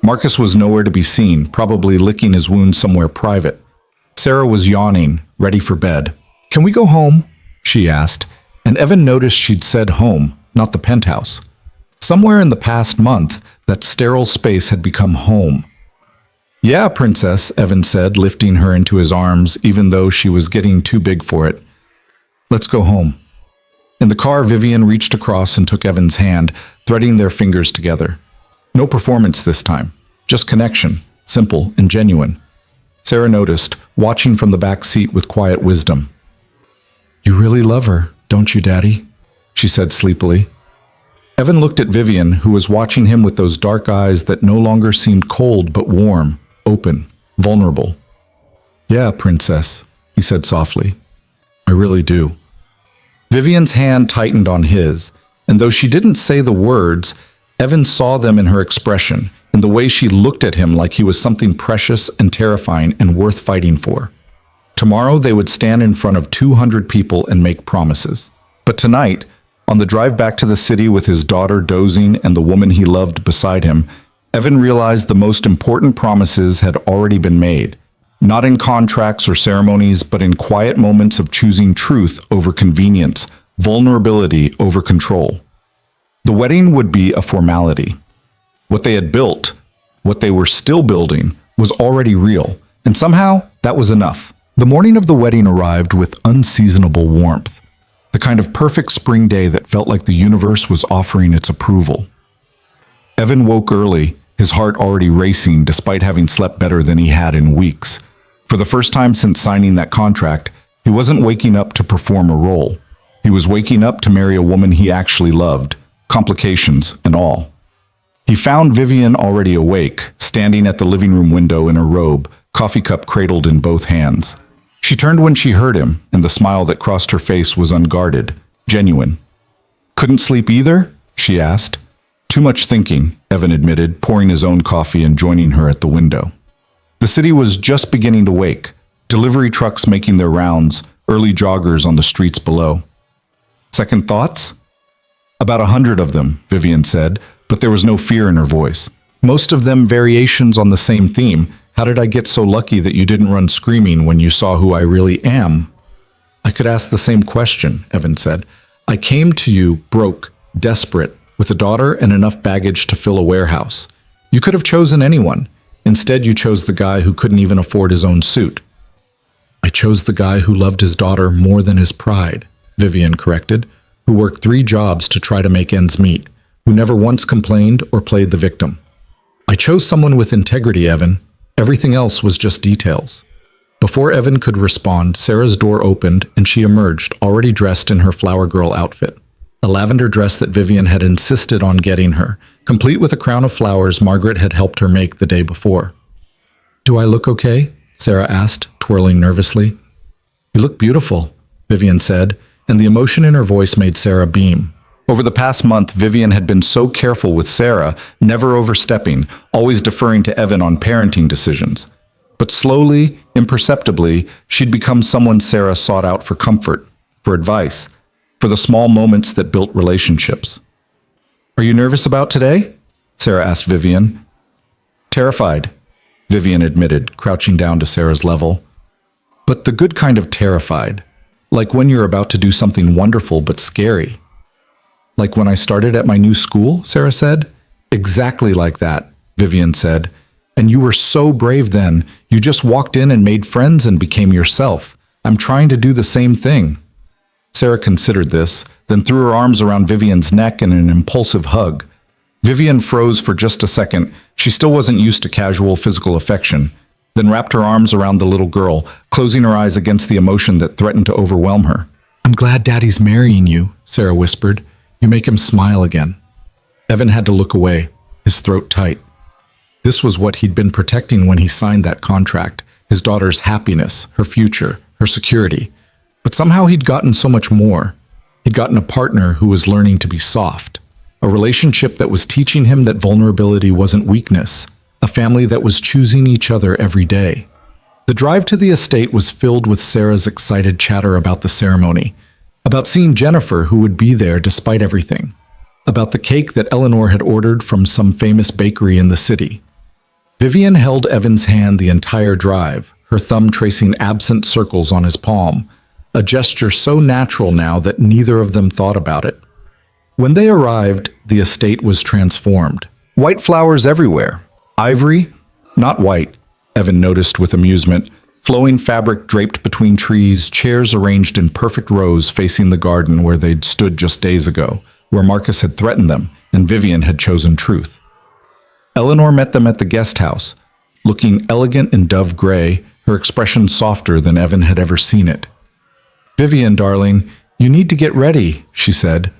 Marcus was nowhere to be seen, probably licking his wound somewhere private. Sarah was yawning, ready for bed. "Can we go home?" she asked, and Evan noticed she'd said home, not the penthouse. Somewhere in the past month, that sterile space had become home. "Yeah, princess," Evan said, lifting her into his arms, even though she was getting too big for it. "Let's go home." In the car, Vivian reached across and took Evan's hand, threading their fingers together. No performance this time, just connection, simple and genuine. Sarah noticed, watching from the back seat with quiet wisdom. "You really love her, don't you, Daddy?" she said sleepily. Evan looked at Vivian, who was watching him with those dark eyes that no longer seemed cold but warm, open, vulnerable. "Yeah, princess," he said softly. "I really do." Vivian's hand tightened on his, and though she didn't say the words, Evan saw them in her expression, and the way she looked at him like he was something precious and terrifying and worth fighting for. Tomorrow they would stand in front of 200 people and make promises. But tonight, on the drive back to the city with his daughter dozing and the woman he loved beside him, Evan realized the most important promises had already been made. Not in contracts or ceremonies, but in quiet moments of choosing truth over convenience, vulnerability over control. The wedding would be a formality. What they had built, what they were still building, was already real, and somehow that was enough. The morning of the wedding arrived with unseasonable warmth, the kind of perfect spring day that felt like the universe was offering its approval. Evan woke early, his heart already racing despite having slept better than he had in weeks. For the first time since signing that contract, he wasn't waking up to perform a role. He was waking up to marry a woman he actually loved, complications and all. He found Vivian already awake, standing at the living room window in her robe, coffee cup cradled in both hands. She turned when she heard him, and the smile that crossed her face was unguarded, genuine. "Couldn't sleep either?" she asked. "Too much thinking," Evan admitted, pouring his own coffee and joining her at the window. The city was just beginning to wake, delivery trucks making their rounds, early joggers on the streets below. "Second thoughts?" "About 100 of them," Vivian said, but there was no fear in her voice. "Most of them variations on the same theme. How did I get so lucky that you didn't run screaming when you saw who I really am?" "I could ask the same question," Evan said. "I came to you broke, desperate, with a daughter and enough baggage to fill a warehouse. You could have chosen anyone. Instead, you chose the guy who couldn't even afford his own suit." "I chose the guy who loved his daughter more than his pride," Vivian corrected, "who worked 3 jobs to try to make ends meet, who never once complained or played the victim. I chose someone with integrity, Evan. Everything else was just details." Before Evan could respond, Sarah's door opened and she emerged, already dressed in her flower girl outfit. A lavender dress that Vivian had insisted on getting her, complete with a crown of flowers Margaret had helped her make the day before. "Do I look okay?" Sarah asked, twirling nervously. "You look beautiful," Vivian said, and the emotion in her voice made Sarah beam. Over the past month, Vivian had been so careful with Sarah, never overstepping, always deferring to Evan on parenting decisions. But slowly, imperceptibly, she'd become someone Sarah sought out for comfort, for advice, for the small moments that built relationships. "Are you nervous about today?" Sarah asked Vivian. "Terrified," Vivian admitted, crouching down to Sarah's level. "But the good kind of terrified, like when you're about to do something wonderful but scary." "Like when I started at my new school," Sarah said. "Exactly like that," Vivian said. "And you were so brave then. You just walked in and made friends and became yourself. I'm trying to do the same thing." Sarah considered this, then threw her arms around Vivian's neck in an impulsive hug. Vivian froze for just a second. She still wasn't used to casual physical affection, then wrapped her arms around the little girl, closing her eyes against the emotion that threatened to overwhelm her. "I'm glad Daddy's marrying you," Sarah whispered. "You make him smile again." Evan had to look away, his throat tight. This was what he'd been protecting when he signed that contract, his daughter's happiness, her future, her security. But somehow he'd gotten so much more. He'd gotten a partner who was learning to be soft, a relationship that was teaching him that vulnerability wasn't weakness, a family that was choosing each other every day. The drive to the estate was filled with Sarah's excited chatter about the ceremony, about seeing Jennifer, who would be there despite everything, about the cake that Eleanor had ordered from some famous bakery in the city. Vivian held Evan's hand the entire drive, her thumb tracing absent circles on his palm, a gesture so natural now that neither of them thought about it. When they arrived, the estate was transformed. White flowers everywhere. Ivory, not white, Evan noticed with amusement, flowing fabric draped between trees, chairs arranged in perfect rows facing the garden where they'd stood just days ago, where Marcus had threatened them and Vivian had chosen truth. Eleanor met them at the guest house, looking elegant in dove gray, her expression softer than Evan had ever seen it. "Vivian, darling, you need to get ready," she said.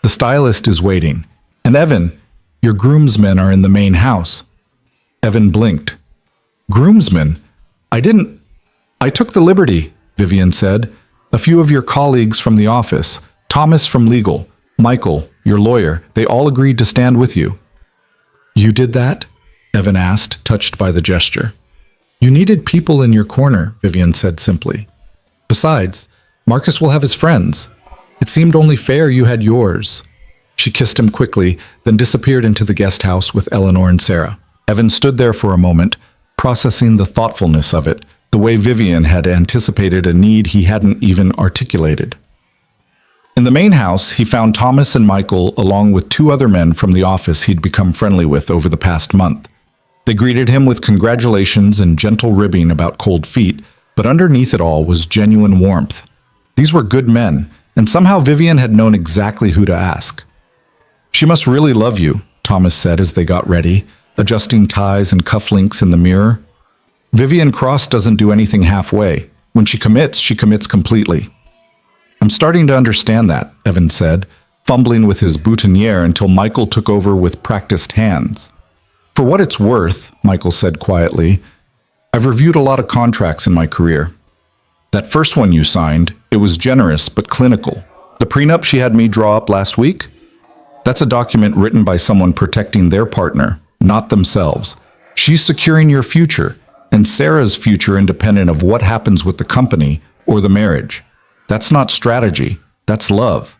"The stylist is waiting. And Evan, your groomsmen are in the main house." Evan blinked. "Groomsmen? I took the liberty," Vivian said. "A few of your colleagues from the office, Thomas from legal, Michael, your lawyer, they all agreed to stand with you." "You did that?" Evan asked, touched by the gesture. You needed people in your corner, Vivian said simply. Besides, Marcus will have his friends. It seemed only fair you had yours. She kissed him quickly, then disappeared into the guest house with Eleanor and Sarah. Evan stood there for a moment, processing the thoughtfulness of it, the way Vivian had anticipated a need he hadn't even articulated. In the main house, he found Thomas and Michael along with two other men from the office he'd become friendly with over the past month. They greeted him with congratulations and gentle ribbing about cold feet, but underneath it all was genuine warmth. These were good men, and somehow Vivian had known exactly who to ask. She must really love you, Thomas said as they got ready, adjusting ties and cufflinks in the mirror. Vivian Cross doesn't do anything halfway. When she commits completely. I'm starting to understand that, Evan said, fumbling with his boutonniere until Michael took over with practiced hands. For what it's worth, Michael said quietly, I've reviewed a lot of contracts in my career. That first one you signed, it was generous but clinical. The prenup she had me draw up last week? That's a document written by someone protecting their partner, not themselves. She's securing your future, and Sarah's future independent of what happens with the company or the marriage. That's not strategy, that's love.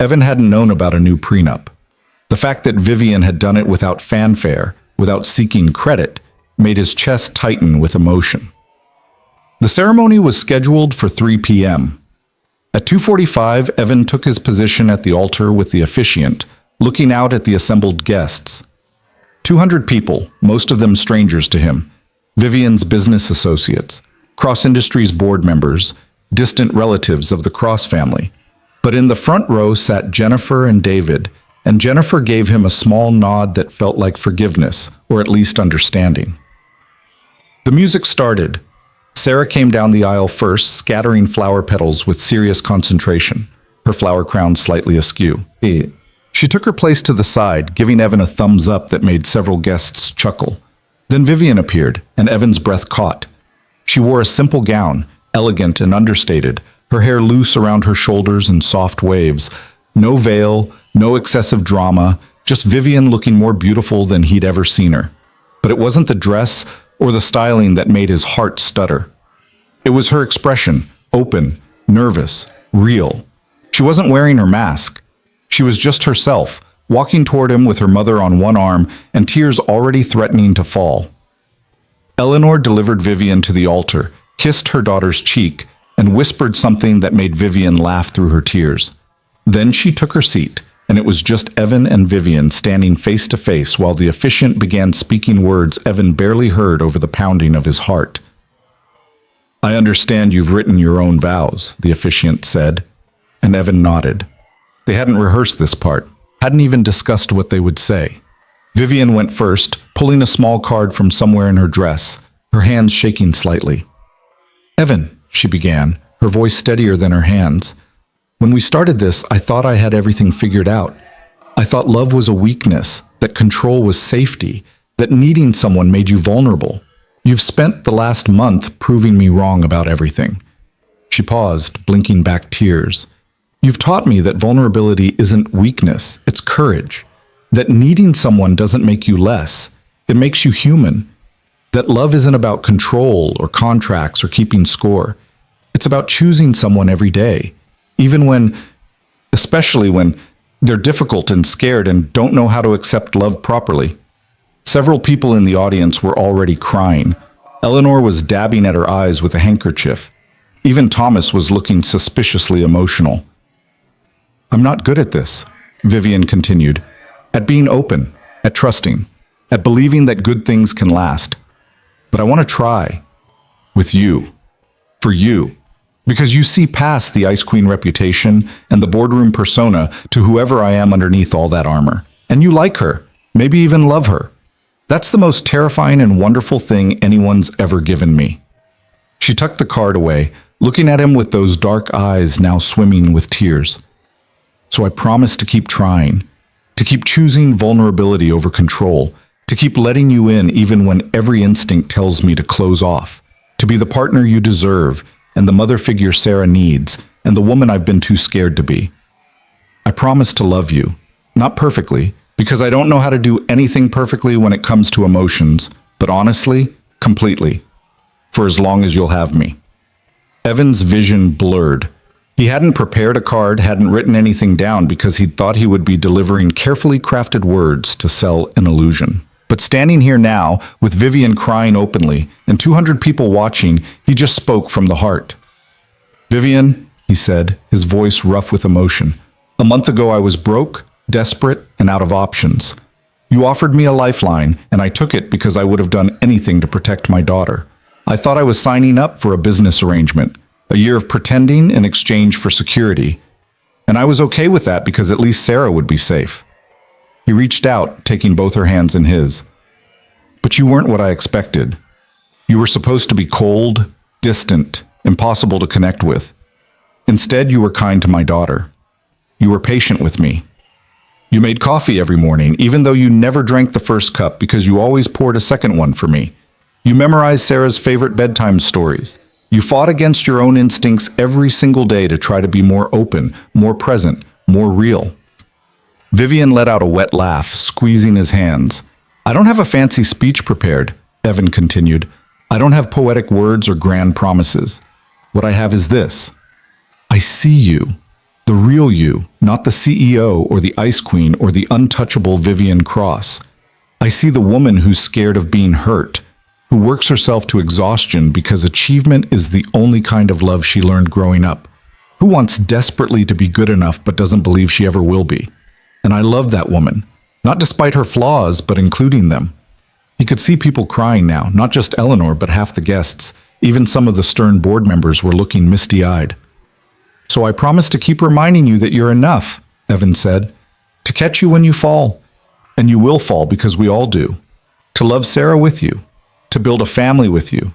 Evan hadn't known about a new prenup. The fact that Vivian had done it without fanfare, without seeking credit, made his chest tighten with emotion. The ceremony was scheduled for 3 p.m. At 2:45, Evan took his position at the altar with the officiant, looking out at the assembled guests. 200 people, most of them strangers to him, Vivian's business associates, Cross Industries board members, distant relatives of the Cross family. But in the front row sat Jennifer and David, and Jennifer gave him a small nod that felt like forgiveness, or at least understanding. The music started. Sarah came down the aisle first, scattering flower petals with serious concentration, her flower crown slightly askew. She took her place to the side, giving Evan a thumbs up that made several guests chuckle. Then Vivian appeared, and Evan's breath caught. She wore a simple gown, elegant and understated, her hair loose around her shoulders in soft waves. No veil, no excessive drama, just Vivian looking more beautiful than he'd ever seen her. But it wasn't the dress or the styling that made his heart stutter. It was her expression, open, nervous, real. She wasn't wearing her mask. She was just herself, walking toward him with her mother on one arm and tears already threatening to fall. Eleanor delivered Vivian to the altar, kissed her daughter's cheek, and whispered something that made Vivian laugh through her tears. Then she took her seat, and it was just Evan and Vivian standing face to face while the officiant began speaking words Evan barely heard over the pounding of his heart. I understand you've written your own vows, the officiant said, and Evan nodded. They hadn't rehearsed this part, hadn't even discussed what they would say. Vivian went first, pulling a small card from somewhere in her dress, her hands shaking slightly. Evan, she began, her voice steadier than her hands. When we started this, I thought I had everything figured out. I thought love was a weakness, that control was safety, that needing someone made you vulnerable. You've spent the last month proving me wrong about everything. She paused, blinking back tears. You've taught me that vulnerability isn't weakness, it's courage. That needing someone doesn't make you less, it makes you human. That love isn't about control or contracts or keeping score. It's about choosing someone every day, especially when they're difficult and scared and don't know how to accept love properly. Several people in the audience were already crying. Eleanor was dabbing at her eyes with a handkerchief. Even Thomas was looking suspiciously emotional. I'm not good at this, Vivian continued. At being open, at trusting, at believing that good things can last. But I want to try. With you. For you. Because you see past the Ice Queen reputation and the boardroom persona to whoever I am underneath all that armor. And you like her, maybe even love her. That's the most terrifying and wonderful thing anyone's ever given me. She tucked the card away, looking at him with those dark eyes now swimming with tears. So I promise to keep trying, to keep choosing vulnerability over control, to keep letting you in even when every instinct tells me to close off, to be the partner you deserve and the mother figure Sarah needs and the woman I've been too scared to be. I promise to love you, not perfectly, Because I don't know how to do anything perfectly when it comes to emotions, but honestly, completely. For as long as you'll have me. Evan's vision blurred. He hadn't prepared a card, hadn't written anything down because he'd thought he would be delivering carefully crafted words to sell an illusion. But standing here now, with Vivian crying openly and 200 people watching, he just spoke from the heart. Vivian, he said, his voice rough with emotion. A month ago I was broke, desperate, and out of options. You offered me a lifeline, and I took it because I would have done anything to protect my daughter. I thought I was signing up for a business arrangement, a year of pretending in exchange for security. And I was okay with that because at least Sarah would be safe. He reached out, taking both her hands in his. But you weren't what I expected. You were supposed to be cold, distant, impossible to connect with. Instead, you were kind to my daughter. You were patient with me. You made coffee every morning, even though you never drank the first cup because you always poured a second one for me. You memorized Sarah's favorite bedtime stories. You fought against your own instincts every single day to try to be more open, more present, more real. Vivian let out a wet laugh, squeezing his hands. I don't have a fancy speech prepared, Evan continued. I don't have poetic words or grand promises. What I have is this. I see you. The real you, not the CEO or the Ice Queen or the untouchable Vivian Cross. I see the woman who's scared of being hurt, who works herself to exhaustion because achievement is the only kind of love she learned growing up, who wants desperately to be good enough but doesn't believe she ever will be. And I love that woman, not despite her flaws, but including them. He could see people crying now, not just Eleanor, but half the guests. Even some of the stern board members were looking misty-eyed. So I promise to keep reminding you that you're enough, Evan said, to catch you when you fall. And you will fall because we all do. To love Sarah with you, to build a family with you,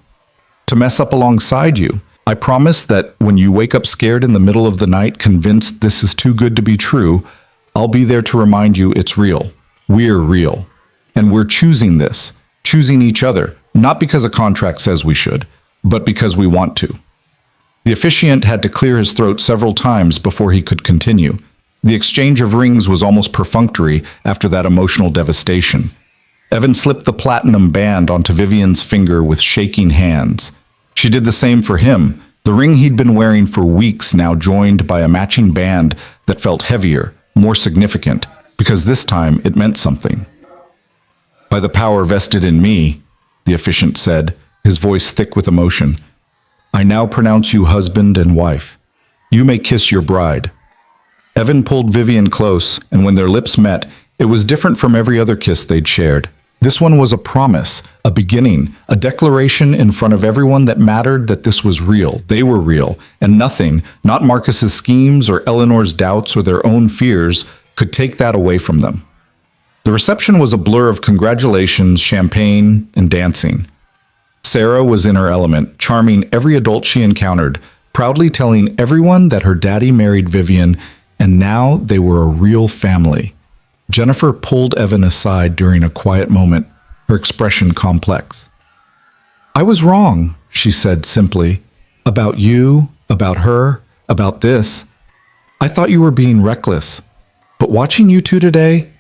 to mess up alongside you. I promise that when you wake up scared in the middle of the night, convinced this is too good to be true, I'll be there to remind you it's real. We're real. And we're choosing this, choosing each other, not because a contract says we should, but because we want to. The officiant had to clear his throat several times before he could continue. The exchange of rings was almost perfunctory after that emotional devastation. Evan slipped the platinum band onto Vivian's finger with shaking hands. She did the same for him, the ring he'd been wearing for weeks now joined by a matching band that felt heavier, more significant, because this time it meant something. By the power vested in me, the officiant said, his voice thick with emotion, I now pronounce you husband and wife. You may kiss your bride. Evan pulled Vivian close, and when their lips met, it was different from every other kiss they'd shared. This one was a promise, a beginning, a declaration in front of everyone that mattered that this was real, they were real, and nothing, not Marcus's schemes or Eleanor's doubts or their own fears, could take that away from them. The reception was a blur of congratulations, champagne, and dancing. Sarah was in her element, charming every adult she encountered, proudly telling everyone that her daddy married Vivian, and now they were a real family. Jennifer pulled Evan aside during a quiet moment, her expression complex. I was wrong, she said simply. About you, about her, about this. I thought you were being reckless. But watching you two today,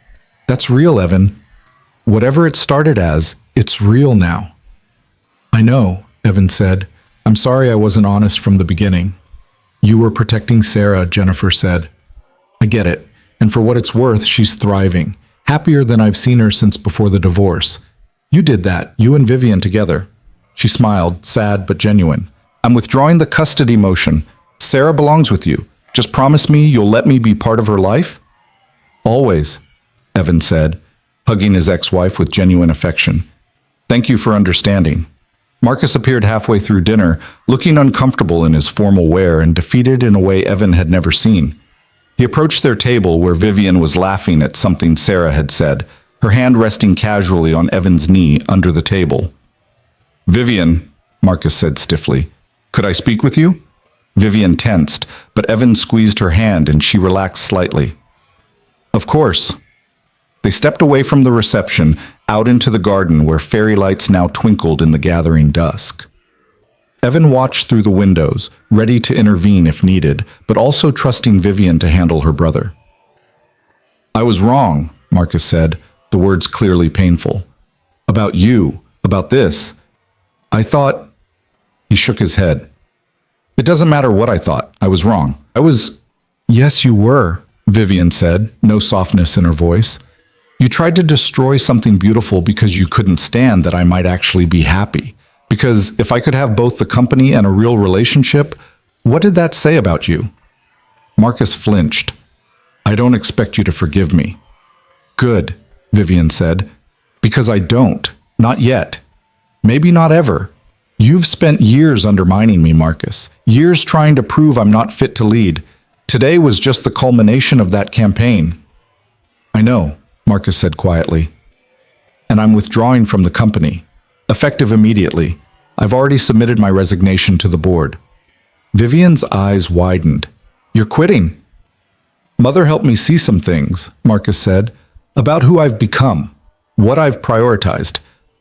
that's real, Evan. Whatever it started as, it's real now. I know, Evan said. I'm sorry I wasn't honest from the beginning. You were protecting Sarah, Jennifer said. I get it. And for what it's worth, she's thriving. Happier than I've seen her since before the divorce. You did that, you and Vivian together. She smiled, sad but genuine. I'm withdrawing the custody motion. Sarah belongs with you. Just promise me you'll let me be part of her life? Always, Evan said, hugging his ex-wife with genuine affection. Thank you for understanding. Marcus appeared halfway through dinner, looking uncomfortable in his formal wear and defeated in a way Evan had never seen. He approached their table where Vivian was laughing at something Sarah had said, her hand resting casually on Evan's knee under the table. Vivian, Marcus said stiffly, could I speak with you? Vivian tensed, but Evan squeezed her hand and she relaxed slightly. Of course. They stepped away from the reception, out into the garden where fairy lights now twinkled in the gathering dusk. Evan watched through the windows, ready to intervene if needed, but also trusting Vivian to handle her brother. I was wrong, Marcus said, the words clearly painful. About you, about this. I thought... He shook his head. It doesn't matter what I thought. I was wrong. Yes, you were, Vivian said, no softness in her voice. You tried to destroy something beautiful because you couldn't stand that I might actually be happy. Because if I could have both the company and a real relationship, what did that say about you? Marcus flinched. I don't expect you to forgive me. Good, Vivian said, because I don't. Not yet. Maybe not ever. You've spent years undermining me, Marcus. Years trying to prove I'm not fit to lead. Today was just the culmination of that campaign. I know, Marcus said quietly. And I'm withdrawing from the company. Effective immediately. I've already submitted my resignation to the board. Vivian's eyes widened. You're quitting? Mother helped me see some things, Marcus said, about who I've become, what I've prioritized.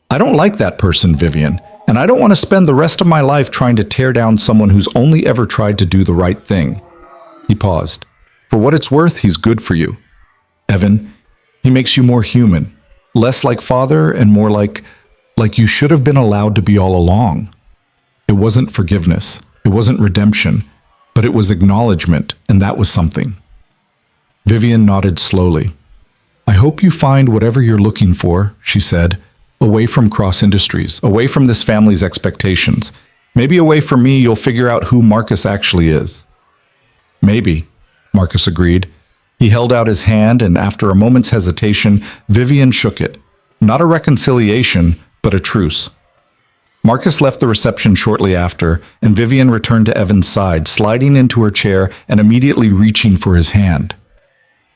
I don't like that person, Vivian, and I don't want to spend the rest of my life trying to tear down someone who's only ever tried to do the right thing. He paused. For what it's worth, he's good for you. Evan, he makes you more human, less like father and more like you should have been allowed to be all along. It wasn't forgiveness, it wasn't redemption, but it was acknowledgement, and that was something. Vivian nodded slowly. I hope you find whatever you're looking for, she said, away from Cross Industries, away from this family's expectations. Maybe away from me, you'll figure out who Marcus actually is. Maybe, Marcus agreed. He held out his hand, and after a moment's hesitation, Vivian shook it. Not a reconciliation, but a truce. Marcus left the reception shortly after, and Vivian returned to Evan's side, sliding into her chair and immediately reaching for his hand.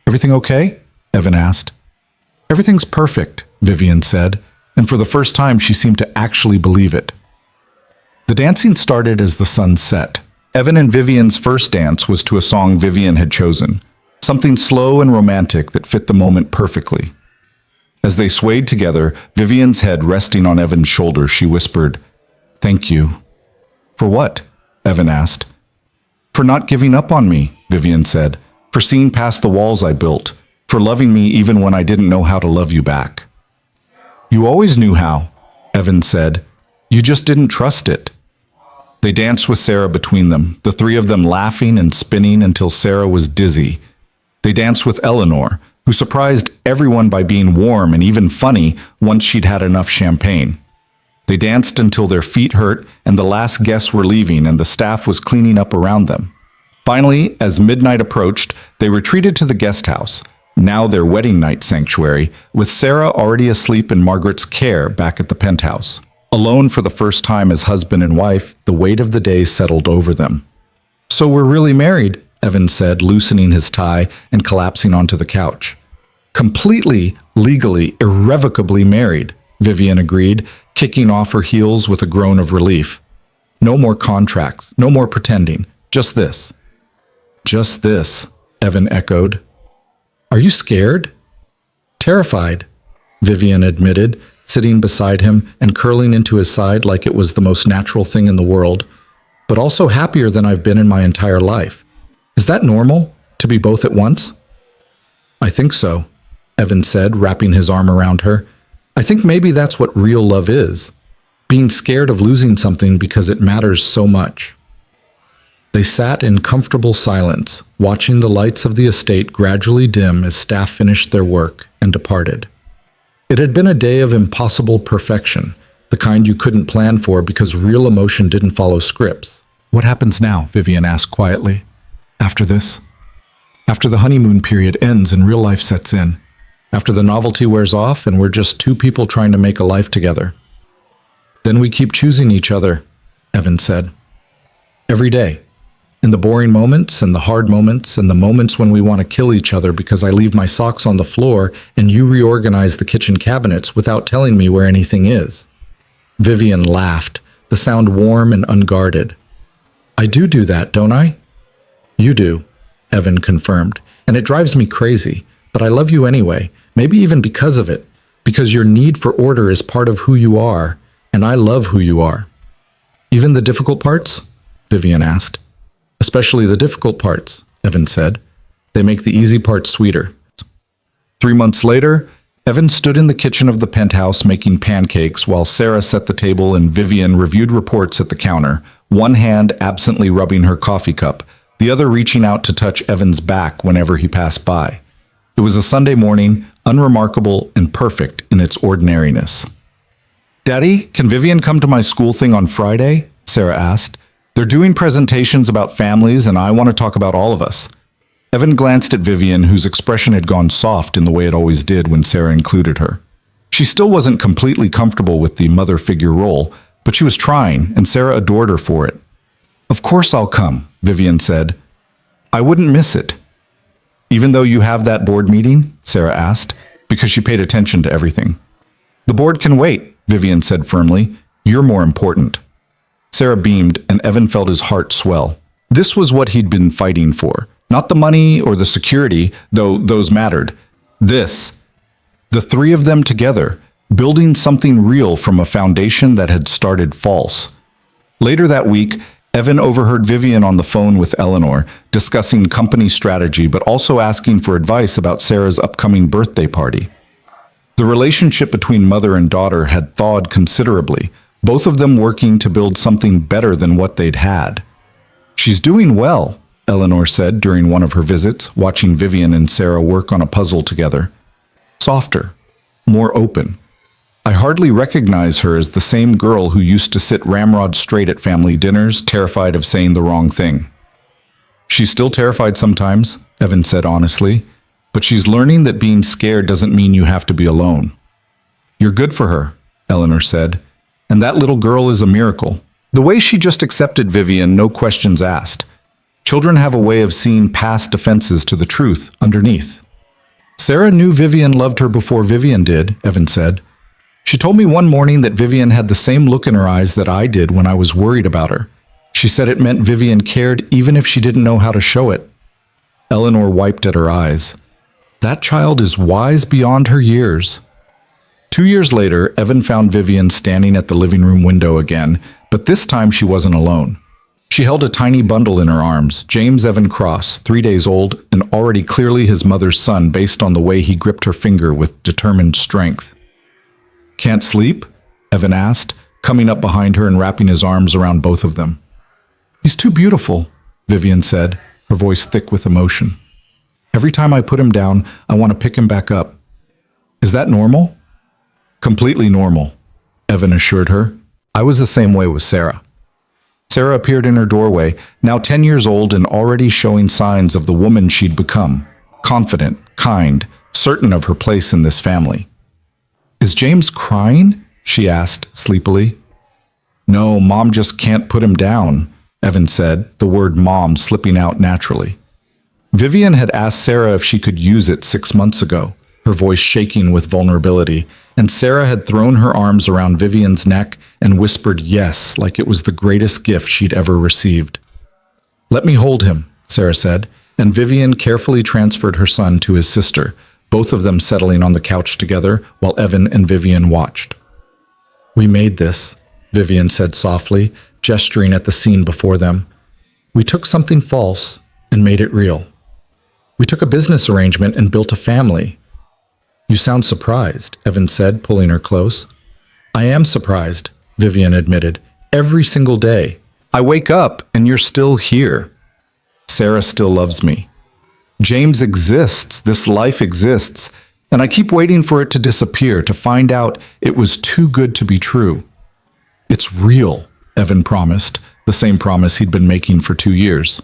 Everything okay? Evan asked. Everything's perfect, Vivian said, and for the first time she seemed to actually believe it. The dancing started as the sun set. Evan and Vivian's first dance was to a song Vivian had chosen, something slow and romantic that fit the moment perfectly. As they swayed together, Vivian's head resting on Evan's shoulder, she whispered, Thank you. For what? Evan asked. For not giving up on me, Vivian said, for seeing past the walls I built, for loving me even when I didn't know how to love you back. You always knew how, Evan said. You just didn't trust it. They danced with Sarah between them, the three of them laughing and spinning until Sarah was dizzy. They danced with Eleanor, who surprised everyone by being warm and even funny once she'd had enough champagne. They danced until their feet hurt and the last guests were leaving and the staff was cleaning up around them. Finally, as midnight approached, they retreated to the guest house, now their wedding night sanctuary, with Sarah already asleep in Margaret's care back at the penthouse. Alone for the first time as husband and wife, the weight of the day settled over them. So we're really married, Evan said, loosening his tie and collapsing onto the couch. Completely, legally, irrevocably married, Vivian agreed, kicking off her heels with a groan of relief. No more contracts, no more pretending, just this. Just this, Evan echoed. Are you scared? Terrified, Vivian admitted, sitting beside him and curling into his side like it was the most natural thing in the world, but also happier than I've been in my entire life. Is that normal, to be both at once? I think so, Evan said, wrapping his arm around her. I think maybe that's what real love is, being scared of losing something because it matters so much. They sat in comfortable silence, watching the lights of the estate gradually dim as staff finished their work and departed. It had been a day of impossible perfection, the kind you couldn't plan for because real emotion didn't follow scripts. What happens now? Vivian asked quietly. After this? After the honeymoon period ends and real life sets in. After the novelty wears off and we're just two people trying to make a life together. Then we keep choosing each other, Evan said. Every day. In the boring moments and the hard moments and the moments when we want to kill each other because I leave my socks on the floor and you reorganize the kitchen cabinets without telling me where anything is. Vivian laughed, the sound warm and unguarded. I do that, don't I? You do, Evan confirmed, and it drives me crazy, but I love you anyway, maybe even because of it, because your need for order is part of who you are, and I love who you are. Even the difficult parts? Vivian asked. Especially the difficult parts, Evan said. They make the easy parts sweeter. 3 months later, Evan stood in the kitchen of the penthouse making pancakes while Sarah set the table and Vivian reviewed reports at the counter, one hand absently rubbing her coffee cup, the other reaching out to touch Evan's back whenever he passed by. It was a Sunday morning, unremarkable and perfect in its ordinariness. "Daddy, can Vivian come to my school thing on Friday?" Sarah asked. "They're doing presentations about families and I want to talk about all of us." Evan glanced at Vivian, whose expression had gone soft in the way it always did when Sarah included her. She still wasn't completely comfortable with the mother figure role, but she was trying, and Sarah adored her for it. "Of course I'll come," Vivian said. "I wouldn't miss it." "Even though you have that board meeting?" Sarah asked, because she paid attention to everything. "The board can wait," Vivian said firmly. "You're more important." Sarah beamed, and Evan felt his heart swell. This was what he'd been fighting for. Not the money or the security, though those mattered. This. The three of them together, building something real from a foundation that had started false. Later that week, Evan overheard Vivian on the phone with Eleanor, discussing company strategy but also asking for advice about Sarah's upcoming birthday party. The relationship between mother and daughter had thawed considerably, both of them working to build something better than what they'd had. "She's doing well," Eleanor said during one of her visits, watching Vivian and Sarah work on a puzzle together. "Softer, more open. I hardly recognize her as the same girl who used to sit ramrod straight at family dinners, terrified of saying the wrong thing." "She's still terrified sometimes," Evan said honestly, "but she's learning that being scared doesn't mean you have to be alone." "You're good for her," Eleanor said, "and that little girl is a miracle." The way she just accepted Vivian, no questions asked. Children have a way of seeing past defenses to the truth underneath. "Sarah knew Vivian loved her before Vivian did," Evan said. "She told me one morning that Vivian had the same look in her eyes that I did when I was worried about her. She said it meant Vivian cared even if she didn't know how to show it." Eleanor wiped at her eyes. "That child is wise beyond her years." 2 years later, Evan found Vivian standing at the living room window again, but this time she wasn't alone. She held a tiny bundle in her arms, James Evan Cross, 3 days old, and already clearly his mother's son based on the way he gripped her finger with determined strength. "Can't sleep?" Evan asked, coming up behind her and wrapping his arms around both of them. "He's too beautiful," Vivian said, her voice thick with emotion. "Every time I put him down, I want to pick him back up." "Is that normal?" "Completely normal," Evan assured her. "I was the same way with Sarah." Sarah appeared in her doorway, now 10 years old and already showing signs of the woman she'd become. Confident, kind, certain of her place in this family. "Is James crying?" she asked sleepily. "No, Mom just can't put him down," Evan said, the word mom slipping out naturally. Vivian had asked Sarah if she could use it 6 months ago, her voice shaking with vulnerability, and Sarah had thrown her arms around Vivian's neck and whispered yes, like it was the greatest gift she'd ever received. "Let me hold him," Sarah said, and Vivian carefully transferred her son to his sister, both of them settling on the couch together while Evan and Vivian watched. "We made this," Vivian said softly, gesturing at the scene before them. "We took something false and made it real. We took a business arrangement and built a family." "You sound surprised," Evan said, pulling her close. "I am surprised," Vivian admitted, "every single day. I wake up and you're still here. Sarah still loves me. James exists, this life exists, and I keep waiting for it to disappear, to find out it was too good to be true." "It's real," Evan promised, the same promise he'd been making for 2 years.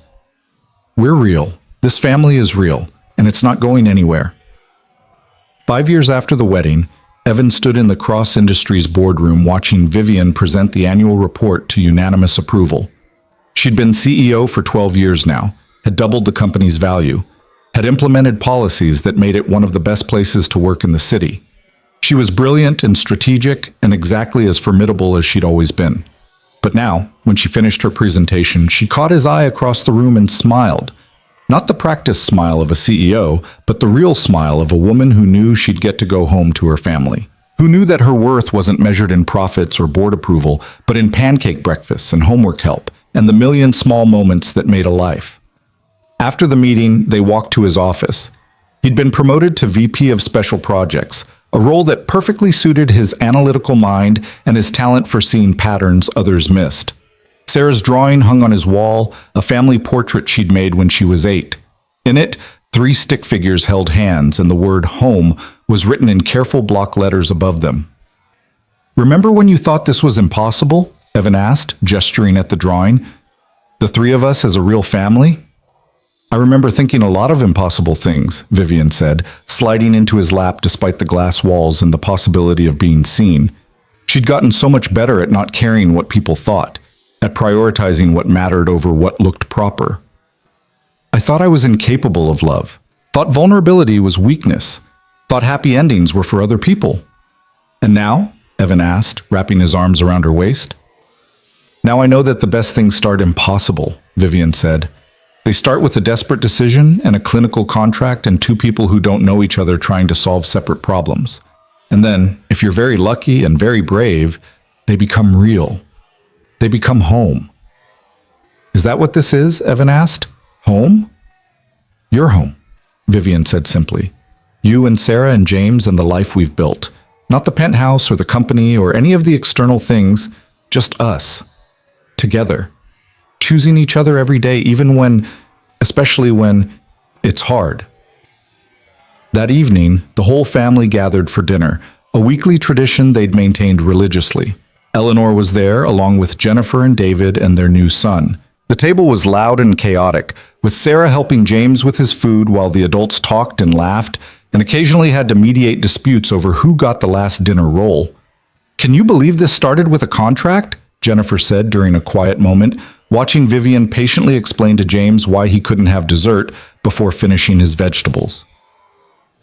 "We're real. This family is real, and it's not going anywhere." 5 years after the wedding, Evan stood in the Cross Industries boardroom watching Vivian present the annual report to unanimous approval. She'd been CEO for 12 years now, had doubled the company's value, had implemented policies that made it one of the best places to work in the city. She was brilliant and strategic and exactly as formidable as she'd always been. But now, when she finished her presentation, she caught his eye across the room and smiled. Not the practice smile of a CEO, but the real smile of a woman who knew she'd get to go home to her family. Who knew that her worth wasn't measured in profits or board approval, but in pancake breakfasts and homework help, and the million small moments that made a life. After the meeting, they walked to his office. He'd been promoted to VP of Special Projects, a role that perfectly suited his analytical mind and his talent for seeing patterns others missed. Sarah's drawing hung on his wall, a family portrait she'd made when she was 8. In it, 3 stick figures held hands, and the word home was written in careful block letters above them. "Remember when you thought this was impossible?" Evan asked, gesturing at the drawing. "The 3 of us as a real family?" "I remember thinking a lot of impossible things," Vivian said, sliding into his lap despite the glass walls and the possibility of being seen. She'd gotten so much better at not caring what people thought, at prioritizing what mattered over what looked proper. "I thought I was incapable of love, thought vulnerability was weakness, thought happy endings were for other people." "And now?" Evan asked, wrapping his arms around her waist. "Now I know that the best things start impossible," Vivian said. "They start with a desperate decision and a clinical contract and 2 people who don't know each other trying to solve separate problems. And then, if you're very lucky and very brave, they become real. They become home." "Is that what this is?" Evan asked. "Home?" "Your home," Vivian said simply. "You and Sarah and James and the life we've built. Not the penthouse or the company or any of the external things, just us. Together. Choosing each other every day, especially when it's hard." That evening, the whole family gathered for dinner, a weekly tradition they'd maintained religiously. Eleanor was there, along with Jennifer and David and their new son. The table was loud and chaotic, with Sarah helping James with his food while the adults talked and laughed, and occasionally had to mediate disputes over who got the last dinner roll. "Can you believe this started with a contract?" Jennifer said during a quiet moment, watching Vivian patiently explain to James why he couldn't have dessert before finishing his vegetables.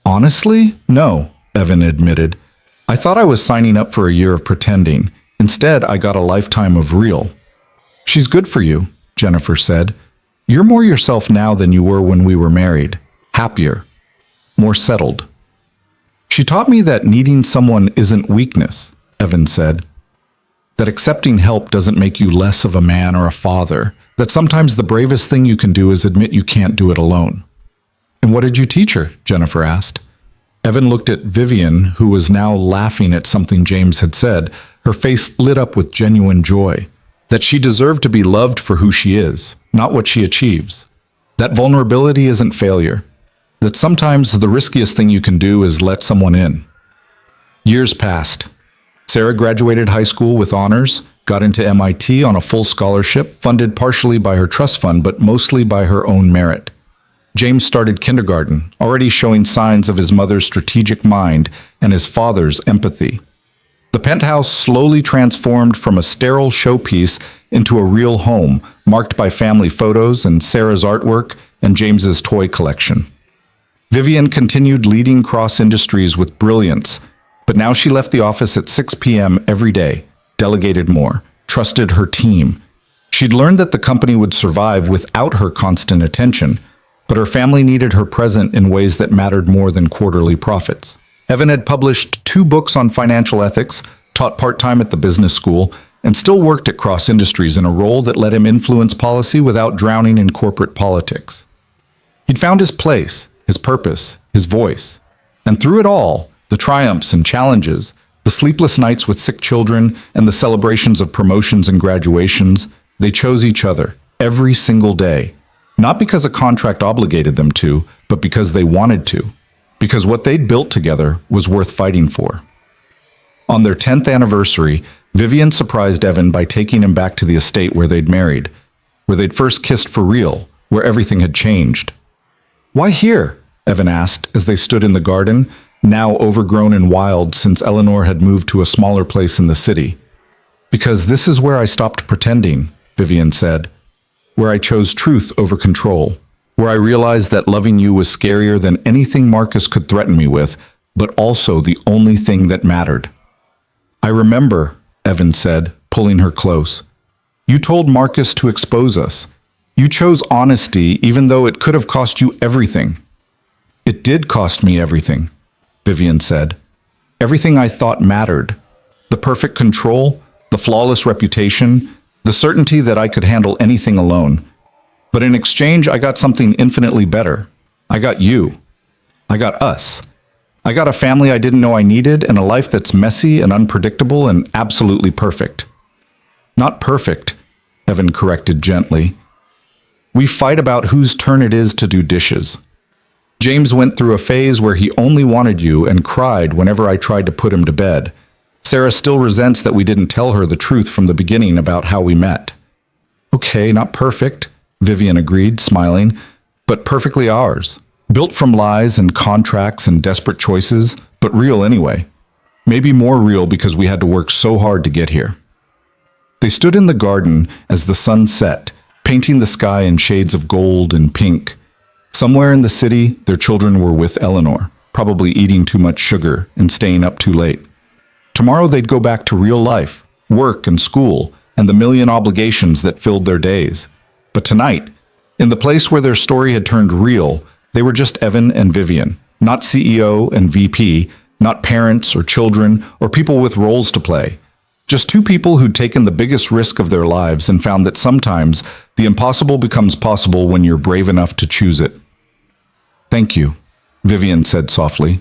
"Honestly, no," Evan admitted. "I thought I was signing up for a year of pretending. Instead, I got a lifetime of real." "She's good for you," Jennifer said. "You're more yourself now than you were when we were married. Happier. More settled." "She taught me that needing someone isn't weakness," Evan said. "That accepting help doesn't make you less of a man or a father. That sometimes the bravest thing you can do is admit you can't do it alone." "And what did you teach her?" Jennifer asked. Evan looked at Vivian, who was now laughing at something James had said, her face lit up with genuine joy. That she deserved to be loved for who she is, not what she achieves. That vulnerability isn't failure. That sometimes the riskiest thing you can do is let someone in. Years passed. Sarah graduated high school with honors, got into MIT on a full scholarship, funded partially by her trust fund but mostly by her own merit. James started kindergarten, already showing signs of his mother's strategic mind and his father's empathy. The penthouse slowly transformed from a sterile showpiece into a real home, marked by family photos and Sarah's artwork and James's toy collection. Vivian continued leading Cross Industries with brilliance, but now she left the office at 6 p.m. every day, delegated more, trusted her team. She'd learned that the company would survive without her constant attention, but her family needed her present in ways that mattered more than quarterly profits. Evan had published 2 books on financial ethics, taught part-time at the business school, and still worked at Cross Industries in a role that let him influence policy without drowning in corporate politics. He'd found his place, his purpose, his voice. And through it all, the triumphs and challenges, the sleepless nights with sick children, and the celebrations of promotions and graduations, they chose each other every single day. Not because a contract obligated them to, but because they wanted to. Because what they'd built together was worth fighting for. On their 10th anniversary, Vivian surprised Evan by taking him back to the estate where they'd married, where they'd first kissed for real, where everything had changed. "Why here?" Evan asked as they stood in the garden, now overgrown and wild since Eleanor had moved to a smaller place in the city. "Because this is where I stopped pretending," Vivian said. "Where I chose truth over control. Where I realized that loving you was scarier than anything Marcus could threaten me with, but also the only thing that mattered." "I remember," Evan said, pulling her close. "You told Marcus to expose us. You chose honesty even though it could have cost you everything." "It did cost me everything," Vivian said. "Everything I thought mattered. The perfect control, the flawless reputation, the certainty that I could handle anything alone. But in exchange, I got something infinitely better. I got you." I got us. I got a family I didn't know I needed and a life that's messy and unpredictable and absolutely perfect. Not perfect, Evan corrected gently. We fight about whose turn it is to do dishes. James went through a phase where he only wanted you and cried whenever I tried to put him to bed. Sarah still resents that we didn't tell her the truth from the beginning about how we met. Okay, not perfect, Vivian agreed, smiling, but perfectly ours. Built from lies and contracts and desperate choices, but real anyway. Maybe more real because we had to work so hard to get here. They stood in the garden as the sun set, painting the sky in shades of gold and pink. Somewhere in the city, their children were with Eleanor, probably eating too much sugar and staying up too late. Tomorrow they'd go back to real life, work and school, and the million obligations that filled their days. But tonight, in the place where their story had turned real, they were just Evan and Vivian, not CEO and VP, not parents or children or people with roles to play. Just two people who'd taken the biggest risk of their lives and found that sometimes the impossible becomes possible when you're brave enough to choose it. Thank you, Vivian said softly.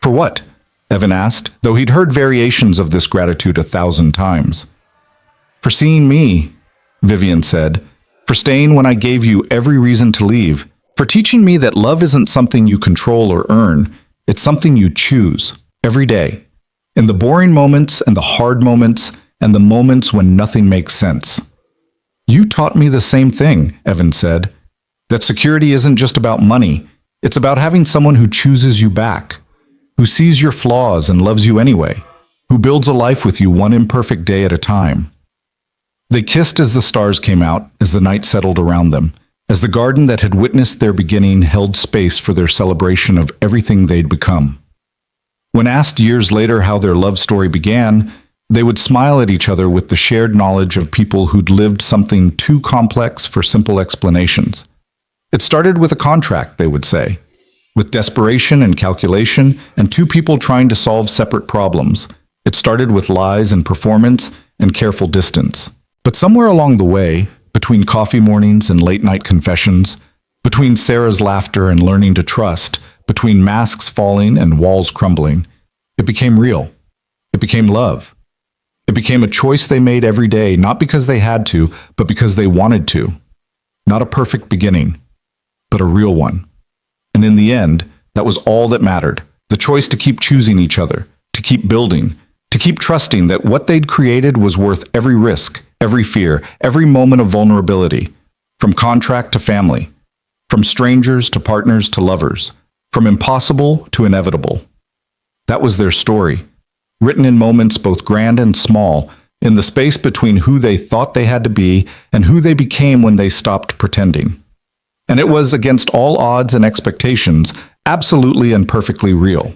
For what? Evan asked, though he'd heard variations of this gratitude 1,000 times. For seeing me, Vivian said, for staying when I gave you every reason to leave, for teaching me that love isn't something you control or earn, it's something you choose, every day. In the boring moments and the hard moments and the moments when nothing makes sense. You taught me the same thing, Evan said, that security isn't just about money, it's about having someone who chooses you back, who sees your flaws and loves you anyway, who builds a life with you one imperfect day at a time. They kissed as the stars came out, as the night settled around them, as the garden that had witnessed their beginning held space for their celebration of everything they'd become. When asked years later how their love story began, they would smile at each other with the shared knowledge of people who'd lived something too complex for simple explanations. It started with a contract, they would say, with desperation and calculation and two people trying to solve separate problems. It started with lies and performance and careful distance. But somewhere along the way, between coffee mornings and late-night confessions, between Sarah's laughter and learning to trust, between masks falling and walls crumbling, it became real. It became love. It became a choice they made every day, not because they had to, but because they wanted to. Not a perfect beginning, but a real one. And in the end, that was all that mattered. The choice to keep choosing each other, to keep building, to keep trusting that what they'd created was worth every risk, every fear, every moment of vulnerability, from contract to family, from strangers to partners to lovers, from impossible to inevitable. That was their story, written in moments both grand and small, in the space between who they thought they had to be and who they became when they stopped pretending. And it was, against all odds and expectations, absolutely and perfectly real.